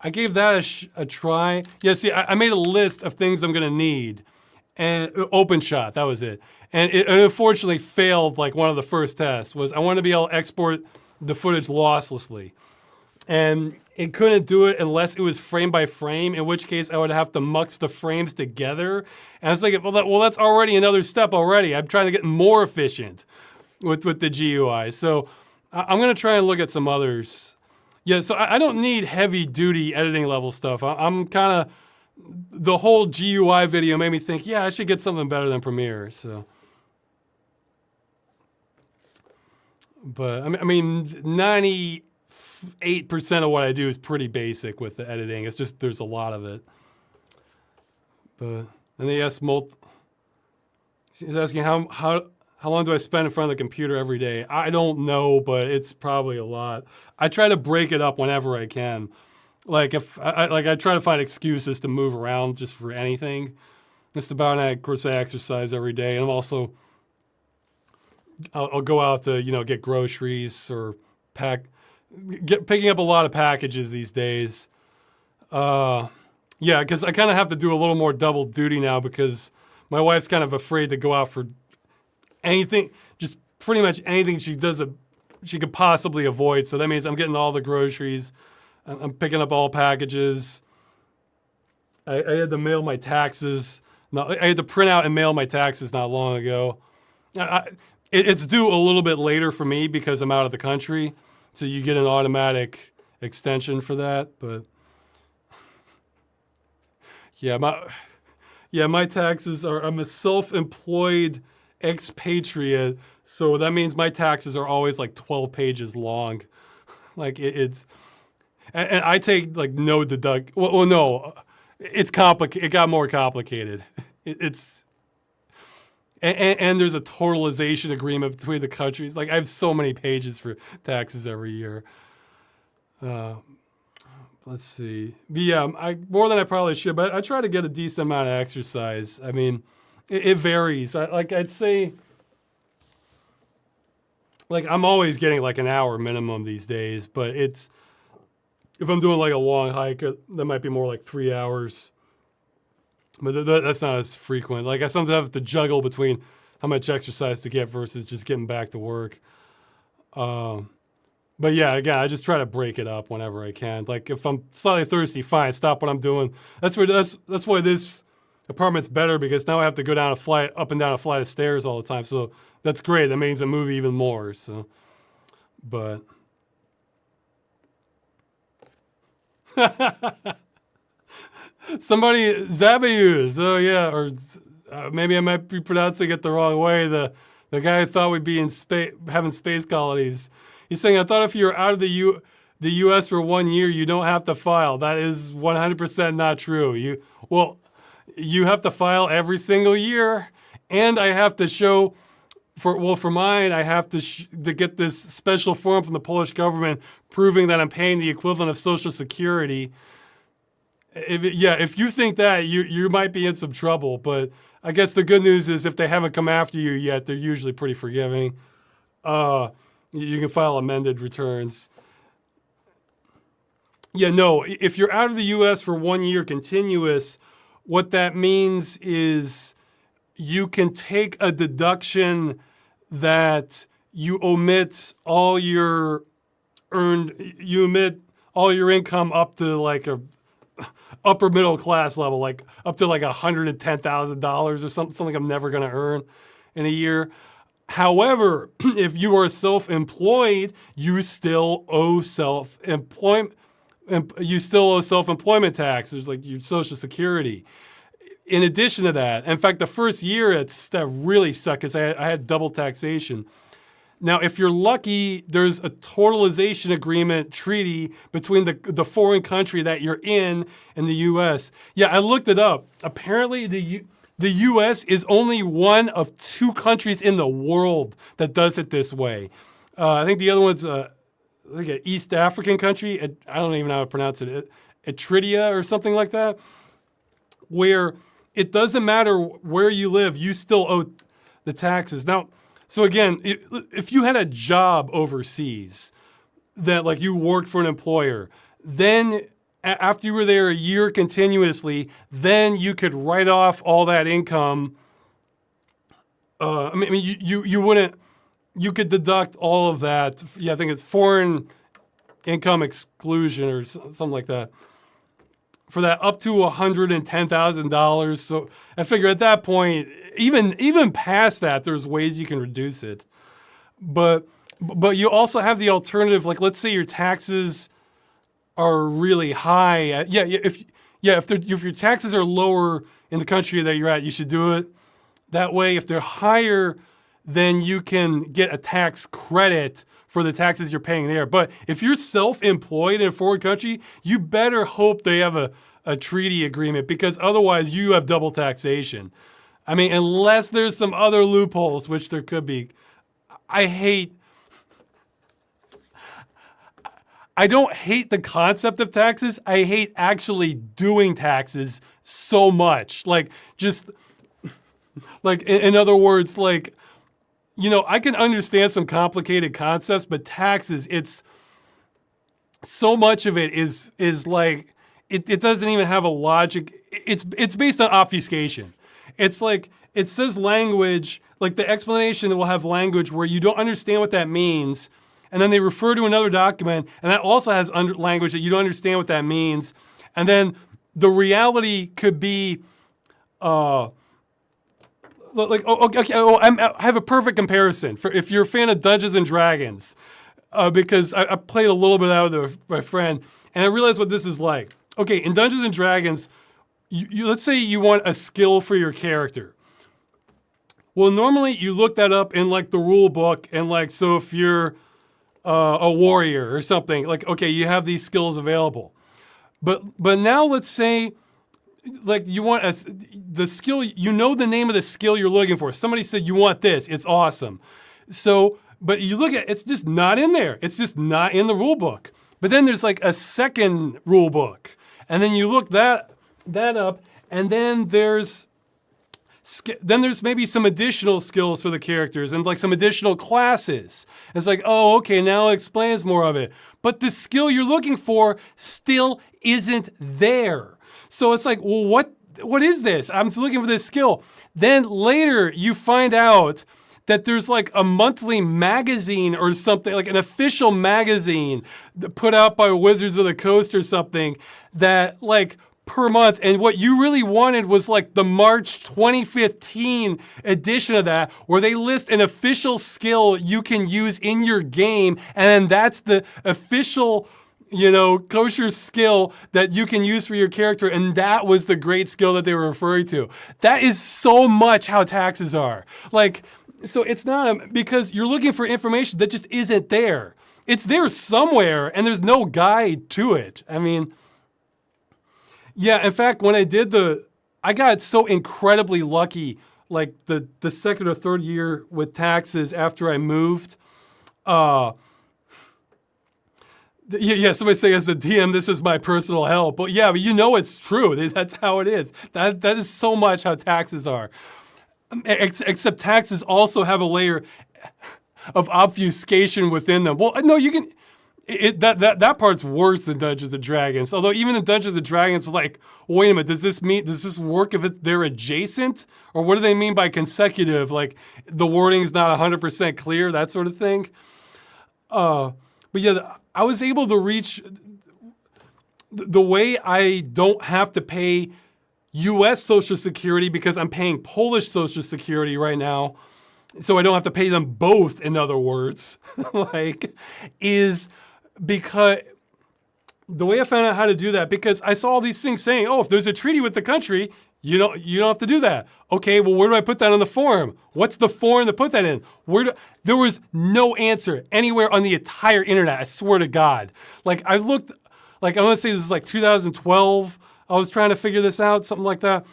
I gave that a try. Yeah, see, I made a list of things I'm gonna need. And Open Shot, that was it. And it unfortunately failed like one of the first tests. Was I wanted to be able to export the footage losslessly. And it couldn't do it unless it was frame by frame, in which case I would have to mux the frames together. And I was like, well, that's already another step already. I'm trying to get more efficient with the GUI. So I'm gonna try and look at some others. Yeah, so I don't need heavy duty editing level stuff. I'm kind of, the whole GUI video made me think, yeah, I should get something better than Premiere. So, but I mean, 98% of what I do is pretty basic with the editing. It's just there's a lot of it. But and they asked he's asking how long do I spend in front of the computer every day? I don't know, but it's probably a lot. I try to break it up whenever I can. Like I try to find excuses to move around just for anything. Just about, and of course I exercise every day, and I'm also I'll go out to get groceries or picking up a lot of packages these days. Yeah, because I kind of have to do a little more double duty now because my wife's kind of afraid to go out for anything, just pretty much anything she could possibly avoid. So that means I'm getting all the groceries. I'm picking up all packages. I had to mail my taxes. No, I had to print out and mail my taxes not long ago. It's due a little bit later for me because I'm out of the country. So you get an automatic extension for that. But yeah, my taxes are, I'm a self-employed expatriate. So that means my taxes are always like 12 pages long. Like it's, and I take like no deduct. Well, no, it's complicated. It got more complicated. And there's a totalization agreement between the countries. Like I have so many pages for taxes every year. Let's see. But yeah, more than I probably should, but I try to get a decent amount of exercise. I mean, it varies. I'd say, like I'm always getting like an hour minimum these days, but if I'm doing like a long hike, that might be more like 3 hours. But that's not as frequent. Like I sometimes have to juggle between how much exercise to get versus just getting back to work. But yeah, again, I just try to break it up whenever I can. Like if I'm slightly thirsty, fine, stop what I'm doing. That's why this apartment's better because now I have to go up and down a flight of stairs all the time. So that's great. That means I move even more. So, but. Somebody, Zabayuz, oh yeah, or maybe I might be pronouncing it the wrong way. The guy who thought we'd be in space, having space colonies. He's saying, I thought if you're out of the U.S. for 1 year, you don't have to file. That is 100% not true. You have to file every single year, and I have to show. For mine, I have to get this special form from the Polish government proving that I'm paying the equivalent of Social Security. If you think that, you might be in some trouble. But I guess the good news is if they haven't come after you yet, they're usually pretty forgiving. You can file amended returns. Yeah, no, if you're out of the US for 1 year continuous, what that means is you can take a deduction that you omit all your you omit all your income up to like a upper middle class level, like up to like $110,000 or something I'm never going to earn in a year. However, if you are self-employed, you still owe self-employment. You still owe self-employment taxes, like your Social Security. In addition to that, in fact, the first year that really sucked because I had double taxation. Now, if you're lucky, there's a totalization agreement treaty between the foreign country that you're in and the U.S. Yeah, I looked it up. Apparently, the U.S. is only one of 2 countries in the world that does it this way. I think the other one's like an East African country. I don't even know how to pronounce it. Eritrea or something like that, where it doesn't matter where you live, you still owe the taxes. Now, so again, if you had a job overseas that like you worked for an employer, then after you were there a year continuously, then you could write off all that income. You wouldn't, you could deduct all of that. Yeah, I think it's foreign income exclusion or something like that. For that up to $110,000. So I figure at that point, even past that, there's ways you can reduce it. But you also have the alternative, like let's say your taxes are really high. If your taxes are lower in the country that you're at, you should do it that way. If they're higher, then you can get a tax credit for the taxes you're paying there. But if you're self-employed in a foreign country, you better hope they have a treaty agreement, because otherwise you have double taxation. I mean, unless there's some other loopholes, which there could be. I don't hate the concept of taxes. I hate actually doing taxes so much. Like, just, like, in other words, like, I can understand some complicated concepts, but taxes, it's so much of it is like, it doesn't even have a logic. It's based on obfuscation. It's like, it says language, like the explanation will have language where you don't understand what that means, and then they refer to another document, and that also has language that you don't understand what that means, and then the reality could be, I have a perfect comparison for if you're a fan of Dungeons and Dragons, because I played a little bit out with my friend, and I realized what this is like. Okay, in Dungeons and Dragons, let's say you want a skill for your character. Well, normally you look that up in like the rule book, and like, so if you're a warrior or something, like, okay, you have these skills available. But now let's say, like, you want the skill, the name of the skill you're looking for. Somebody said you want this, it's awesome. So, but you look at it's just not in there. It's just not in the rule book. But then there's like a second rule book. And then you look that up, and then there's maybe some additional skills for the characters and like some additional classes. It's like, oh, okay, now it explains more of it. But the skill you're looking for still isn't there. So it's like, well, what is this? I'm looking for this skill. Then later you find out that there's like a monthly magazine or something, like an official magazine put out by Wizards of the Coast or something, that like per month, and what you really wanted was like the March 2015 edition of that, where they list an official skill you can use in your game, and then that's the official, kosher skill that you can use for your character, and that was the great skill that they were referring to. That is so much how taxes are. Like, so it's not, because you're looking for information that just isn't there. It's there somewhere, and there's no guide to it. I mean, yeah, in fact, when I did I got so incredibly lucky, like the second or third year with taxes after I moved. Somebody say as a DM, this is my personal help. But yeah, but it's true. That's how it is. That is so much how taxes are. Except taxes also have a layer of obfuscation within them. Well, no, you can. that part's worse than Dungeons and Dragons. Although even in Dungeons and Dragons, like, wait a minute, does this work if they're adjacent, or what do they mean by consecutive? Like, the wording's not 100% clear, that sort of thing. But yeah, I was able to reach the way I don't have to pay U.S. Social Security because I'm paying Polish Social Security right now, so I don't have to pay them both. In other words, like, is because the way I found out how to do that, because I saw all these things saying, oh, if there's a treaty with the country, you don't have to do that. Okay, well, where do I put that on the form? What's the form to put that in? There was no answer anywhere on the entire internet, I swear to God. Like, I looked, like, I want to say this is like 2012. I was trying to figure this out, something like that.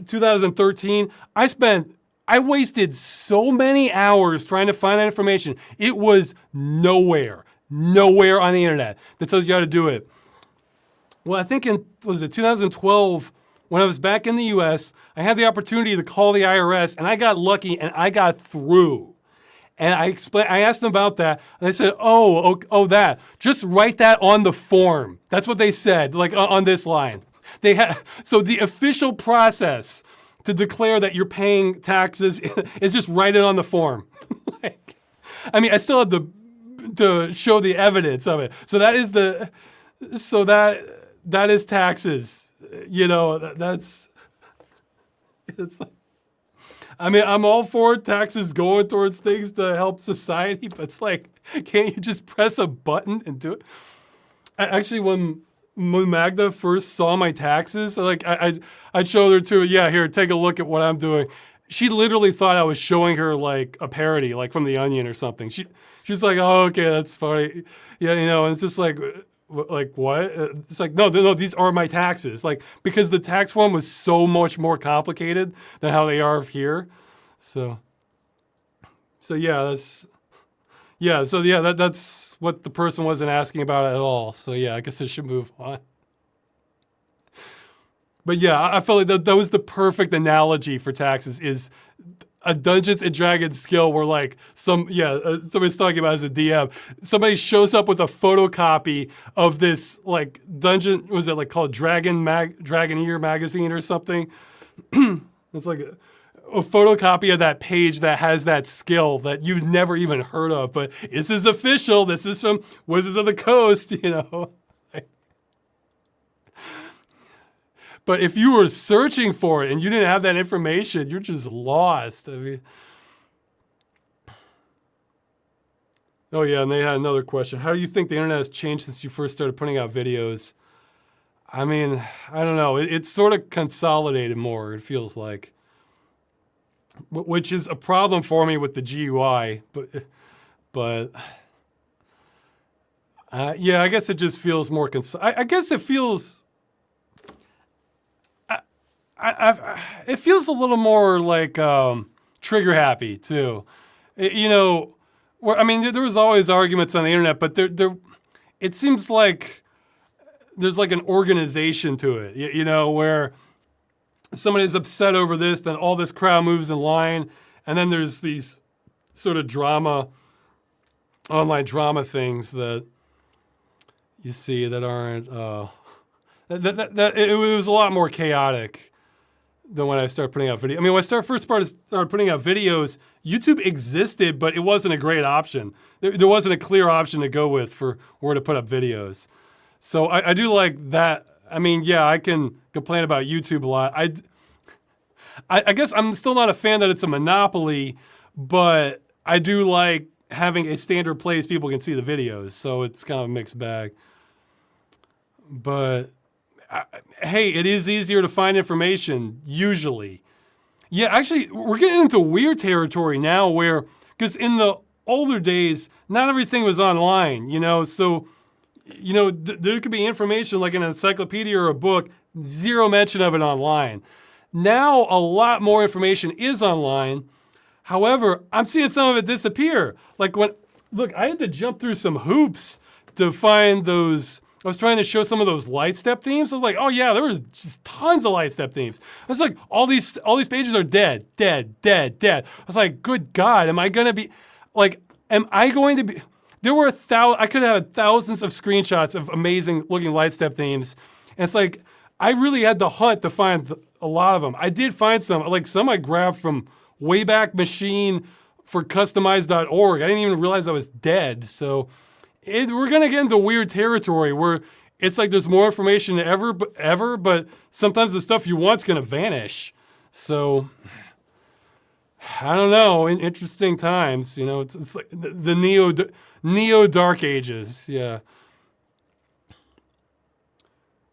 2013. I wasted so many hours trying to find that information. It was nowhere on the internet that tells you how to do it. Well, I think in, 2012, when I was back in the US, I had the opportunity to call the IRS, and I got lucky and I got through. And I asked them about that, and they said, oh, that. Just write that on the form. That's what they said, like on this line. So the official process to declare that you're paying taxes is just write it on the form. Like, I mean, I still have to show the evidence of it. So that is taxes. You know, it's like, I mean, I'm all for taxes going towards things to help society, but it's like, can't you just press a button and do it? Actually, when Magda first saw my taxes, like, I'd show her too, yeah, here, take a look at what I'm doing. She literally thought I was showing her like a parody, like from The Onion or something. She's like, oh, okay, that's funny. Yeah, you know, and it's just like what? It's like, no, these are my taxes. Like, because the tax form was so much more complicated than how they are here. So that's what the person wasn't asking about at all. So yeah, I guess I should move on. But yeah, I felt like that was the perfect analogy for taxes, is a Dungeons and Dragons skill where like somebody's talking about as a DM, somebody shows up with a photocopy of this like dungeon, was it like called Dragoneer magazine or something? It's like a photocopy of that page that has that skill that you've never even heard of, but this is official. This is from Wizards of the Coast, you know. But if you were searching for it and you didn't have that information, you're just lost. I mean, oh yeah, and they had another question. How do you think the internet has changed since you first started putting out videos? I mean, I don't know. It's sort of consolidated more, it feels like, which is a problem for me with the GUI. But yeah, I guess it just feels more I guess it feels. It feels a little more like trigger happy too, you know. Where I mean, there was always arguments on the internet, but it seems like there's like an organization to it, you know, where if somebody's upset over this, then all this crowd moves in line, and then there's these sort of online drama things that you see that aren't. It was a lot more chaotic than when I started putting out videos. I mean, when I first started putting out videos, YouTube existed, but it wasn't a great option. There wasn't a clear option to go with for where to put up videos. So I do like that. I mean, yeah, I can complain about YouTube a lot. I guess I'm still not a fan that it's a monopoly, but I do like having a standard place people can see the videos. So it's kind of a mixed bag. But hey, it is easier to find information, usually. Yeah, actually, we're getting into weird territory now where, because in the older days, not everything was online, you know? So, you know, there could be information like an encyclopedia or a book, zero mention of it online. Now, a lot more information is online. However, I'm seeing some of it disappear. Like look, I had to jump through some hoops to find those. I was trying to show some of those light step themes. I was like, oh yeah, there was just tons of light step themes. I was like, all these pages are dead. I was like, good God, am I going to be, there were I could have had thousands of screenshots of amazing looking Lightstep themes. And it's like, I really had to hunt to find a lot of them. I did find some, like some I grabbed from Wayback Machine for Customize.org. I didn't even realize I was dead. So we're going to get into weird territory where it's like there's more information than ever, but sometimes the stuff you want's going to vanish. So I don't know. Interesting times, you know. It's like the Neo Dark Ages. Yeah.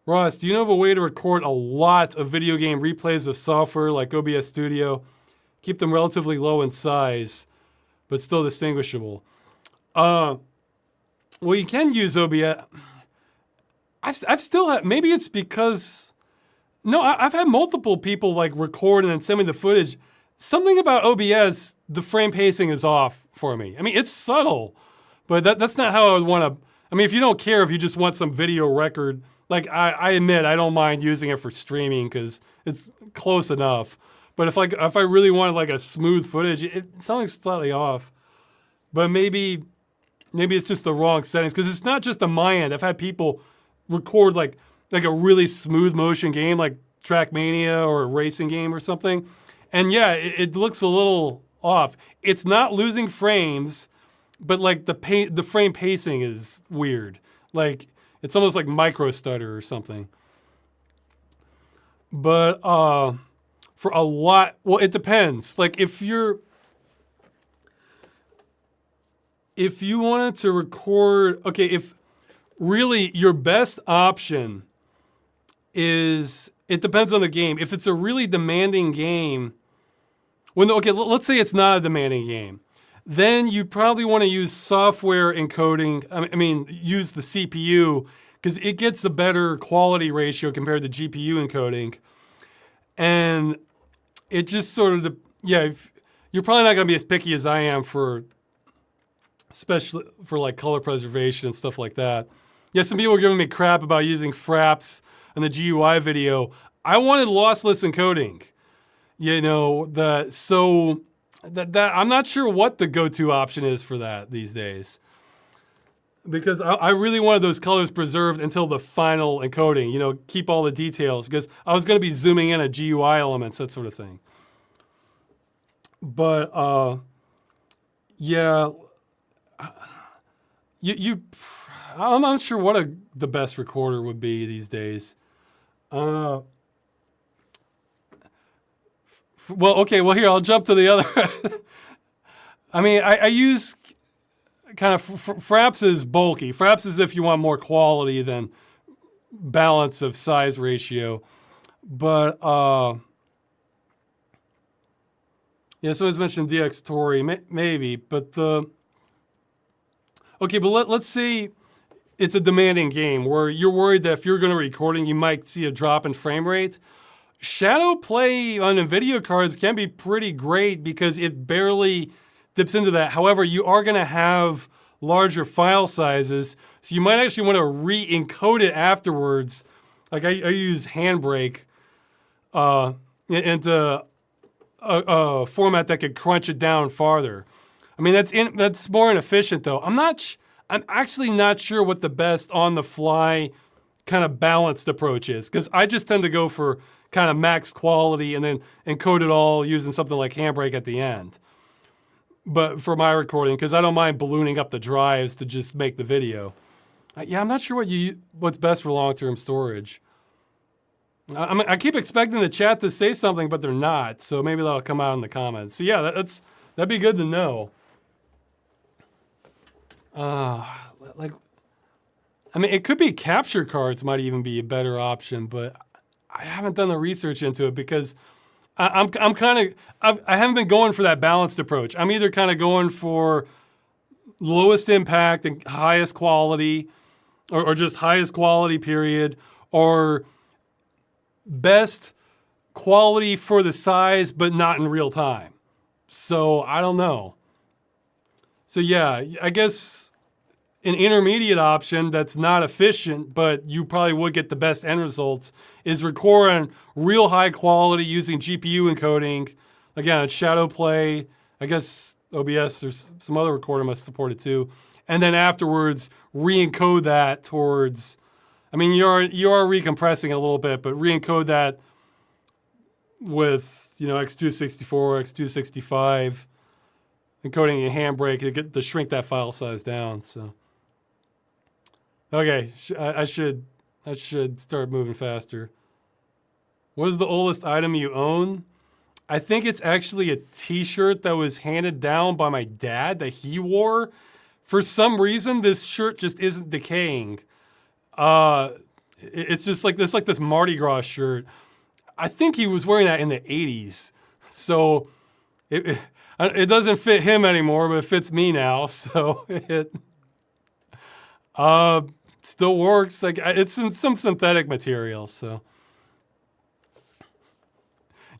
Ross, do you know of a way to record a lot of video game replays with software like OBS Studio? Keep them relatively low in size, but still distinguishable. Well, you can use OBS. I've still had, maybe it's because, no, I've had multiple people like record and then send me the footage. Something about OBS, the frame pacing is off for me. I mean, it's subtle, but that's not how I would want to. I mean, if you don't care, if you just want some video record, like I admit, I don't mind using it for streaming because it's close enough. But if I really wanted like a smooth footage, it's something slightly off. But maybe it's just the wrong settings because it's not just on my end. I've had people record like a really smooth motion game like Trackmania or a racing game or something. And yeah, it looks a little off. It's not losing frames, but like the frame pacing is weird. Like it's almost like micro stutter or something. But for a lot, well, it depends. Like if you wanted to record, okay, if really your best option is, it depends on the game. If it's a really demanding game, okay, let's say it's not a demanding game, then you probably want to use software encoding. I mean, use the CPU because it gets a better quality ratio compared to GPU encoding. And it just sort of, you're probably not going to be as picky as I am especially for like color preservation and stuff like that. Yeah, some people are giving me crap about using fraps in the GUI video. I wanted lossless encoding. You know, I'm not sure what the go-to option is for that these days. Because I really wanted those colors preserved until the final encoding, you know, keep all the details, because I was going to be zooming in at GUI elements, that sort of thing. But, yeah, I'm not sure what the best recorder would be these days. Well, here, I'll jump to the other. I mean, I use kind of, Fraps is bulky. Fraps is if you want more quality than balance of size ratio. But, yeah, someone's mentioned DX Tori, maybe, but okay, but let's say it's a demanding game where you're worried that if you're going to recording, you might see a drop in frame rate. Shadow play on NVIDIA cards can be pretty great because it barely dips into that. However, you are going to have larger file sizes, so you might actually want to re-encode it afterwards. Like I use Handbrake into a format that could crunch it down farther. I mean, that's more inefficient though. I'm actually not sure what the best on-the-fly kind of balanced approach is, because I just tend to go for kind of max quality and then encode it all using something like Handbrake at the end. But for my recording, because I don't mind ballooning up the drives to just make the video. Yeah, I'm not sure what's best for long-term storage. I keep expecting the chat to say something, but they're not. So maybe that'll come out in the comments. So yeah, that'd be good to know. Like, I mean, it could be capture cards might even be a better option, but I haven't done the research into it because I haven't been going for that balanced approach. I'm either kind of going for lowest impact and highest quality, or just highest quality period, or best quality for the size, but not in real time. So I don't know. So yeah, I guess an intermediate option that's not efficient, but you probably would get the best end results, is record on real high quality using GPU encoding. Again, Shadow Play, I guess OBS or some other recorder must support it too. and then afterwards re-encode that towards. I mean, you are recompressing it a little bit, but re-encode that with x264, x265, encoding a handbrake to shrink that file size down. So, okay, I should start moving faster. What is the oldest item you own? I think it's actually a T-shirt that was handed down by my dad that he wore. For some reason, this shirt just isn't decaying. It's just like this Mardi Gras shirt. I think he was wearing that in the 80s. So it doesn't fit him anymore, but it fits me now. So it still works. Like it's some synthetic material. So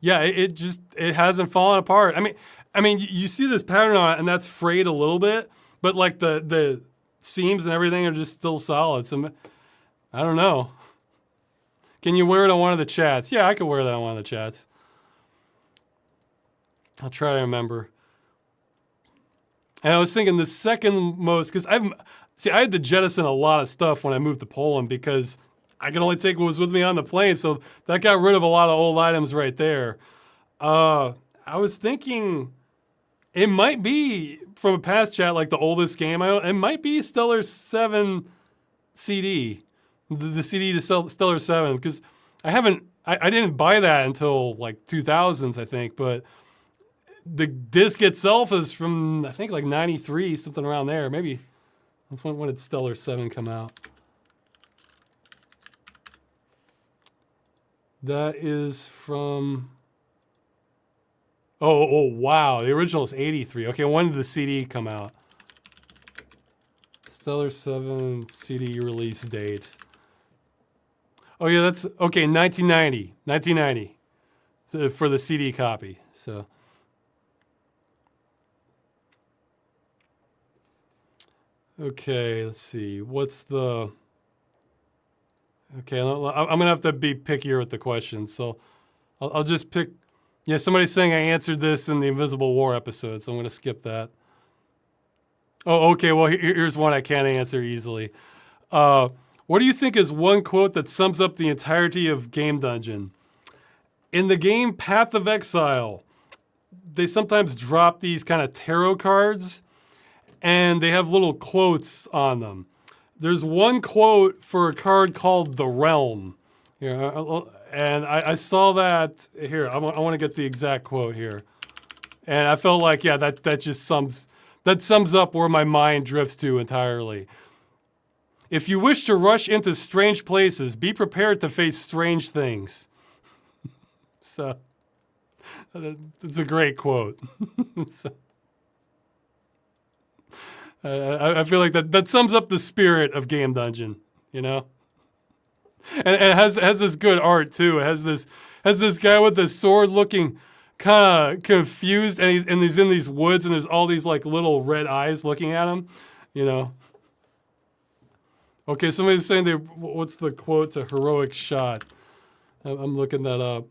yeah, it hasn't fallen apart. I mean, you see this pattern on it, and that's frayed a little bit, but like the seams and everything are just still solid. So I don't know. Can you wear it on one of the chats? Yeah, I could wear that on one of the chats. I'll try to remember. And I was thinking the second most, because I had to jettison a lot of stuff when I moved to Poland because I could only take what was with me on the plane, so that got rid of a lot of old items right there. I was thinking it might be from a past chat, like the oldest game I own. It might be Stellar 7 CD. The CD to Stellar 7, because I didn't buy that until like 2000s, I think, but the disc itself is from, I think, like 93, something around there. Maybe, that's when did Stellar 7 come out? That is from, oh wow, the original is 83. Okay, when did the CD come out? Stellar 7 CD release date. Oh yeah, that's okay. 1990 so for the CD copy. So okay, let's see. What's the? Okay, I'm gonna have to be pickier with the questions. So I'll just pick. Yeah, somebody's saying I answered this in the Invisible War episode, so I'm gonna skip that. Oh, okay. Well, here's one I can't answer easily. What do you think is one quote that sums up the entirety of Game Dungeon? In the game Path of Exile, they sometimes drop these kind of tarot cards, and they have little quotes on them. There's one quote for a card called The Realm. Here, and I saw that here. I want to get the exact quote here. And I felt like, yeah, that just sums up where my mind drifts to entirely. If you wish to rush into strange places, be prepared to face strange things. So, it's a great quote. So, I feel like that sums up the spirit of Game Dungeon, you know? And it has this good art too. It has this guy with this sword looking kind of confused, and he's in these woods, and there's all these like little red eyes looking at him, you know? Okay, somebody's saying what's the quote to Heroic Shot? I'm looking that up.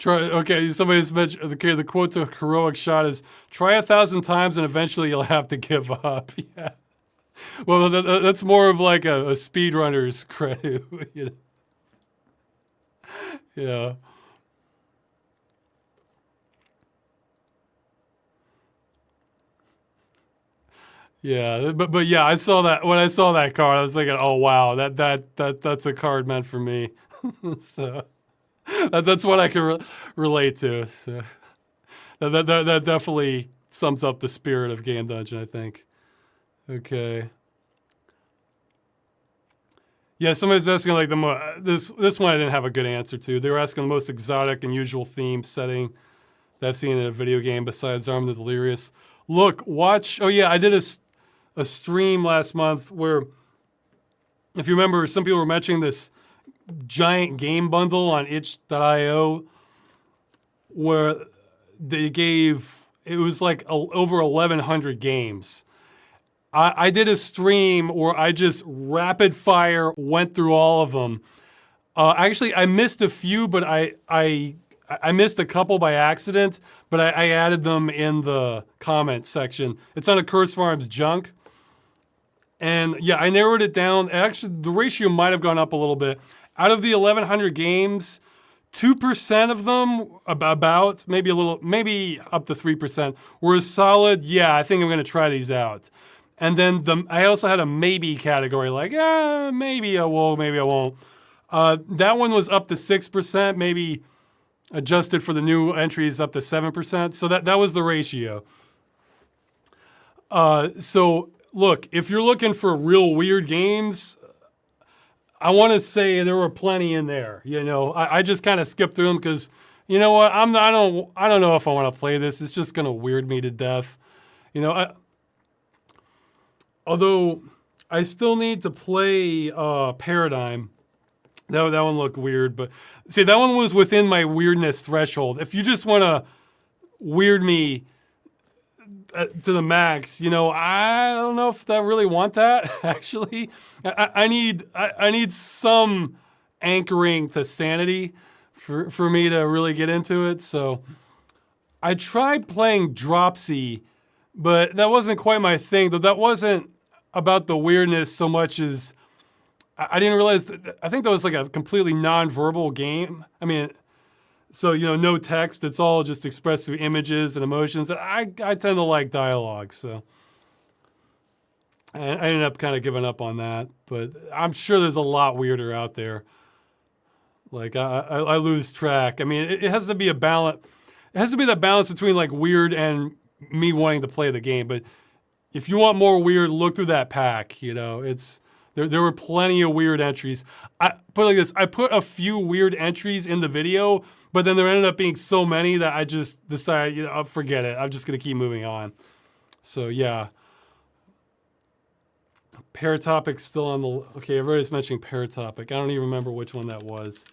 Okay, somebody's mentioned, okay, the quote to Heroic Shot is, try 1,000 times and eventually you'll have to give up. Yeah. Well, that's more of like a speedrunner's credit. You know? Yeah. Yeah, but yeah, I saw that when I saw that card, I was thinking, oh wow, that's a card meant for me. So that's what I can relate to. So that definitely sums up the spirit of Game Dungeon, I think. Okay. Yeah, somebody's asking like this one I didn't have a good answer to. They were asking the most exotic and usual theme setting that I've seen in a video game besides Arm the Delirious. Look, watch. Oh yeah, I did a stream last month where, if you remember, some people were mentioning this giant game bundle on itch.io where they gave, it was like over 1,100 games. I did a stream where I just rapid fire went through all of them. Actually, I missed a few, but I I missed a couple by accident, but I added them in the comment section. It's on a Curse Farms junk. And yeah, I narrowed it down. Actually, the ratio might have gone up a little bit. Out of the 1,100 games, 2% of them, about maybe a little, maybe up to 3%, were solid. Yeah, I think I'm going to try these out. And then I also had a maybe category, like, maybe I will, maybe I won't. That one was up to 6%, maybe adjusted for the new entries up to 7%. So that was the ratio. So look, if you're looking for real weird games, I want to say there were plenty in there. You know, I just kind of skipped through them because, you know what, I don't know if I want to play this. It's just gonna weird me to death. You know, although I still need to play Paradigm. That one looked weird, but see, that one was within my weirdness threshold. If you just want to weird me to the max, you know, I don't know if I really want that. Actually, I need some anchoring to sanity for me to really get into it. So I tried playing Dropsy, but that wasn't quite my thing. Though that wasn't about the weirdness so much as I didn't realize that. I think that was like a completely non-verbal game. I mean, so, you know, no text. It's all just expressed through images and emotions. I tend to like dialogue, so and I ended up kind of giving up on that. But I'm sure there's a lot weirder out there. Like I lose track. I mean, it has to be a balance. It has to be that balance between like weird and me wanting to play the game. But if you want more weird, look through that pack. You know, it's there were plenty of weird entries. I put it like this. I put a few weird entries in the video, but then there ended up being so many that I just decided, you know, forget it. I'm just gonna keep moving on. So yeah. Paratopic's still on the, okay, everybody's mentioning Paratopic. I don't even remember which one that was.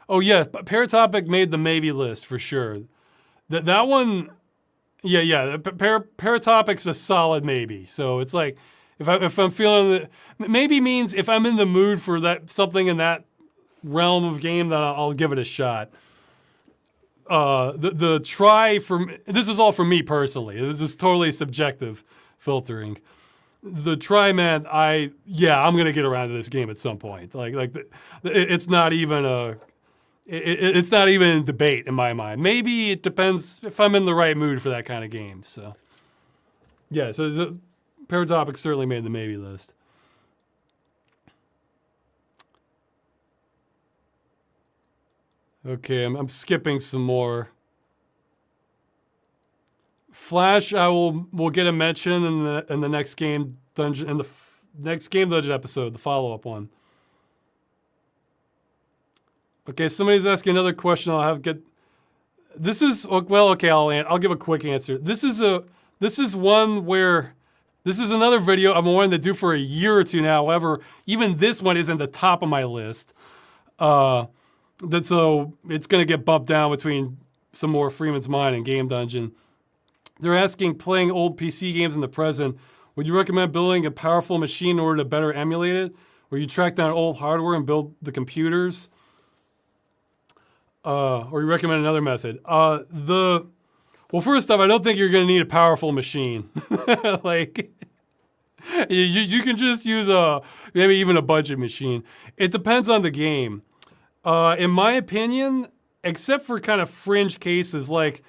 Oh yeah, Paratopic made the maybe list for sure. That one, yeah. Paratopic's a solid maybe. So it's like, if I'm feeling that, maybe means if I'm in the mood for that something in that realm of game, then I'll give it a shot. The try for, this is all for me personally. This is totally subjective filtering. The try meant I'm gonna get around to this game at some point. It's not even a, it's not even a debate in my mind. Maybe it depends if I'm in the right mood for that kind of game. So yeah, so the Paratopic certainly made the maybe list. Okay, I'm skipping some more. Flash, will get a mention in the next game dungeon, in the next game dungeon episode, the follow-up one. Okay, somebody's asking another question. This is, well, okay, I'll give a quick answer. This is one where, this is another video I've been wanting to do for a year or two now. However, even this one isn't the top of my list. So it's gonna get bumped down between some more Freeman's Mine and Game Dungeon. They're asking, playing old PC games in the present, would you recommend building a powerful machine in order to better emulate it? Or you track down old hardware and build the computers? Or you recommend another method? Well, first off, I don't think you're gonna need a powerful machine. Like, you can just use maybe even a budget machine. It depends on the game. In my opinion, except for kind of fringe cases, like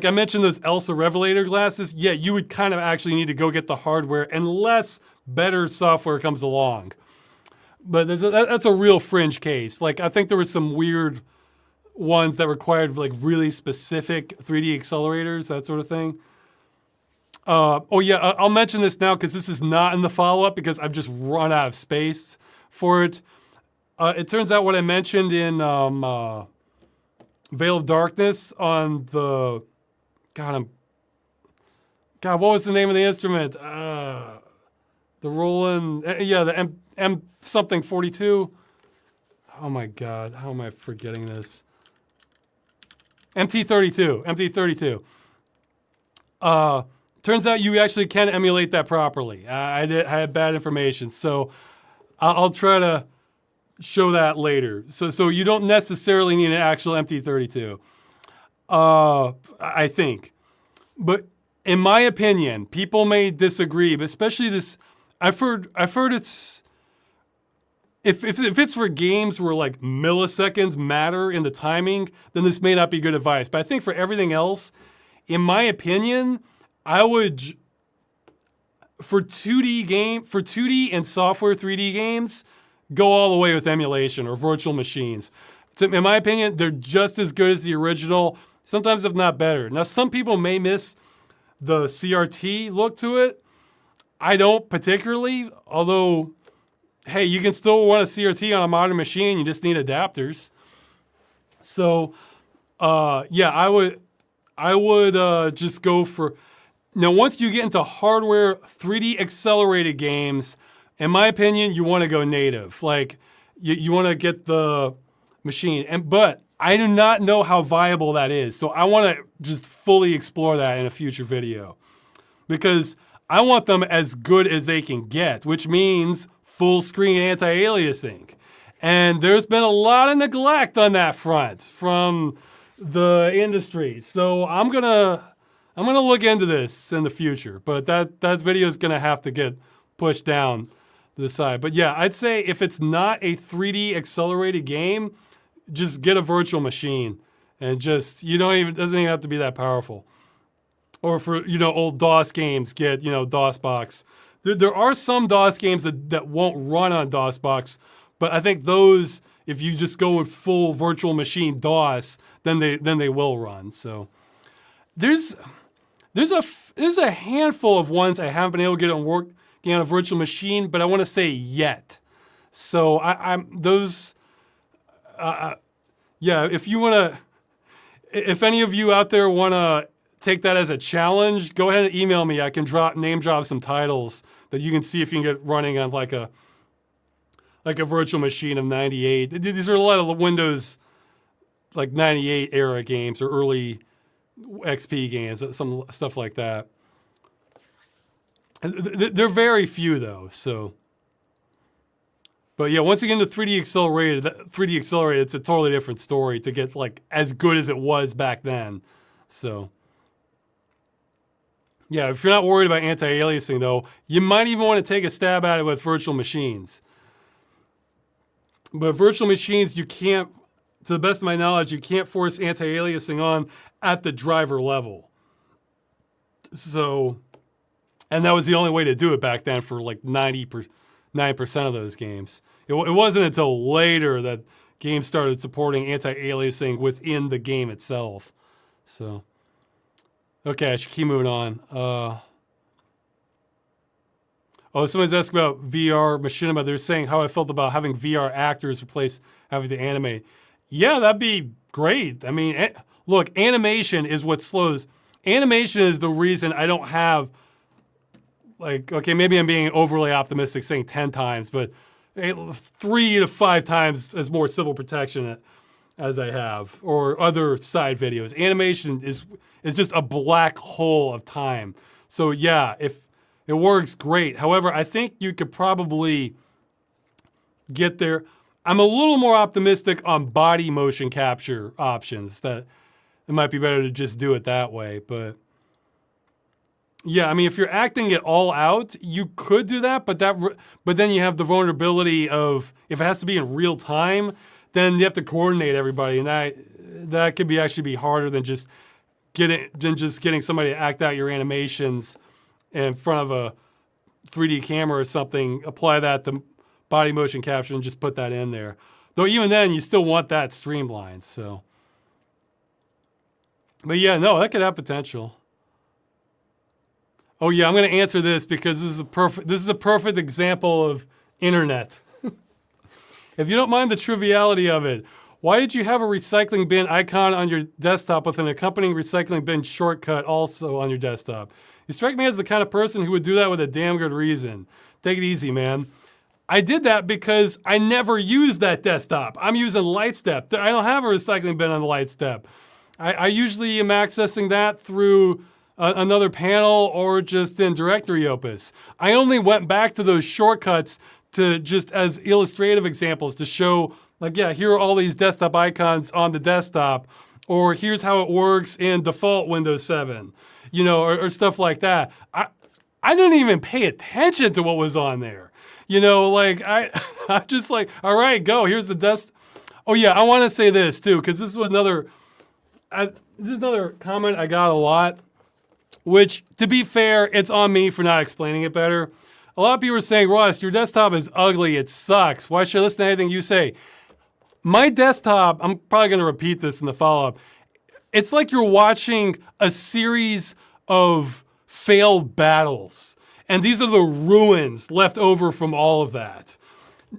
I mentioned those Elsa Revelator glasses, yeah, you would kind of actually need to go get the hardware unless better software comes along. But that's a real fringe case. Like, I think there were some weird ones that required like really specific 3D accelerators, that sort of thing. Oh yeah, I'll mention this now because this is not in the follow-up because I've just run out of space for it. It turns out what I mentioned in Veil of Darkness on the, God, what was the name of the instrument? The Roland, the M something 42. Oh my God, how am I forgetting this? MT32. Turns out you actually can emulate that properly. I had bad information, so I'll try to show that later. So you don't necessarily need an actual MT32. I think. But in my opinion, people may disagree, but especially this, I've heard it's, if it's for games where like milliseconds matter in the timing, then this may not be good advice. But I think for everything else, in my opinion, I would, for 2D and software 3D games, go all the way with emulation or virtual machines. So in my opinion, they're just as good as the original, sometimes if not better. Now, some people may miss the CRT look to it. I don't particularly, although, hey, you can still run a CRT on a modern machine, you just need adapters. So, yeah, I would just go for, now once you get into hardware 3D accelerated games, in my opinion, you want to go native. Like, you want to get the machine. But I do not know how viable that is. So I want to just fully explore that in a future video. Because I want them as good as they can get, which means full screen anti-aliasing. And there's been a lot of neglect on that front from the industry. So I'm gonna look into this in the future. But that video is gonna have to get pushed down to the side. But yeah, I'd say if it's not a 3D accelerated game, just get a virtual machine and just, it doesn't even have to be that powerful. Or for, old DOS games, get, DOSBox. There are some DOS games that won't run on DOSBox, but I think those, if you just go with full virtual machine DOS, then they will run. So there's a handful of ones I haven't been able to get on working on a virtual machine, but I want to say yet. So yeah, if any of you out there want to take that as a challenge, go ahead and email me. I can name drop some titles that you can see if you can get running on like a virtual machine of 98. These are a lot of Windows like 98 era games or early XP games, some stuff like that. They're very few though, so. But yeah, once you get into 3D accelerated, it's a totally different story to get like as good as it was back then. So yeah, if you're not worried about anti-aliasing though, you might even want to take a stab at it with virtual machines. But virtual machines, you can't, to the best of my knowledge, you can't force anti-aliasing on at the driver level. So, and that was the only way to do it back then for like 9% of those games. It wasn't until later that games started supporting anti-aliasing within the game itself. So, okay, I should keep moving on. Somebody's asking about VR machinima. They're saying how I felt about having VR actors replace having to animate. Yeah, that'd be great. I mean, look, animation is what slows. Animation is the reason I don't have, like, okay, maybe I'm being overly optimistic saying 10 times, but 3 to 5 times as more civil protection as I have, or other side videos. Animation is just a black hole of time. So yeah, if it works, great. However, I think you could probably get there. I'm a little more optimistic on body motion capture options, that it might be better to just do it that way, but yeah, I mean, if you're acting it all out, you could do that, but then you have the vulnerability of, if it has to be in real time, then you have to coordinate everybody, and that could actually be harder than just getting somebody to act out your animations in front of a 3D camera or something. Apply that to body motion capture and just put that in there. Though even then, you still want that streamlined. So, but yeah, no, that could have potential. Oh yeah, I'm going to answer this because this is a perfect example of internet. If you don't mind the triviality of it, why did you have a recycling bin icon on your desktop with an accompanying recycling bin shortcut also on your desktop? You strike me as the kind of person who would do that with a damn good reason. Take it easy, man. I did that because I never use that desktop. I'm using Lightstep. I don't have a recycling bin on the Lightstep. I usually am accessing that through another panel or just in Directory Opus. I only went back to those shortcuts to just as illustrative examples to show, like, yeah, here are all these desktop icons on the desktop, or here's how it works in default Windows 7, or stuff like that. I didn't even pay attention to what was on there. I'm just like, all right, go. Here's the desk. Oh yeah, I want to say this too, because this is another comment I got a lot, which, to be fair, it's on me for not explaining it better. A lot of people are saying, Ross, your desktop is ugly, it sucks. Why should I listen to anything you say? My desktop, I'm probably going to repeat this in the follow-up. It's like you're watching a series of failed battles. And these are the ruins left over from all of that.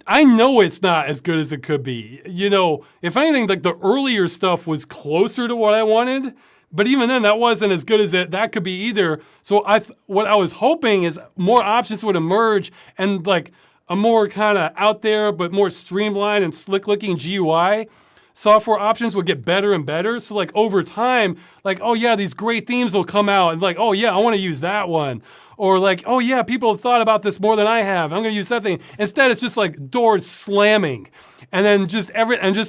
I know it's not as good as it could be. If anything, like the earlier stuff was closer to what I wanted, but even then that wasn't as good as that could be either. So what I was hoping is more options would emerge, and like a more kind of out there but more streamlined and slick looking GUI. Software options would get better and better. So like over time, like, oh yeah, these great themes will come out and like, oh yeah, I want to use that one. Or like, oh yeah, people have thought about this more than I have. I'm going to use that thing. Instead, it's just like doors slamming. And then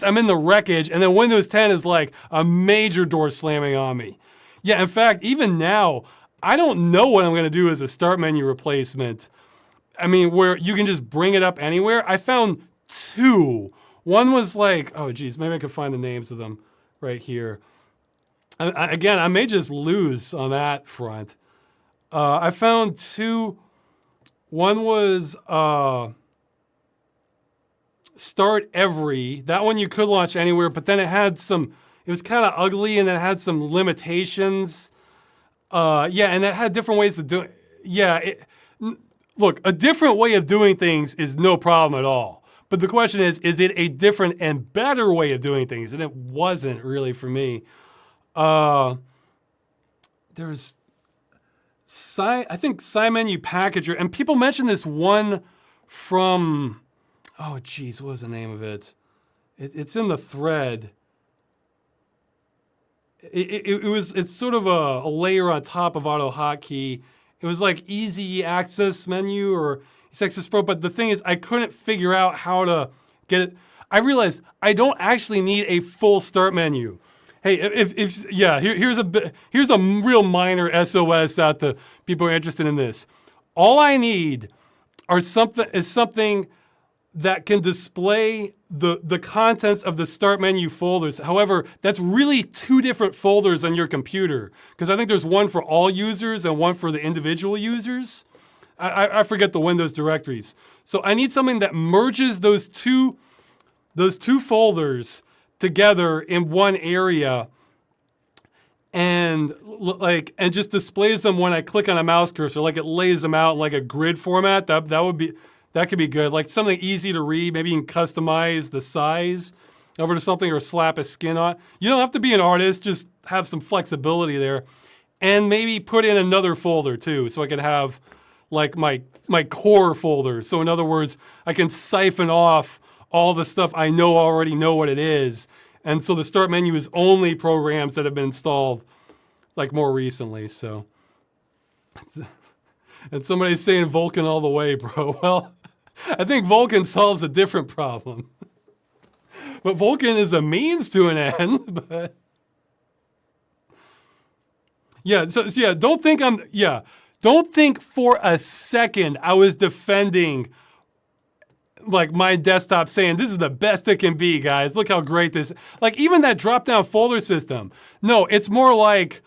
I'm in the wreckage. And then Windows 10 is like a major door slamming on me. Yeah, in fact, even now, I don't know what I'm going to do as a start menu replacement. I mean, where you can just bring it up anywhere. I found two. One was like, oh geez, maybe I could find the names of them right here. Again, I may just lose on that front. I found two. One was Start Every. That one you could launch anywhere, but then it was kind of ugly, and it had some limitations. Yeah, and it had different ways to do it. Yeah, look, a different way of doing things is no problem at all. But the question is it a different and better way of doing things? And it wasn't really for me. There's I think SciMenu Packager, and people mentioned this one from, oh geez, what was the name of it? It's in the thread. It's sort of a layer on top of AutoHotkey. It was like Easy Access Menu or Easy Access Pro, but the thing is, I couldn't figure out how to get it. I realized I don't actually need a full start menu. Hey, here's a real minor SOS out to people who are interested in this. All I need is something that can display the contents of the start menu folders. However, that's really two different folders on your computer, because I think there's one for all users and one for the individual users. I forget the Windows directories. So I need something that merges those two folders together in one area, and just displays them when I click on a mouse cursor. Like it lays them out in like a grid format. That could be good. Like something easy to read. Maybe you can customize the size over to something, or slap a skin on. You don't have to be an artist. Just have some flexibility there, and maybe put in another folder too, so I could have like my core folder. So in other words, I can siphon off all the stuff I already know what it is. And so the start menu is only programs that have been installed like more recently. So, and somebody's saying Vulkan all the way, bro. Well, I think Vulkan solves a different problem. But Vulkan is a means to an end. But yeah, so yeah, don't think for a second I was defending like my desktop, saying this is the best it can be, guys. Look how great this. Like even that drop-down folder system. No, it's more like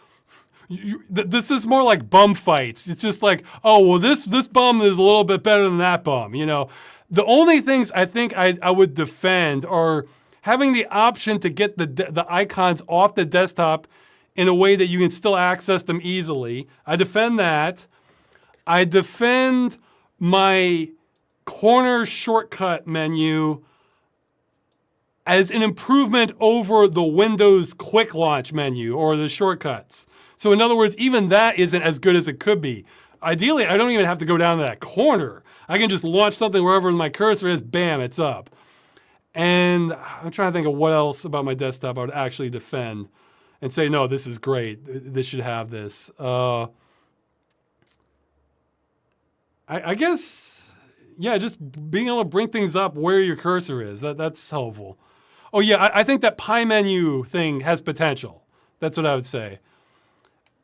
this is more like bum fights. It's just like, oh well, this bum is a little bit better than that bum. The only things I think I would defend are having the option to get the icons off the desktop in a way that you can still access them easily. I defend that. I defend my corner shortcut menu as an improvement over the Windows quick launch menu or the shortcuts. So in other words, even that isn't as good as it could be. Ideally, I don't even have to go down to that corner. I can just launch something wherever my cursor is, bam, it's up. And I'm trying to think of what else about my desktop I would actually defend and say, no, this is great. This should have this. I guess, yeah, just being able to bring things up where your cursor is, that's helpful. Oh yeah, I think that pie menu thing has potential. That's what I would say.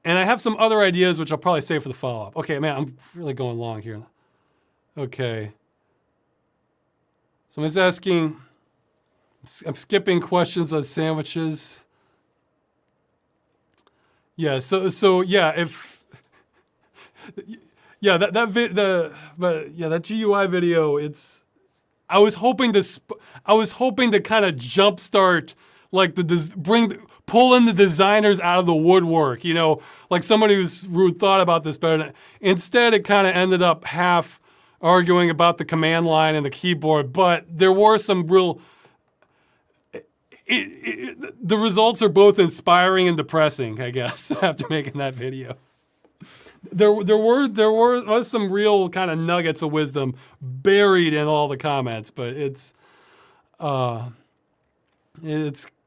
And I have some other ideas, which I'll probably save for the follow-up. Okay, man, I'm really going long here. Okay. Someone's asking, I'm skipping questions on sandwiches. Yeah, so yeah, if yeah, that GUI video, I was hoping to kind of jumpstart, like pull in the designers out of the woodwork, like somebody who thought about this better. Instead, it kind of ended up half arguing about the command line and the keyboard, but there were some real. The results are both inspiring and depressing, I guess, after making that video. There was some real kind of nuggets of wisdom buried in all the comments, but it's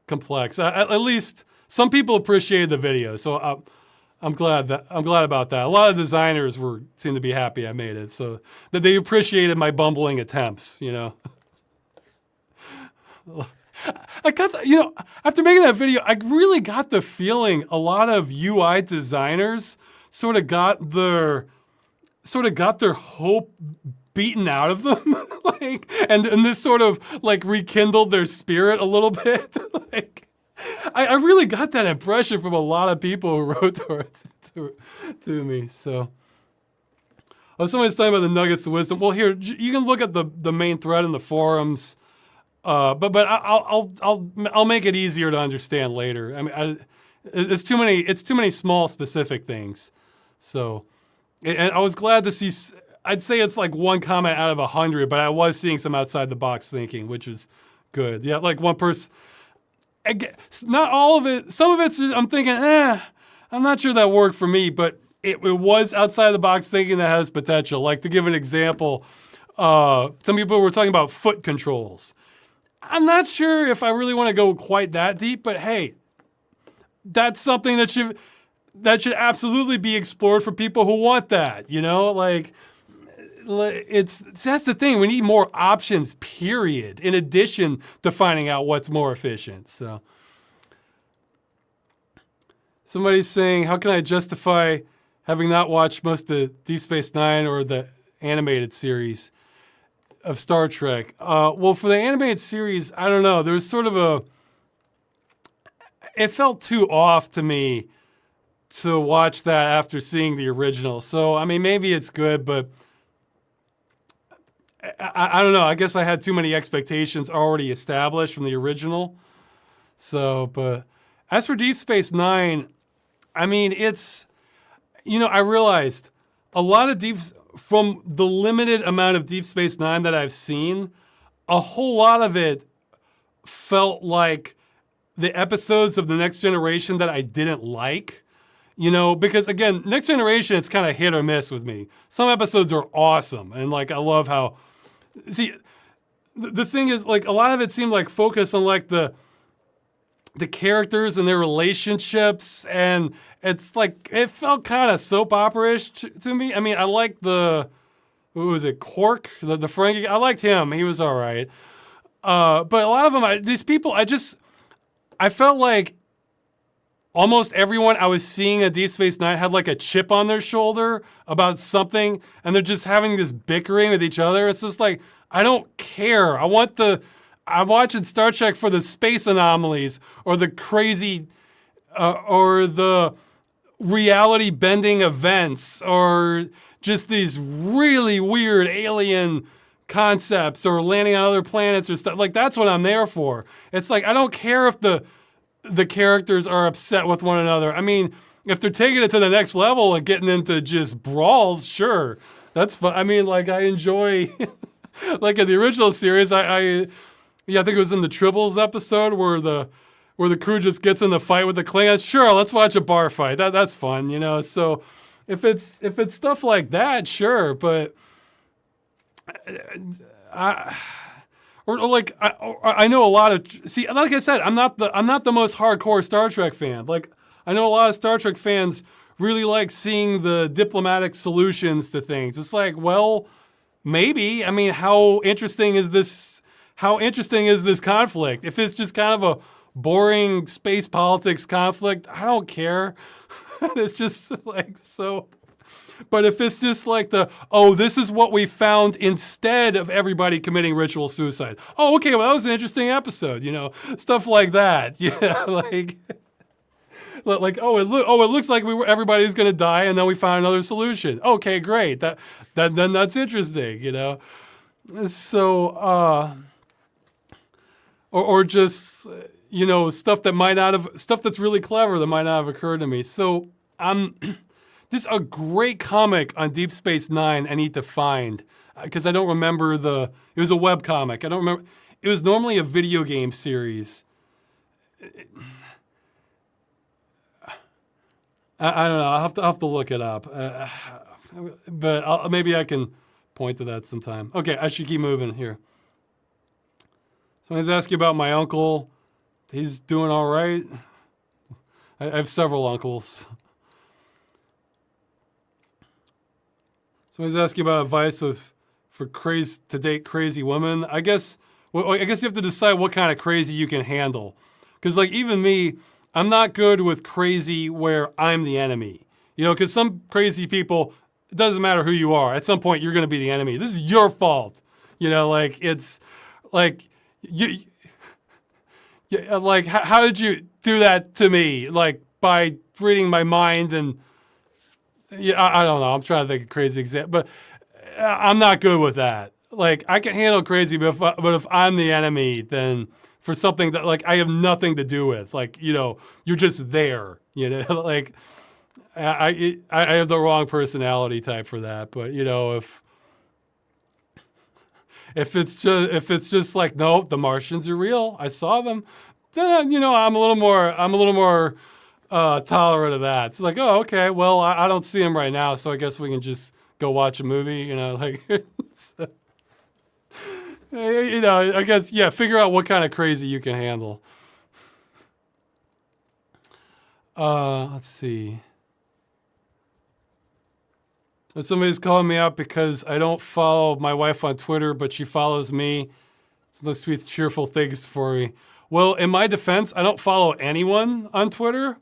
complex. At least some people appreciated the video, so I'm glad about that. A lot of designers seemed to be happy I made it, so that they appreciated my bumbling attempts. I got after making that video, I really got the feeling a lot of UI designers sort of got their hope beaten out of them, and this sort of rekindled their spirit a little bit. I really got that impression from a lot of people who wrote to me. So, somebody's talking about the nuggets of wisdom. Well, here you can look at the main thread in the forums. But I'll make it easier to understand later. I mean, it's too many small specific things. So, and I was glad to see. I'd say it's like one comment out of 100, but I was seeing some outside the box thinking, which is good. Yeah, like one person. Not all of it. Some of it's I'm thinking, I'm not sure that worked for me, but it was outside the box thinking that has potential. Like, to give an example, some people were talking about foot controls. I'm not sure if I really want to go quite that deep, but hey, that's something that should absolutely be explored for people who want that. That's the thing. We need more options, period, in addition to finding out what's more efficient. So, somebody's saying, how can I justify having not watched most of Deep Space Nine or the animated series of Star Trek? Well, for the animated series, I don't know. There was sort of it felt too off to me to watch that after seeing the original. So, I mean, maybe it's good, but I don't know. I guess I had too many expectations already established from the original. So, but as for Deep Space Nine, I mean, I realized a lot of from the limited amount of Deep Space Nine that I've seen, a whole lot of it felt like the episodes of The Next Generation that I didn't like. Because again, Next Generation, it's kind of hit or miss with me. Some episodes are awesome, and I love how. See, the thing is, a lot of it seemed like focus on the characters and their relationships, and it's it felt kind of soap opera-ish to me. I mean, I liked who was it, Quark, the Ferengi. I liked him; he was all right. But a lot of them, these people, I felt like almost everyone I was seeing at Deep Space Nine had a chip on their shoulder about something, and they're just having this bickering with each other. It's just I don't care. I'm watching Star Trek for the space anomalies or the crazy, or the reality bending events, or just these really weird alien concepts, or landing on other planets or stuff. That's what I'm there for. It's I don't care if the characters are upset with one another. I mean, if they're taking it to the next level and getting into just brawls, sure, that's fun. I mean, I enjoy, in the original series, I think it was in the Tribbles episode where the crew just gets in the fight with the Klingons. Sure, let's watch a bar fight. That's fun, So if it's stuff like that, sure, but I know a lot of, like I said, I'm not the most hardcore Star Trek fan. I know a lot of Star Trek fans really like seeing the diplomatic solutions to things. It's well, maybe. I mean, how interesting is this? How interesting is this conflict? If it's just kind of a boring space politics conflict, I don't care. It's just like so. But if it's just like this is what we found instead of everybody committing ritual suicide. Oh, okay, well, that was an interesting episode, stuff like that. Yeah, it looks like everybody's going to die, and then we found another solution. Okay, great. Then that's interesting, So, or just stuff that's really clever that might not have occurred to me. So there's a great comic on Deep Space Nine I need to find because I don't remember it was a web comic. I don't remember. It was normally a video game series. I don't know. I'll have to look it up. But maybe I can point to that sometime. Okay, I should keep moving here. Someone's asking about my uncle. He's doing all right. I have several uncles. Someone's asking about advice for to date crazy women. I guess you have to decide what kind of crazy you can handle. Because like even me, I'm not good with crazy where I'm the enemy. Because some crazy people, it doesn't matter who you are. At some point, you're going to be the enemy. This is your fault. It's like how did you do that to me? Like by reading my mind and I don't know. I'm trying to think of a crazy example, but I'm not good with that. Like I can handle crazy, but if I'm the enemy, then for something that like I have nothing to do with, like you're just there. Like I have the wrong personality type for that. But if it's just like no, the Martians are real. I saw them. Then I'm a little more tolerant of that. It's like, oh, okay, well, I don't see him right now, so I guess we can just go watch a movie, so, I guess, yeah, figure out what kind of crazy you can handle. Let's see. Somebody's calling me out because I don't follow my wife on Twitter, but she follows me. Some tweets cheerful things for me. Well, in my defense, I don't follow anyone on Twitter.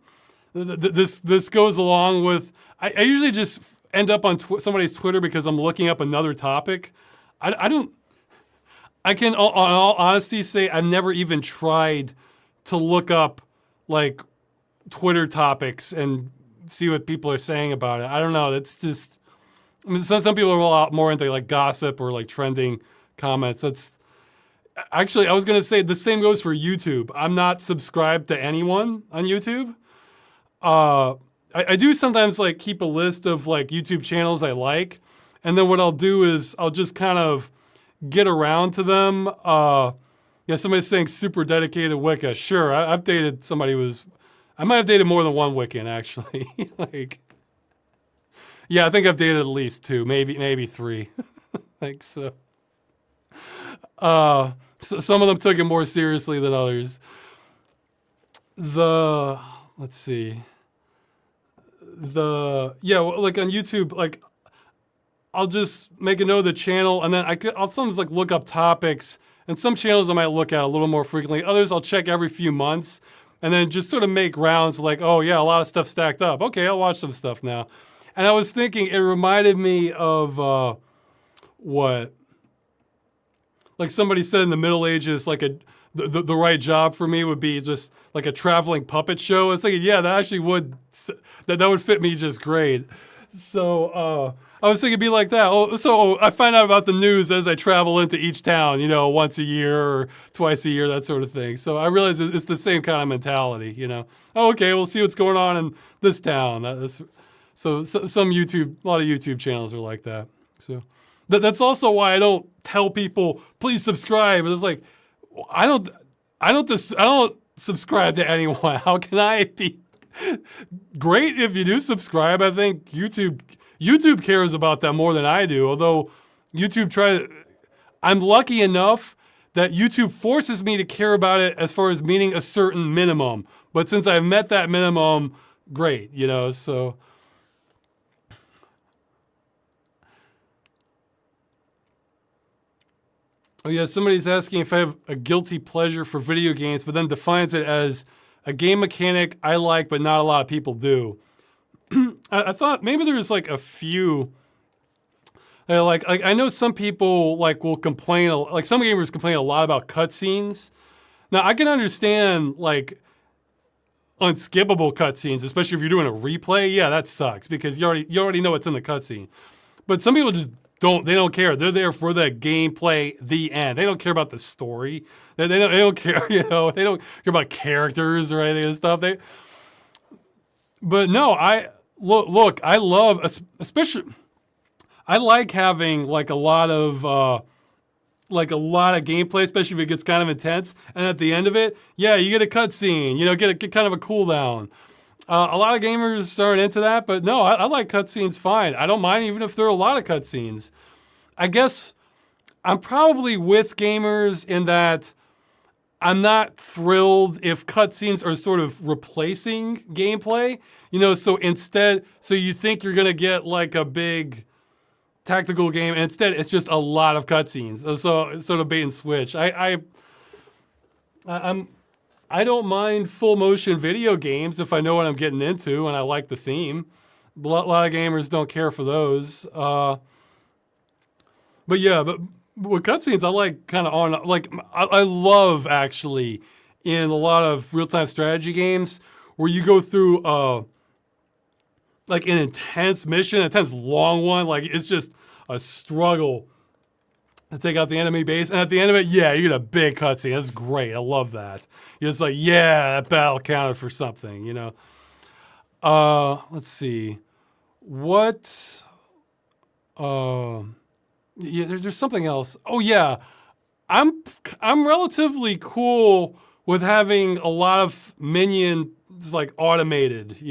This goes along with, I usually just end up on somebody's Twitter because I'm looking up another topic. I can, on all honesty, say I've never even tried to look up like Twitter topics and see what people are saying about it. I don't know. It's just, I mean, some people are a lot more into like gossip or like trending comments. Actually, I was going to say the same goes for YouTube. I'm not subscribed to anyone on YouTube. I do sometimes like keep a list of like YouTube channels I like. And then what I'll do is I'll just kind of get around to them. Somebody's saying super dedicated Wicca. Sure, I've dated somebody I might have dated more than one Wiccan actually. I think I've dated at least two, maybe three. Like so. So some of them took it more seriously than others. Let's see. Like on YouTube, like I'll just make a note of the channel, and then I'll sometimes like look up topics. And some channels I might look at a little more frequently. Others I'll check every few months, and then just sort of make rounds. Like, oh yeah, a lot of stuff stacked up. Okay, I'll watch some stuff now. And I was thinking, it reminded me of what? Like somebody said in the Middle Ages, like the right job for me would be just like a traveling puppet show. I was thinking, yeah, that actually that would fit me just great. So I was thinking it'd be like that. So I find out about the news as I travel into each town, once a year or twice a year, that sort of thing. So I realize it's the same kind of mentality, Oh, okay, we'll see what's going on in this town. So some a lot of YouTube channels are like that. So that's also why I don't tell people, please subscribe. It's like, I don't subscribe to anyone. How can I be great if you do subscribe? I think YouTube cares about that more than I do. Although I'm lucky enough that YouTube forces me to care about it as far as meeting a certain minimum. But since I've met that minimum, great, so. Oh yeah, somebody's asking if I have a guilty pleasure for video games, but then defines it as a game mechanic I like, but not a lot of people do. I thought maybe there's like a few. Like I know some people like will complain, like some gamers complain a lot about cutscenes. Now I can understand like unskippable cutscenes, especially if you're doing a replay. Yeah, that sucks because you already know what's in the cutscene. But some people just don't care. They're there for the gameplay, the end. They don't care about the story. They don't care, they don't care about characters or anything and stuff. But no, look, I love, especially, I like having like a lot of gameplay, especially if it gets kind of intense. And at the end of it, yeah, you get a cutscene, get kind of a cooldown. A lot of gamers aren't into that, but no, I like cutscenes fine. I don't mind even if there are a lot of cutscenes. I guess I'm probably with gamers in that I'm not thrilled if cutscenes are sort of replacing gameplay. So you think you're gonna get like a big tactical game, and instead it's just a lot of cutscenes. So it's sort of bait and switch. I don't mind full motion video games if I know what I'm getting into and I like the theme. A lot of gamers don't care for those. But with cutscenes, I like kind of I love actually in a lot of real time strategy games where you go through like an intense mission, intense long one. Like it's just a struggle to take out the enemy base. And at the end of it, yeah, you get a big cutscene. That's great. I love that. You're just like, yeah, that battle counted for something, Let's see. What? Yeah, there's something else. Oh yeah, I'm relatively cool with having a lot of minions like automated,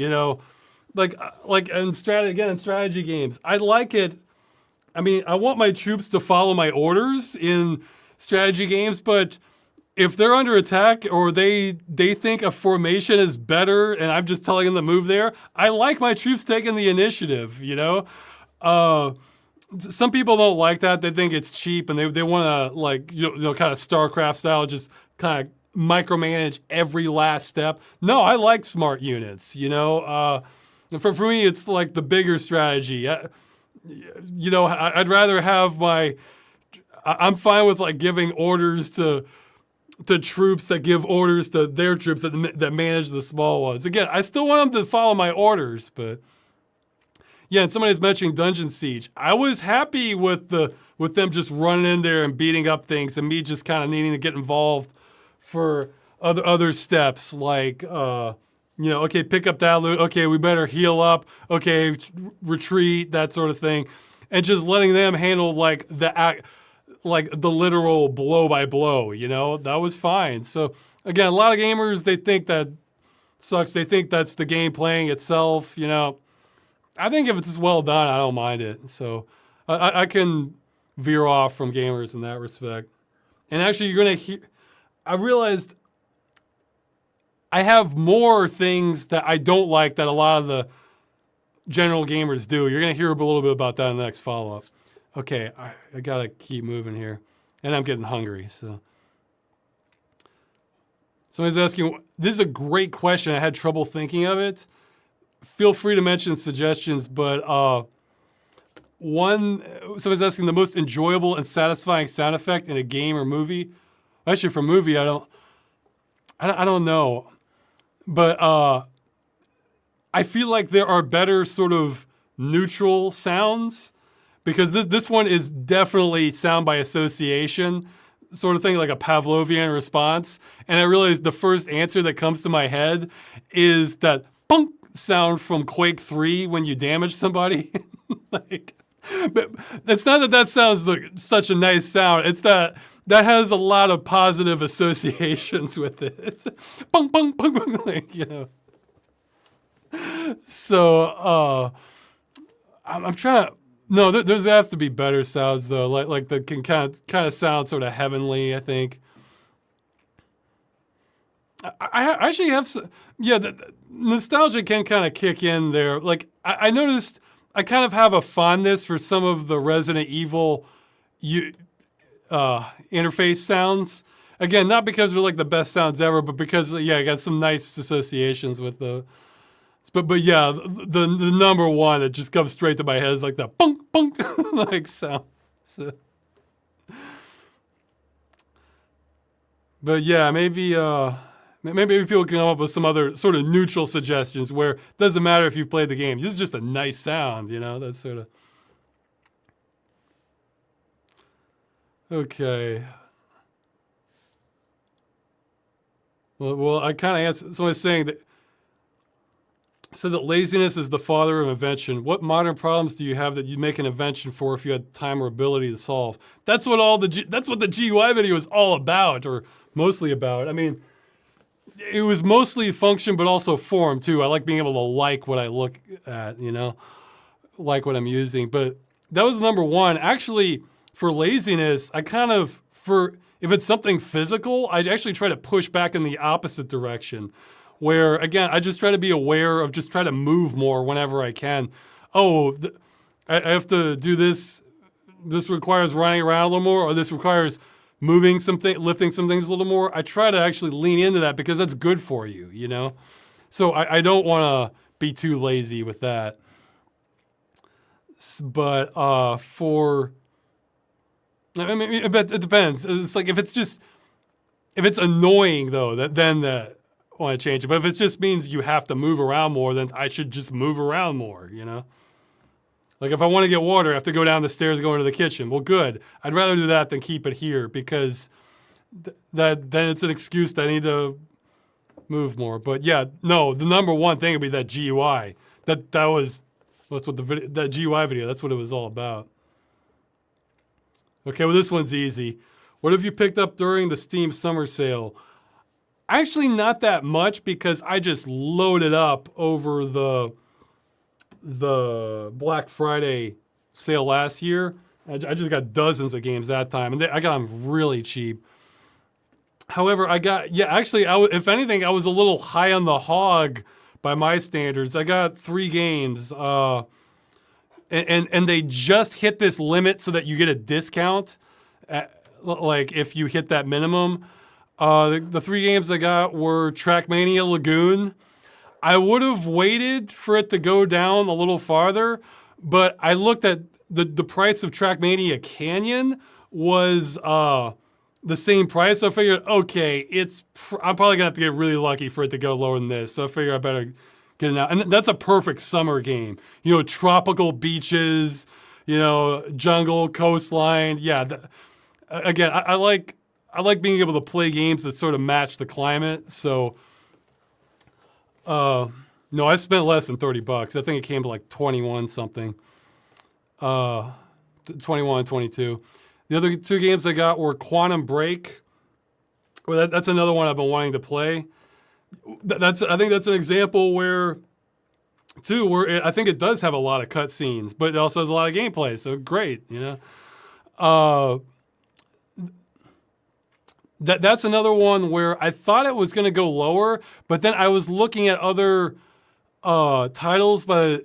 like in strategy games. I like it. I mean, I want my troops to follow my orders in strategy games, but if they're under attack or they think a formation is better and I'm just telling them to move there, I like my troops taking the initiative, Some people don't like that. They think it's cheap and they want to kind of StarCraft style, just kind of micromanage every last step. No, I like smart units, For me, it's like the bigger strategy. I'd rather have I'm fine with like giving orders to troops that give orders to their troops that manage the small ones. Again, I still want them to follow my orders, but yeah. And somebody's mentioning Dungeon Siege. I was happy with them just running in there and beating up things, and me just kind of needing to get involved for other steps like. Okay, pick up that loot. Okay, we better heal up. Okay, retreat, that sort of thing. And just letting them handle like the literal blow by blow, that was fine. So again, a lot of gamers, they think that sucks. They think that's the game playing itself, I think if it's well done, I don't mind it. So I can veer off from gamers in that respect. And actually, you're going to hear, I realized I have more things that I don't like that a lot of the general gamers do. You're going to hear a little bit about that in the next follow-up. Okay, I got to keep moving here. And I'm getting hungry, so. Somebody's asking, this is a great question. I had trouble thinking of it. Feel free to mention suggestions, but somebody's asking the most enjoyable and satisfying sound effect in a game or movie. Actually, for movie, I don't know. But I feel like there are better sort of neutral sounds because this one is definitely sound by association sort of thing, like a Pavlovian response. And I realized the first answer that comes to my head is that punk sound from Quake 3 when you damage somebody. But it's not that sounds like such a nice sound. It's that has a lot of positive associations with it. Bung, bung, bung, bung, So, I'm trying to, no, there has to be better sounds though, like that can kind of sound sort of heavenly, I think. I actually have, the nostalgia can kind of kick in there. Like, I noticed I kind of have a fondness for some of the Resident Evil interface sounds. Again, not because they're like the best sounds ever, but because I got some nice associations with the. But yeah, the number one that just comes straight to my head is like the bunk bunk like sound. So, but yeah, maybe people can come up with some other sort of neutral suggestions where it doesn't matter if you've played the game. This is just a nice sound, That's sort of okay. Well, I kind of answered. So I was saying that said that laziness is the father of invention. What modern problems do you have that you'd make an invention for if you had time or ability to solve? That's what that's what the GUI video is all about, or mostly about. I mean, it was mostly function, but also form too. I like being able to like what I look at, like what I'm using. But that was number one. Actually, for laziness, if it's something physical, I actually try to push back in the opposite direction. Where, again, I just try to be aware of just try to move more whenever I can. Oh, I have to do this. This requires running around a little more, or this requires moving something, lifting some things a little more. I try to actually lean into that because that's good for you, So I don't want to be too lazy with that. But I mean, it depends. It's like if it's annoying though, then I want to change it. But if it just means you have to move around more, then I should just move around more, Like if I want to get water, I have to go down the stairs, go into the kitchen. Well, good. I'd rather do that than keep it here because then it's an excuse that I need to move more. But yeah, no, the number one thing would be that GUI. That's what that GUI video. That's what it was all about. Okay, well this one's easy. What have you picked up during the Steam summer sale? Actually, not that much because I just loaded up over the Black Friday sale last year. I just got dozens of games that time, and I got them really cheap. However, if anything, I was a little high on the hog by my standards. I got 3 games, and they just hit this limit so that you get a discount, like if you hit that minimum. The 3 games I got were Trackmania Lagoon. I would have waited for it to go down a little farther, but I looked at the price of Trackmania Canyon was the same price. So I figured, okay, I'm probably gonna have to get really lucky for it to go lower than this. So I figured I better get it out. And that's a perfect summer game. Tropical beaches, jungle, coastline. Yeah. Again, I like being able to play games that sort of match the climate. So, no, I spent less than $30. I think it came to like 21 something. 21, 22. The other 2 games I got were Quantum Break. Well, that's another one I've been wanting to play. I think that's an example where I think it does have a lot of cutscenes, but it also has a lot of gameplay. So great, That's another one where I thought it was going to go lower, but then I was looking at other titles by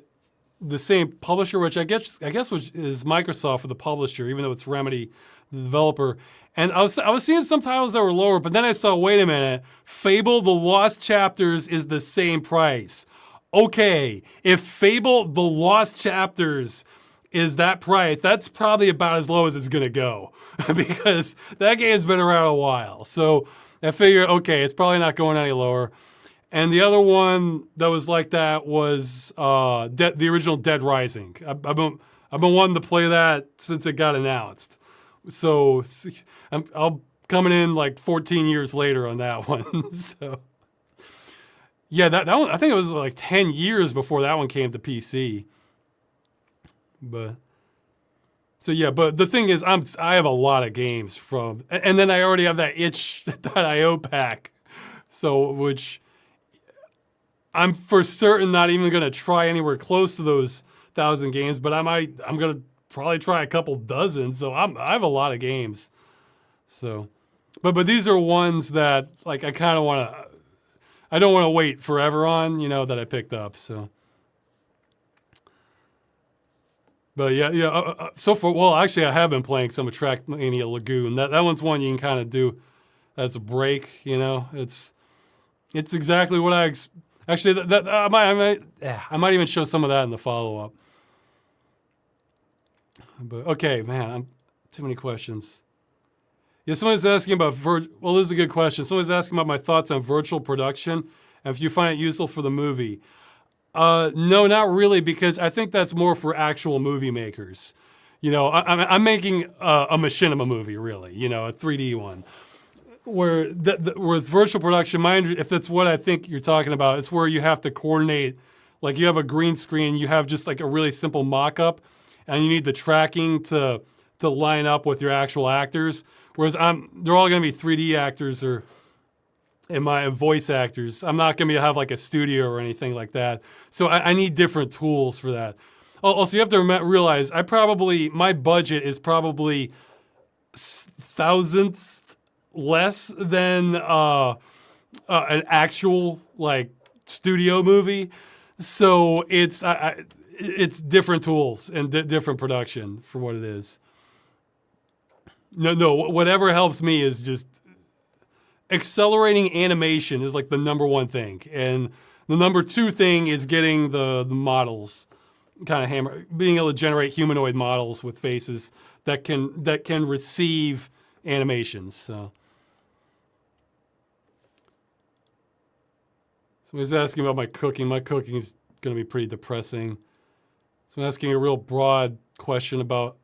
the same publisher, which I guess which is Microsoft for the publisher, even though it's Remedy, the developer. And I was seeing some titles that were lower, but then I saw, wait a minute, Fable: The Lost Chapters is the same price. Okay, if Fable: The Lost Chapters is that price, that's probably about as low as it's gonna go because that game's been around a while. So I figured, okay, it's probably not going any lower. And the other one that was like that was the original Dead Rising. I've been wanting to play that since it got announced. So I'll coming in like 14 years later on that one. So yeah, that one, I think it was like 10 years before that one came to PC. But so yeah, but the thing is, I have a lot of games from, and then I already have that itch.io pack, so which I'm for certain not even gonna try anywhere close to those 1,000 games, but I'm gonna probably try a couple dozen. So I have a lot of games. So, but these are ones that like I kind of want to. I don't want to wait forever on, that I picked up. So. But yeah. So far, well, actually, I have been playing some of Trackmania Lagoon. That one's one you can kind of do as a break. It's exactly what actually that I might even show some of that in the follow up. But okay, man, too many questions. Yeah, someone's asking about well, this is a good question. Someone's asking about my thoughts on virtual production and if you find it useful for the movie. No, not really, because I think that's more for actual movie makers. I'm making a machinima movie, really. A 3D one. Where with virtual production, if that's what I think you're talking about, it's where you have to coordinate. Like you have a green screen, you have just like a really simple mock-up, and you need the tracking to line up with your actual actors. Whereas they're all going to be 3D actors and my voice actors. I'm not going to have like a studio or anything like that. So I need different tools for that. Also, you have to realize my budget is probably thousandths less than an actual like studio movie. So it's different tools and different production for what it is. No, whatever helps me is just accelerating animation is like the number one thing. And the number two thing is getting the models kind of being able to generate humanoid models with faces that can receive animations. So somebody's asking about my cooking. My cooking is going to be pretty depressing. So I'm asking a real broad question about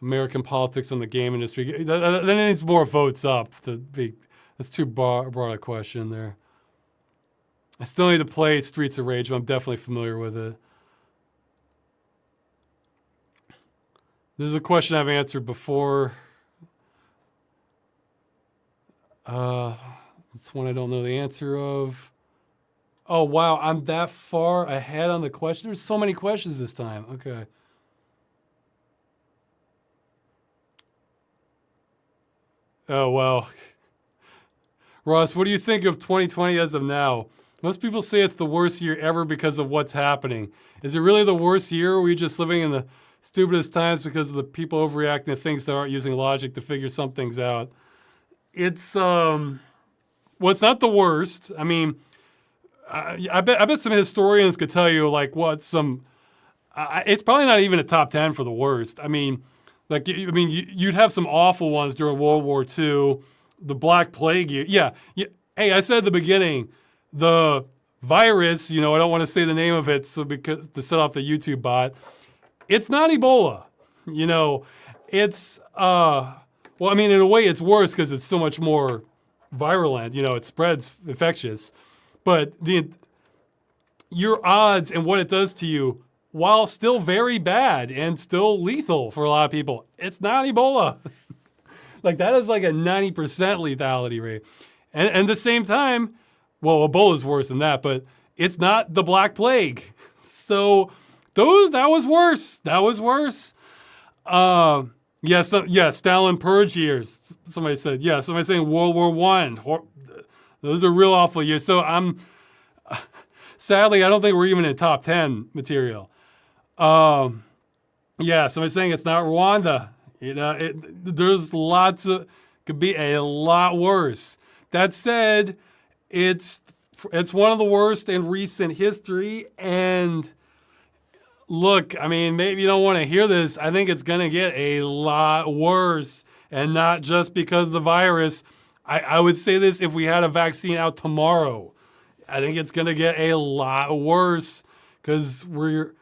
American politics and the game industry. That needs more votes up. That's too broad a question there. I still need to play Streets of Rage, but I'm definitely familiar with it. This is a question I've answered before. It's one I don't know the answer of. Oh, wow, I'm that far ahead on the question. There's so many questions this time. Okay. Oh, well. Ross, what do you think of 2020 as of now? Most people say it's the worst year ever because of what's happening. Is it really the worst year, or are we just living in the stupidest times because of the people overreacting to things that aren't using logic to figure some things out? It's, well, it's not the worst. I mean, I bet some historians could tell you, like, it's probably not even a top 10 for the worst. I mean, you'd have some awful ones during World War II, the Black Plague year. Yeah. Hey, I said at the beginning, the virus, I don't want to say the name of it because to set off the YouTube bot, it's not Ebola. It's, well, I mean, in a way it's worse because it's so much more virulent, it spreads infectious. But your odds and what it does to you, while still very bad and still lethal for a lot of people, it's not Ebola. Like that is like a 90% lethality rate. And at the same time, well, Ebola is worse than that, but it's not the Black Plague. So that was worse. That was worse. Stalin purge years. Somebody said, yeah. Somebody saying World War I. Those are real awful years. So sadly, I don't think we're even in top 10 material. Somebody's saying it's not Rwanda. There's could be a lot worse. That said, it's one of the worst in recent history. And look, I mean, maybe you don't want to hear this. I think it's going to get a lot worse, and not just because of the virus. I would say this if we had a vaccine out tomorrow. I think it's going to get a lot worse because we're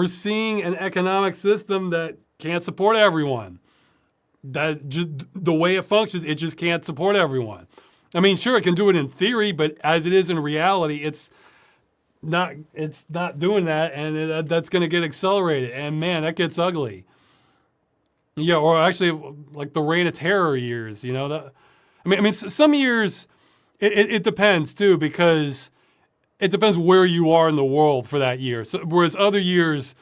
seeing an economic system that can't support everyone. That just the way it functions, it just can't support everyone. I mean, sure, it can do it in theory, but as it is in reality, it's not doing that, and that's going to get accelerated. And man, that gets ugly. Yeah, or actually, like the reign of terror years. Some years it depends too, because it depends where you are in the world for that year. So, whereas other years,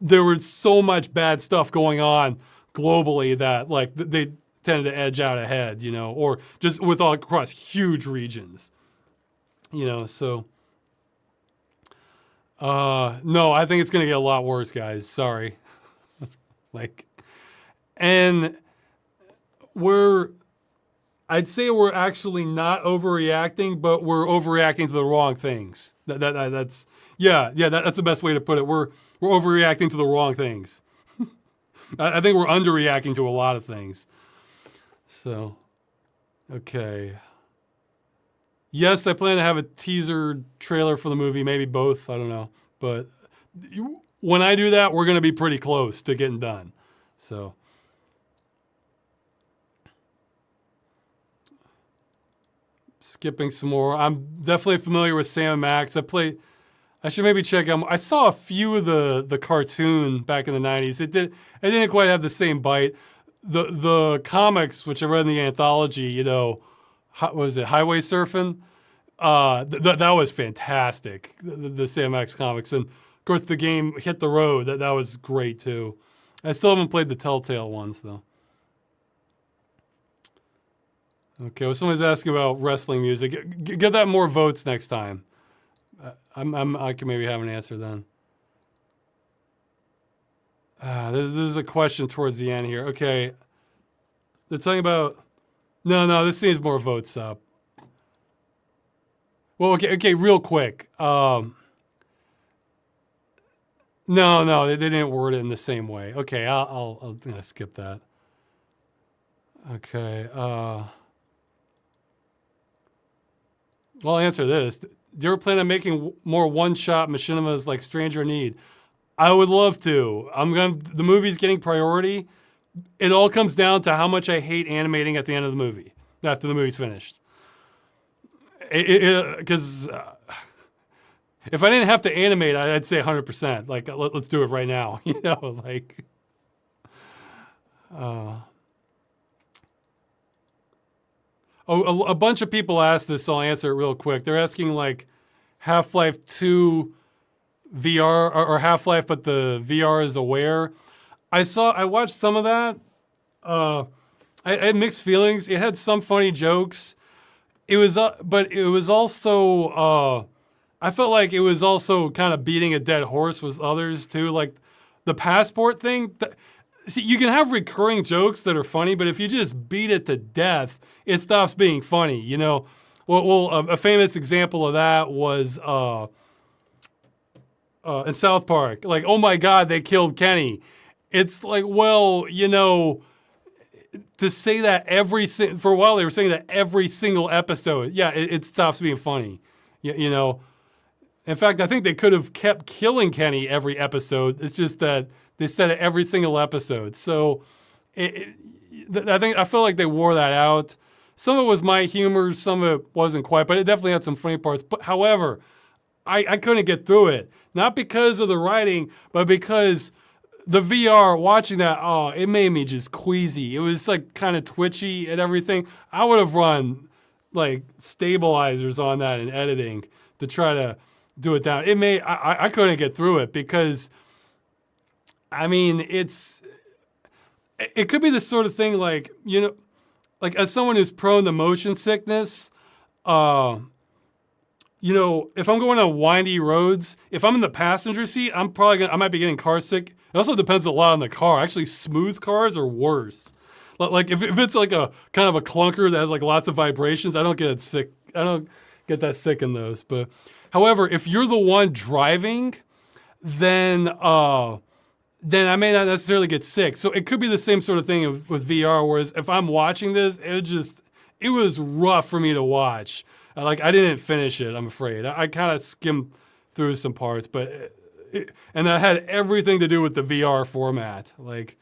there was so much bad stuff going on globally that like they tended to edge out ahead, or just across huge regions, so. No, I think it's going to get a lot worse, guys. Sorry. Like, and I'd say we're actually not overreacting, but we're overreacting to the wrong things. That's that's the best way to put it. We're overreacting to the wrong things. I think we're underreacting to a lot of things. So, okay. Yes, I plan to have a teaser trailer for the movie, maybe both. I don't know, but when I do that, we're going to be pretty close to getting done. So. Skipping some more. I'm definitely familiar with Sam and Max. I should maybe check them. I saw a few of the cartoon back in the 90s. It didn't quite have the same bite. The comics, which I read in the anthology, what was it, Highway Surfing? That was fantastic. The Sam Max comics. And of course the game Hit the Road. That was great too. I still haven't played the Telltale ones though. Okay, well, somebody's asking about wrestling music. Get that more votes next time. I can maybe have an answer then. This is a question towards the end here. Okay, they're talking about. No, this needs more votes up. Well, okay, real quick. No, they didn't word it in the same way. Okay, I'm gonna skip that. Okay. Well, I'll answer this. Do you ever plan on making more one-shot machinimas like Stranger in Need? I would love to. The movie's getting priority. It all comes down to how much I hate animating at the end of the movie, after the movie's finished. Because if I didn't have to animate, I'd say 100%. Like, let's do it right now. Like. A bunch of people asked this, so I'll answer it real quick. They're asking like Half-Life 2 VR or Half-Life, but the VR is aware. I watched some of that. I had mixed feelings. It had some funny jokes. But it was also. I felt like it was also kind of beating a dead horse with others too, like the passport thing. See, you can have recurring jokes that are funny, but if you just beat it to death, it stops being funny, Well, a famous example of that was in South Park. Like, oh my God, they killed Kenny. It's like, well, to say that for a while they were saying that every single episode, yeah, it stops being funny, In fact, I think they could have kept killing Kenny every episode. It's just that they said it every single episode. So I feel like they wore that out. Some of it was my humor, some of it wasn't quite, but it definitely had some funny parts. But however, I couldn't get through it. Not because of the writing, but because the VR, watching that, it made me just queasy. It was like kind of twitchy and everything. I would have run like stabilizers on that in editing to try to do it down. I couldn't get through it because, I mean, it could be the sort of thing like, like as someone who's prone to motion sickness, if I'm going on windy roads, if I'm in the passenger seat, I might be getting car sick. It also depends a lot on the car. Actually, smooth cars are worse. Like if it's like a kind of a clunker that has like lots of vibrations, I don't get sick. I don't get that sick in those. But however, if you're the one driving, then I may not necessarily get sick. So it could be the same sort of thing with VR. Whereas if I'm watching this, it was rough for me to watch. I didn't finish it, I'm afraid. I kind of skimmed through some parts, and that had everything to do with the VR format. Like,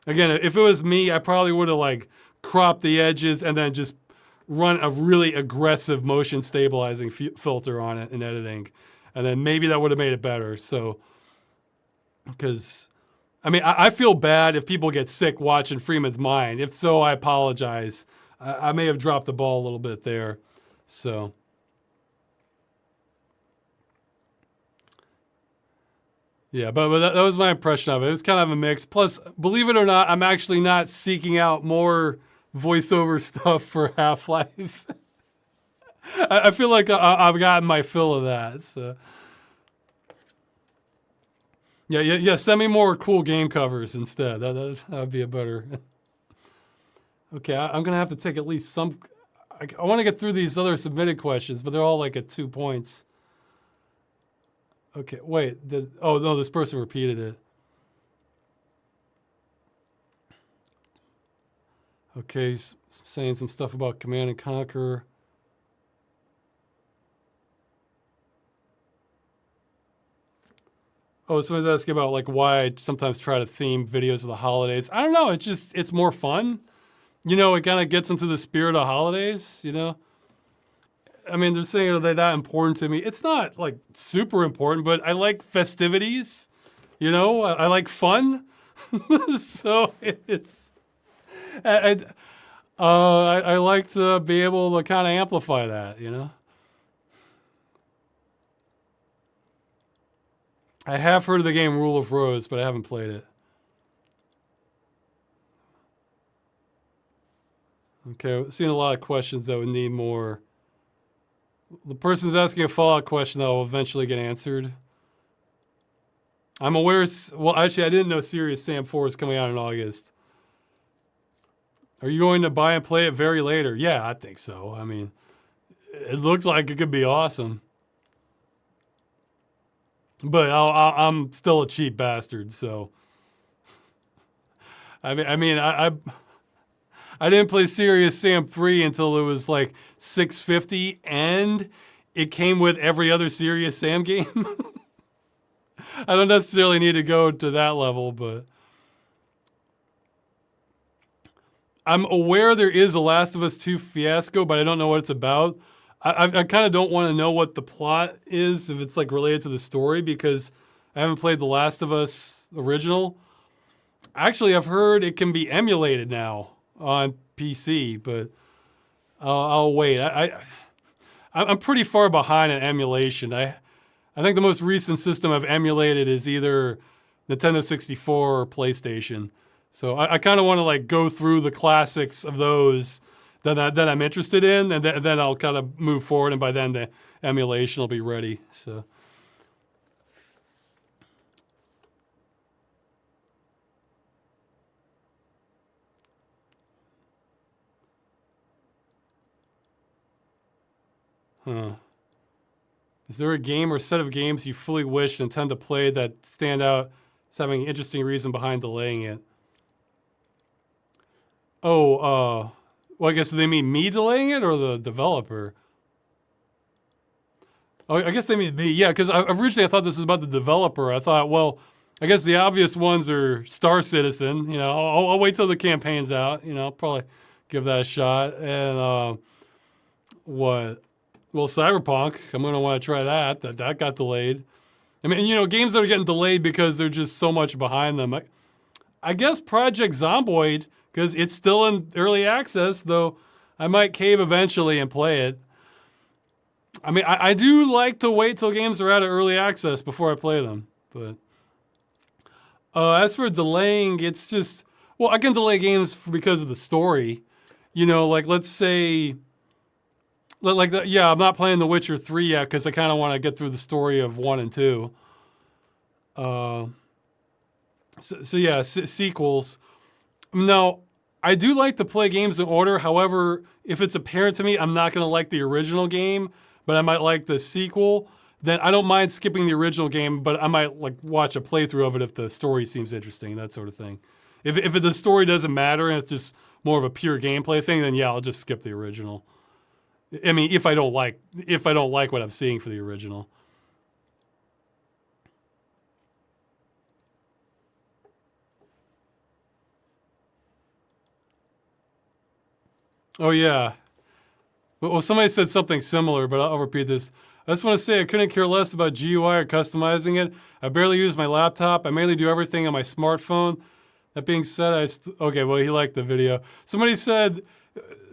again, if it was me, I probably would have cropped the edges and then just run a really aggressive motion stabilizing filter on it in editing. And then maybe that would have made it better. So, because, I mean, I feel bad if people get sick watching Freeman's Mind. If so, I apologize. I may have dropped the ball a little bit there. So, yeah, but that was my impression of it. It was kind of a mix. Plus, believe it or not, I'm actually not seeking out more voiceover stuff for Half-Life. I feel like I've gotten my fill of that. So. Yeah. Send me more cool game covers instead. That would be a better. Okay, I'm gonna have to take at least some. I want to get through these other submitted questions, but they're all like at 2 points. Okay, wait. Oh no, this person repeated it. Okay, he's saying some stuff about Command and Conquer. Oh, someone's asking about like why I sometimes try to theme videos of the holidays. I don't know. It's more fun. It kind of gets into the spirit of holidays. I mean, they're saying they're that important to me. It's not like super important, but I like festivities. I like fun. So it's I, I like to be able to kind of amplify that. I have heard of the game Rule of Rose, but I haven't played it. Okay, seeing a lot of questions that would need more. The person's asking a follow-up question that will eventually get answered. I'm aware. Well, actually, I didn't know Serious Sam 4 is coming out in August. Are you going to buy and play it very later? Yeah, I think so. I mean, it looks like it could be awesome. But I'm still a cheap bastard, so. I didn't play Serious Sam 3 until it was like $650, and it came with every other Serious Sam game. I don't necessarily need to go to that level, but I'm aware there is a Last of Us 2 fiasco, but I don't know what it's about. I kind of don't want to know what the plot is, if it's like related to the story, because I haven't played The Last of Us original. Actually, I've heard it can be emulated now on PC, but I'll wait. I'm pretty far behind in emulation. I think the most recent system I've emulated is either Nintendo 64 or PlayStation. So I kind of want to like go through the classics of those that I'm interested in, and then I'll kind of move forward, and by then the emulation will be ready. So. Huh. Is there a game or set of games you fully wish and intend to play that stand out as having an interesting reason behind delaying it? Oh, well, I guess they mean me delaying it or the developer? Oh, I guess they mean me. Yeah, because originally I thought this was about the developer. I thought, well, I guess the obvious ones are Star Citizen. I'll wait till the campaign's out. I'll probably give that a shot. And what? Well, Cyberpunk. I'm gonna want to try that. That got delayed. I mean, games that are getting delayed because they're just so much behind them. I guess Project Zomboid, because it's still in early access, though I might cave eventually and play it. I mean, I do like to wait till games are out of early access before I play them. But as for delaying, it's just, well, I can delay games because of the story. Like let's say, yeah, I'm not playing The Witcher 3 yet because I kind of want to get through the story of 1 and 2. So yeah, sequels. Now, I do like to play games in order. However, if it's apparent to me I'm not going to like the original game, but I might like the sequel, then I don't mind skipping the original game, but I might like watch a playthrough of it if the story seems interesting, that sort of thing. If the story doesn't matter and it's just more of a pure gameplay thing, then yeah, I'll just skip the original. I mean, if I don't like what I'm seeing for the original. Oh yeah. Well, somebody said something similar, but I'll repeat this. I just want to say I couldn't care less about GUI or customizing it. I barely use my laptop. I mainly do everything on my smartphone. That being said, okay, well, he liked the video. Somebody said,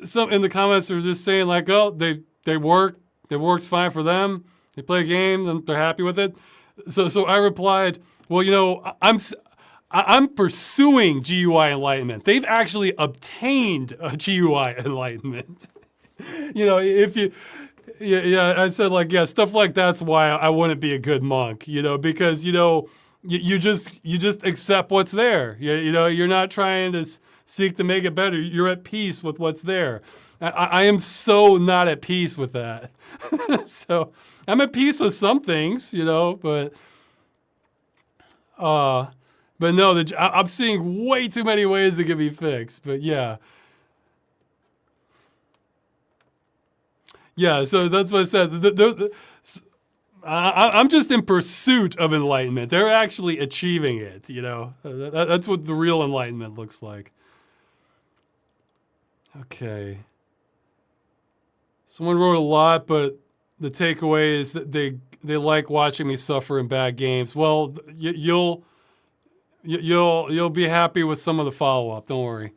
some in the comments were just saying like, oh, they work. It works fine for them. They play a game and they're happy with it. So I replied, well, I'm pursuing GUI enlightenment. They've actually obtained a GUI enlightenment. If you, yeah, I said like, yeah, stuff like that's why I wouldn't be a good monk, because, you just accept what's there. You know, you're not trying to seek to make it better. You're at peace with what's there. I am so not at peace with that. So I'm at peace with some things, you know, but no, I'm seeing way too many ways it can be fixed. But yeah. Yeah, so that's what I said. I'm just in pursuit of enlightenment. They're actually achieving it, you know. That's what the real enlightenment looks like. Okay. Someone wrote a lot, but the takeaway is that they like watching me suffer in bad games. Well, you'll be happy with some of the follow-up. Don't worry.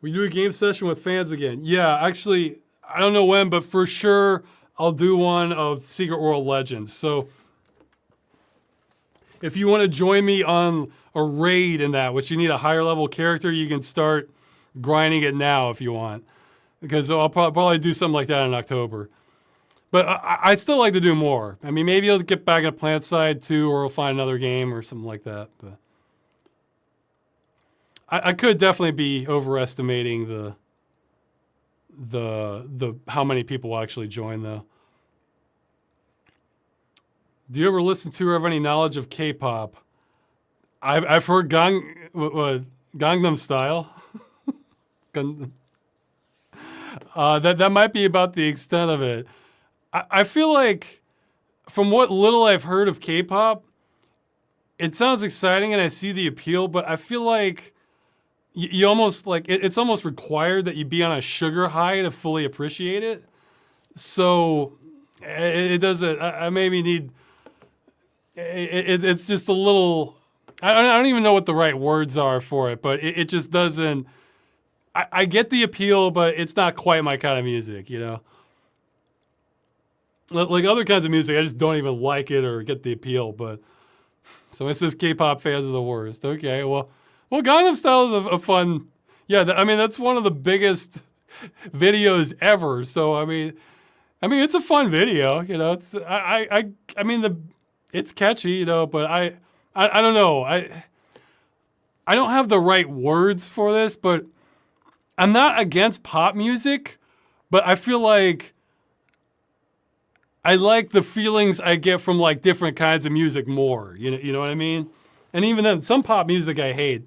We do a game session with fans again. Yeah, actually, I don't know when, but for sure I'll do one of Secret World Legends. So if you want to join me on a raid in that, which you need a higher level character, you can start grinding it now if you want. Because I'll probably do something like that in October. But I'd still like to do more. I mean, maybe I'll get back at Plant Side too, or I'll find another game or something like that. But I could definitely be overestimating the how many people will actually join though. Do you ever listen to or have any knowledge of K-pop? I've heard Gangnam Style. That might be about the extent of it. I feel like from what little I've heard of K-pop, it sounds exciting and I see the appeal, but I feel like you almost like it's almost required that you be on a sugar high to fully appreciate it. So it doesn't. I maybe need. It's just a little. I don't even know what the right words are for it, but it just doesn't. I get the appeal, but it's not quite my kind of music, you know. Like other kinds of music, I just don't even like it or get the appeal. But so it says K-pop fans are the worst. Okay, well, Gangnam Style is a fun. Yeah, I mean that's one of the biggest videos ever. So I mean, it's a fun video. You know, it's I mean it's catchy, you know, but I don't know. I don't have the right words for this, but I'm not against pop music, but I feel like I like the feelings I get from like different kinds of music more. You know what I mean? And even then, some pop music I hate.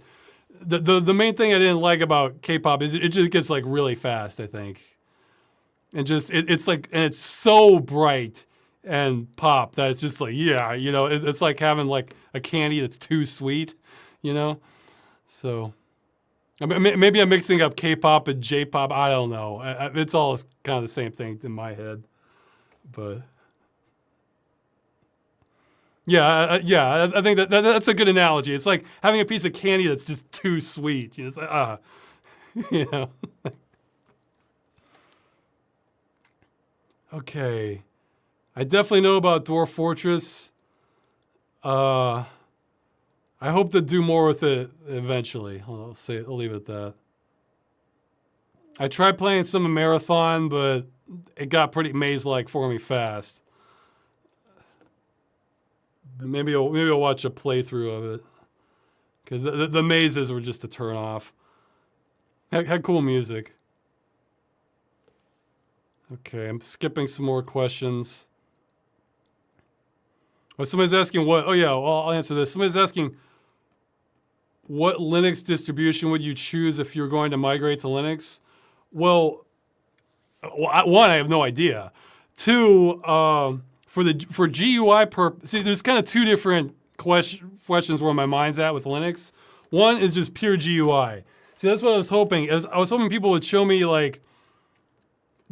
The main thing I didn't like about K-pop is it just gets like really fast, I think. And just it's like, and it's so bright and pop that it's just like, yeah, you know, it's like having like a candy that's too sweet, you know? So I mean, maybe I'm mixing up K-pop and J-pop. I don't know. It's all kind of the same thing in my head. But yeah, I think that's a good analogy. It's like having a piece of candy that's just too sweet. You know, it's like, you know. Okay. I definitely know about Dwarf Fortress. I hope to do more with it eventually. I'll leave it at that. I tried playing some of Marathon, but it got pretty maze-like for me fast. Maybe I'll watch a playthrough of it, because the mazes were just a turn off. Had cool music. Okay, I'm skipping some more questions. Oh, somebody's asking what? Oh yeah, well, I'll answer this. Somebody's asking, what Linux distribution would you choose if you're going to migrate to Linux? Well, one, I have no idea. Two, for GUI purpose, see, there's kind of two different questions where my mind's at with Linux. One is just pure GUI. See, that's what I was hoping. I was hoping people would show me like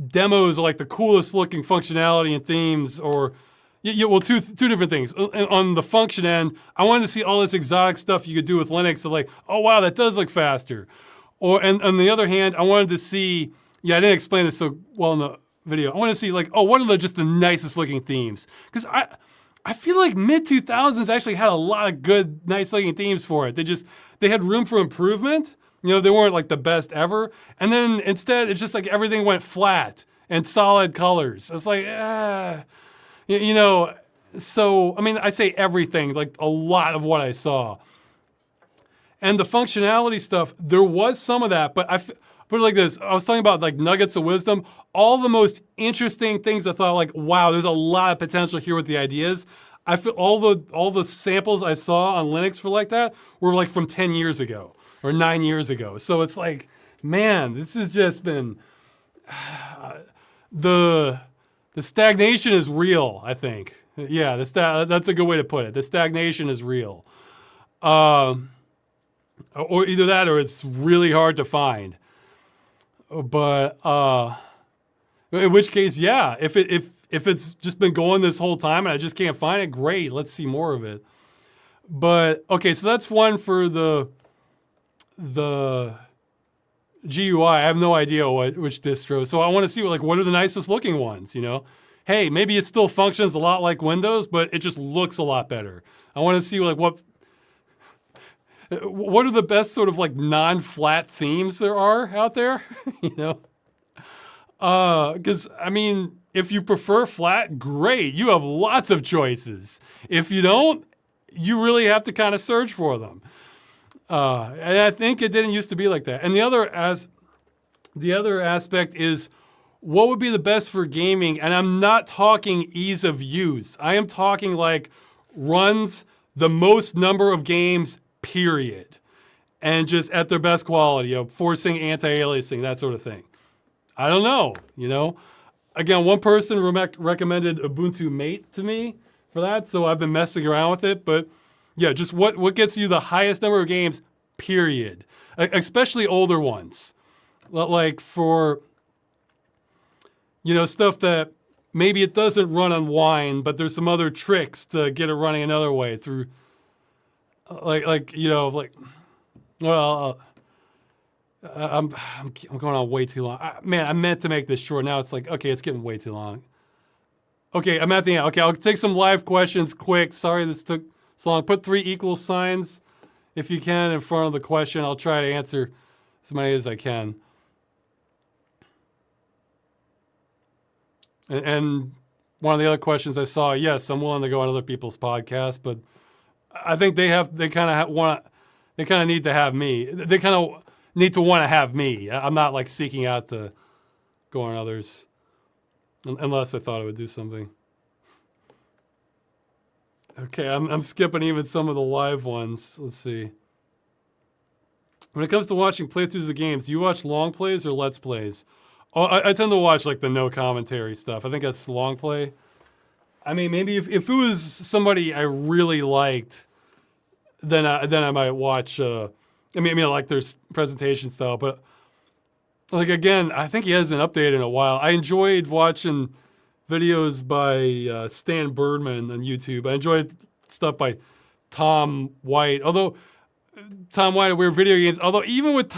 demos of like the coolest looking functionality and themes, or well, two different things. On the function end, I wanted to see all this exotic stuff you could do with Linux. So like, oh wow, that does look faster. And on the other hand, I wanted to see. Yeah, I didn't explain this so well in the video. I want to see like, oh, what are just the nicest looking themes? Because I feel like mid 2000s actually had a lot of good, nice looking themes for it. They had room for improvement. You know, they weren't like the best ever. And then instead, it's just like everything went flat and solid colors. It's like, you know, So, I mean, I say everything, like a lot of what I saw. And the functionality stuff, there was some of that, but put it like this. I was talking about like nuggets of wisdom. All the most interesting things I thought like, wow, there's a lot of potential here with the ideas. I feel all the samples I saw on Linux for like that were like from 10 years ago or 9 years ago. So it's like, man, this has just been the stagnation is real, I think. Yeah, that's a good way to put it. The stagnation is real. Or either that or it's really hard to find. But in which case, yeah, if it's just been going this whole time and I just can't find it, great, let's see more of it. But okay, so that's one for the GUI. I have no idea which distro. So I want to see what are the nicest looking ones, you know? Hey, maybe it still functions a lot like Windows, but it just looks a lot better. I want to see like what are the best sort of like non-flat themes there are out there, you know? Because I mean, if you prefer flat, great. You have lots of choices. If you don't, you really have to kind of search for them. And I think it didn't used to be like that. And the other aspect is what would be the best for gaming? And I'm not talking ease of use. I am talking like runs the most number of games, period. And just at their best quality, you know, forcing anti-aliasing, that sort of thing. I don't know, you know. Again, one person recommended Ubuntu Mate to me for that, so I've been messing around with it. But yeah, just what gets you the highest number of games, period. Especially older ones. Like for, you know, stuff that maybe it doesn't run on Wine, but there's some other tricks to get it running another way through, like you know, like, well, I'm going on way too long. Man, I meant to make this short. Now it's like, okay, it's getting way too long. Okay, I'm at the end. Okay, I'll take some live questions quick. Sorry this took so long. Put 3 equal signs, if you can, in front of the question. I'll try to answer as many as I can. And one of the other questions I saw, yes, I'm willing to go on other people's podcasts, but I think they kind of need to have me. They kind of need to want to have me. I'm not like seeking out to go on others unless I thought I would do something. Okay, I'm skipping even some of the live ones. Let's see. When it comes to watching playthroughs of games, do you watch long plays or let's plays? Oh, I tend to watch like the no commentary stuff. I think that's long play. I mean, maybe if it was somebody I really liked, then I might watch. I like their presentation style, but like again, I think he hasn't updated in a while. I enjoyed watching videos by Stan Birdman on YouTube. I enjoyed stuff by Tom White. Although Tom White at Weird Video Games. Although even with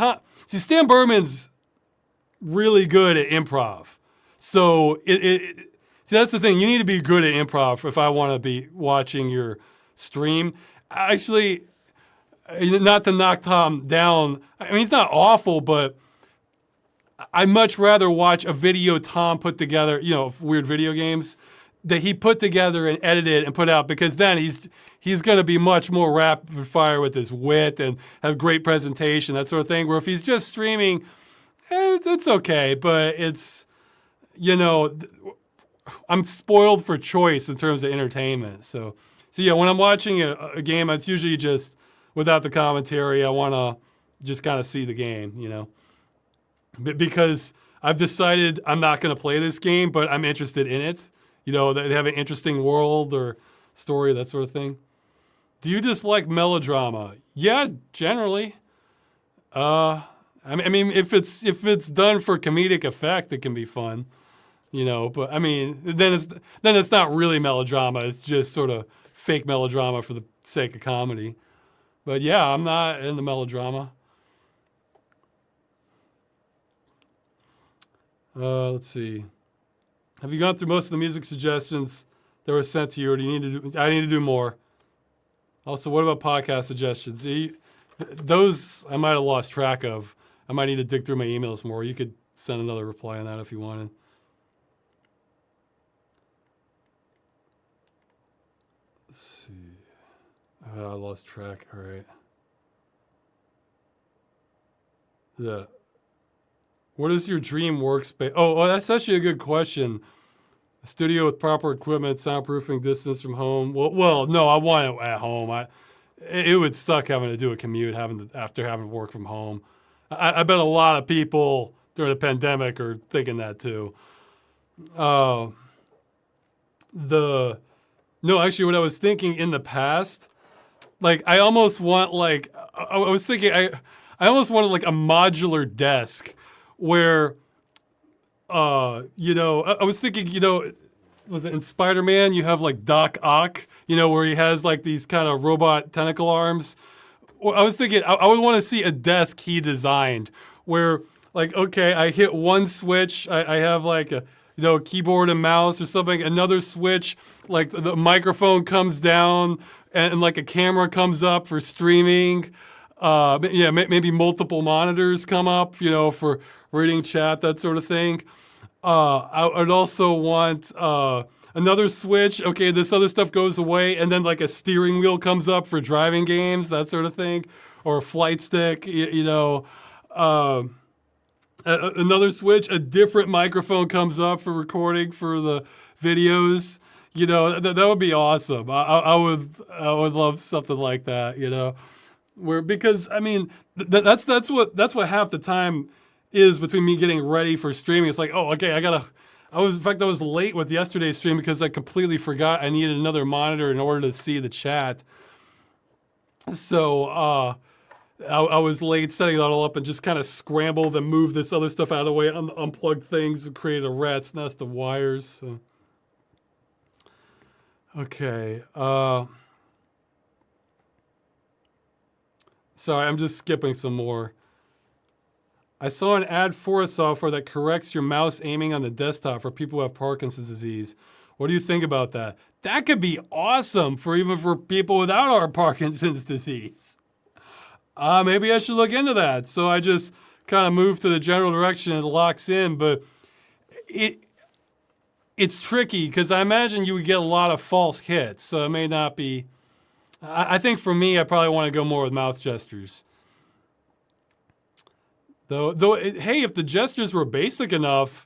Stan Birdman's really good at improv. So see, that's the thing. You need to be good at improv if I want to be watching your stream. Actually, not to knock Tom down. I mean, he's not awful, but I'd much rather watch a video Tom put together, you know, Weird Video Games, that he put together and edited and put out, because then he's going to be much more rapid fire with his wit and have great presentation, that sort of thing. Where if he's just streaming, it's okay, but it's, you know, I'm spoiled for choice in terms of entertainment. So yeah, when I'm watching a game, it's usually just without the commentary. I want to just kind of see the game, you know, because I've decided I'm not going to play this game, but I'm interested in it. You know, they have an interesting world or story, that sort of thing. Do you dislike melodrama? Yeah, generally. I mean, if it's done for comedic effect, it can be fun, you know. But I mean, then it's not really melodrama. It's just sort of fake melodrama for the sake of comedy. But yeah, I'm not in the melodrama. Let's see. Have you gone through most of the music suggestions that were sent to you, or do you need to do? I need to do more. Also, what about podcast suggestions? See, those I might have lost track of. I might need to dig through my emails more. You could send another reply on that if you wanted. Let's see. I lost track. All right. What is your dream workspace? Oh, that's actually a good question. A studio with proper equipment, soundproofing, distance from home. Well, no, I want it at home. It would suck having to do a commute after having to work from home. I bet a lot of people during the pandemic are thinking that too. No, actually, what I was thinking in the past, like I almost want like I was thinking I almost wanted like a modular desk where I was thinking, was it in Spider-Man? You have like Doc Ock, where he has like these kind of robot tentacle arms. Well, I was thinking I would want to see a desk he designed where, like, okay, I hit one switch, I have like a keyboard and mouse or something. Another switch, like the microphone comes down and like a camera comes up for streaming. Maybe multiple monitors come up, for reading chat, that sort of thing. I would also want another switch. Okay, this other stuff goes away, and then like a steering wheel comes up for driving games, that sort of thing, or a flight stick. Another switch, a different microphone comes up for recording for the videos. That would be awesome. I would love something like that. Because I mean that's what half the time is between me getting ready for streaming. It's like, oh, okay, I was late with yesterday's stream because I completely forgot I needed another monitor in order to see the chat. So I was late setting that all up and just kind of scrambled and moved this other stuff out of the way, unplugged things and created a rat's nest of wires. So. Okay. Sorry, I'm just skipping some more. I saw an ad for a software that corrects your mouse aiming on the desktop for people who have Parkinson's disease. What do you think about that? That could be awesome even for people without our Parkinson's disease. Maybe I should look into that. So I just kind of move to the general direction and it locks in, but it's tricky because I imagine you would get a lot of false hits, so it may not be. I think for me, I probably want to go more with mouth gestures. Hey, if the gestures were basic enough,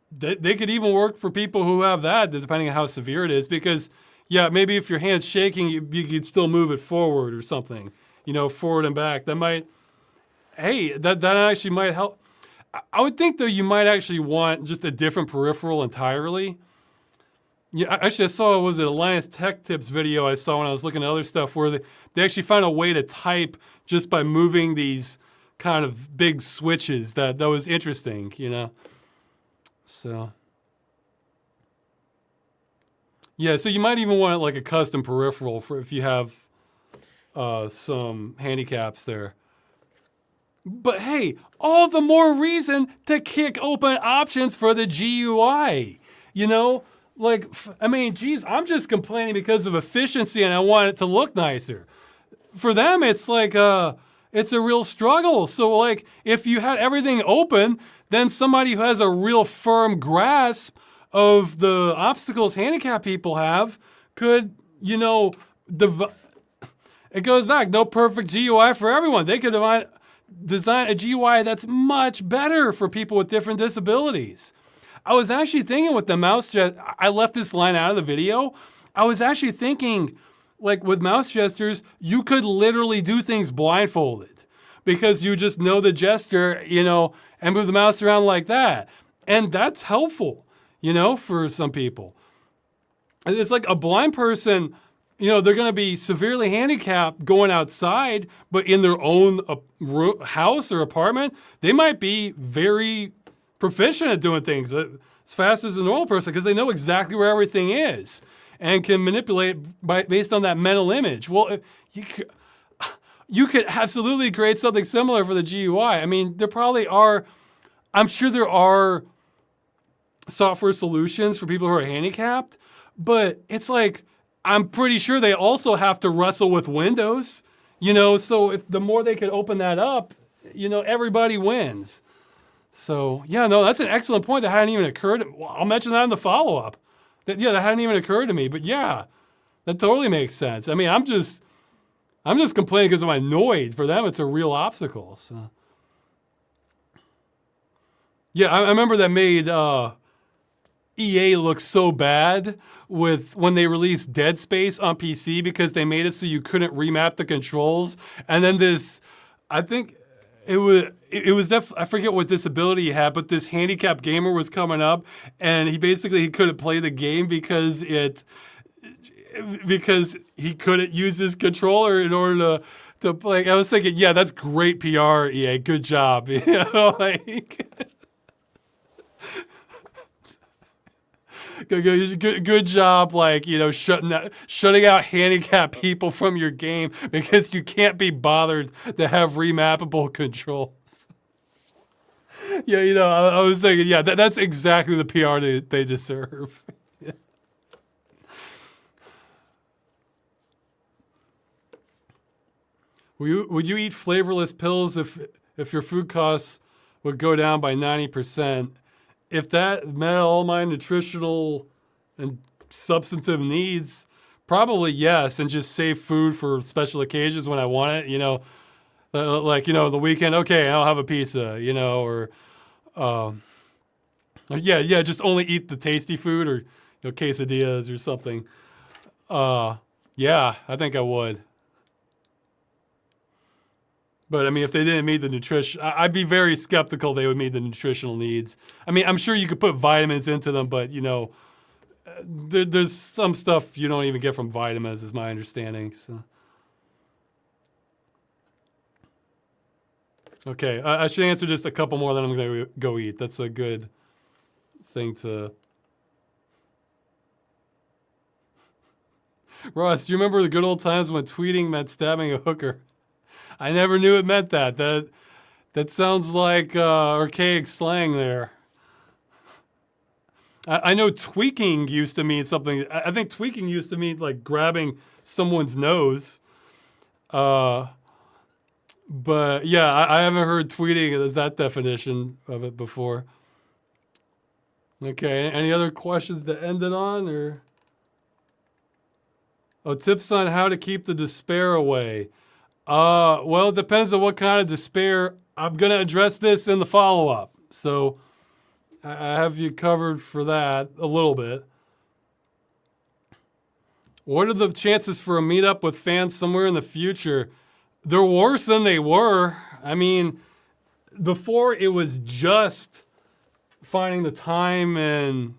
they could even work for people who have that, depending on how severe it is. Because, yeah, maybe if your hand's shaking, you could still move it forward or something, forward and back. That actually might help. I would think, though, you might actually want just a different peripheral entirely. Yeah, actually, I saw, was it a Linus Tech Tips video I saw when I was looking at other stuff where they actually found a way to type just by moving these kind of big switches. That was interesting, So, yeah, so you might even want like a custom peripheral for if you have some handicaps there. But hey, all the more reason to kick open options for the GUI. I'm just complaining because of efficiency and I want it to look nicer. For them, it's like it's a real struggle. So like if you had everything open, then somebody who has a real firm grasp of the obstacles handicapped people have could, it goes back, no perfect GUI for everyone. They could design a GUI that's much better for people with different disabilities. I was actually thinking with the mouse I left this line out of the video. I was actually thinking, like with mouse gestures, you could literally do things blindfolded because you just know the gesture, and move the mouse around like that. And that's helpful, for some people. It's like a blind person, they're going to be severely handicapped going outside, but in their own house or apartment, they might be very proficient at doing things as fast as a normal person because they know exactly where everything is and can manipulate based on that mental image. Well, you could absolutely create something similar for the GUI. I mean, I'm sure there are software solutions for people who are handicapped, but it's like, I'm pretty sure they also have to wrestle with Windows, so if the more they could open that up, everybody wins. So, yeah, no, that's an excellent point that hadn't even occurred. I'll mention that in the follow-up. That hadn't even occurred to me. But, yeah, That totally makes sense. I mean, I'm just complaining because I'm annoyed. For them, it's a real obstacle. So. Yeah, I remember that made EA look so bad with when they released Dead Space on PC because they made it so you couldn't remap the controls. And then I think it was I forget what disability he had, but this handicapped gamer was coming up, and he couldn't play the game because he couldn't use his controller in order to play. I was thinking, yeah, that's great PR, EA. Good job. You know, like. Good job, like, you know, shutting out handicapped people from your game because you can't be bothered to have remappable controls. Yeah, you know, I was thinking, yeah, that's exactly the PR they deserve. Would you eat flavorless pills if your food costs would go down by 90%? If that met all my nutritional and substantive needs, probably yes, and just save food for special occasions when I want it. You know, like, you know, the weekend, okay, I'll have a pizza, you know, or yeah, just only eat the tasty food, or, you know, quesadillas or something. Yeah, I think I would. But I mean, if they didn't meet the nutrition, I'd be very skeptical they would meet the nutritional needs. I mean, I'm sure you could put vitamins into them, but, you know, there's some stuff you don't even get from vitamins, is my understanding. So. Okay, I should answer just a couple more, then I'm going to go eat. That's a good thing to... Ross, do you remember the good old times when tweeting meant stabbing a hooker? I never knew it meant that. That sounds like archaic slang there. I know tweaking used to mean something. I think tweaking used to mean like grabbing someone's nose. But yeah, I haven't heard tweeting as that definition of it before. Okay, any other questions to end it on, or? Oh, tips on how to keep the despair away. Well, it depends on what kind of despair. I'm going to address this in the follow-up. So I have you covered for that a little bit. What are the chances for a meetup with fans somewhere in the future? They're worse than they were. I mean, before it was just finding the time and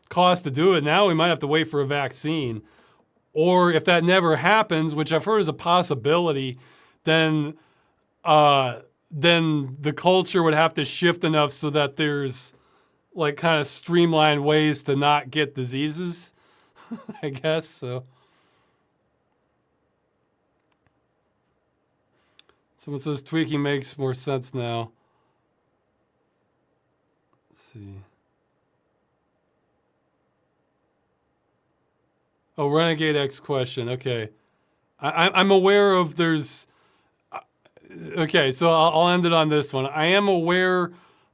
cost to do it. Now we might have to wait for a vaccine. Or if that never happens, which I've heard is a possibility, then the culture would have to shift enough so that there's like kind of streamlined ways to not get diseases, I guess. So someone says tweaking makes more sense now. Let's see. Oh, Renegade X question. Okay. I'm aware of there's... Okay, so I'll end it on this one. I am aware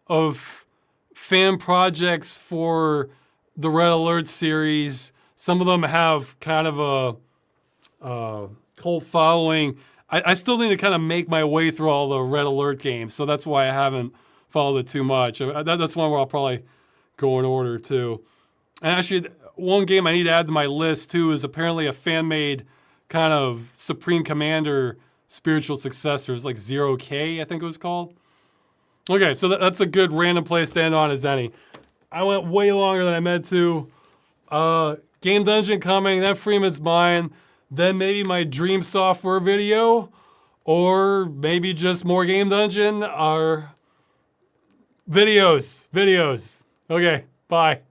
of fan projects for the Red Alert series. Some of them have kind of a cult following. I still need to kind of make my way through all the Red Alert games, so that's why I haven't followed it too much. That's one where I'll probably go in order, too. And actually... one game I need to add to my list, too, is apparently a fan-made kind of Supreme Commander spiritual successor. It's like 0K, I think it was called. Okay, so that's a good random place to end on as any. I went way longer than I meant to. Game Dungeon coming, then Freeman's Mine, then maybe my Dream Software video, or maybe just more Game Dungeon, or videos. Okay, bye.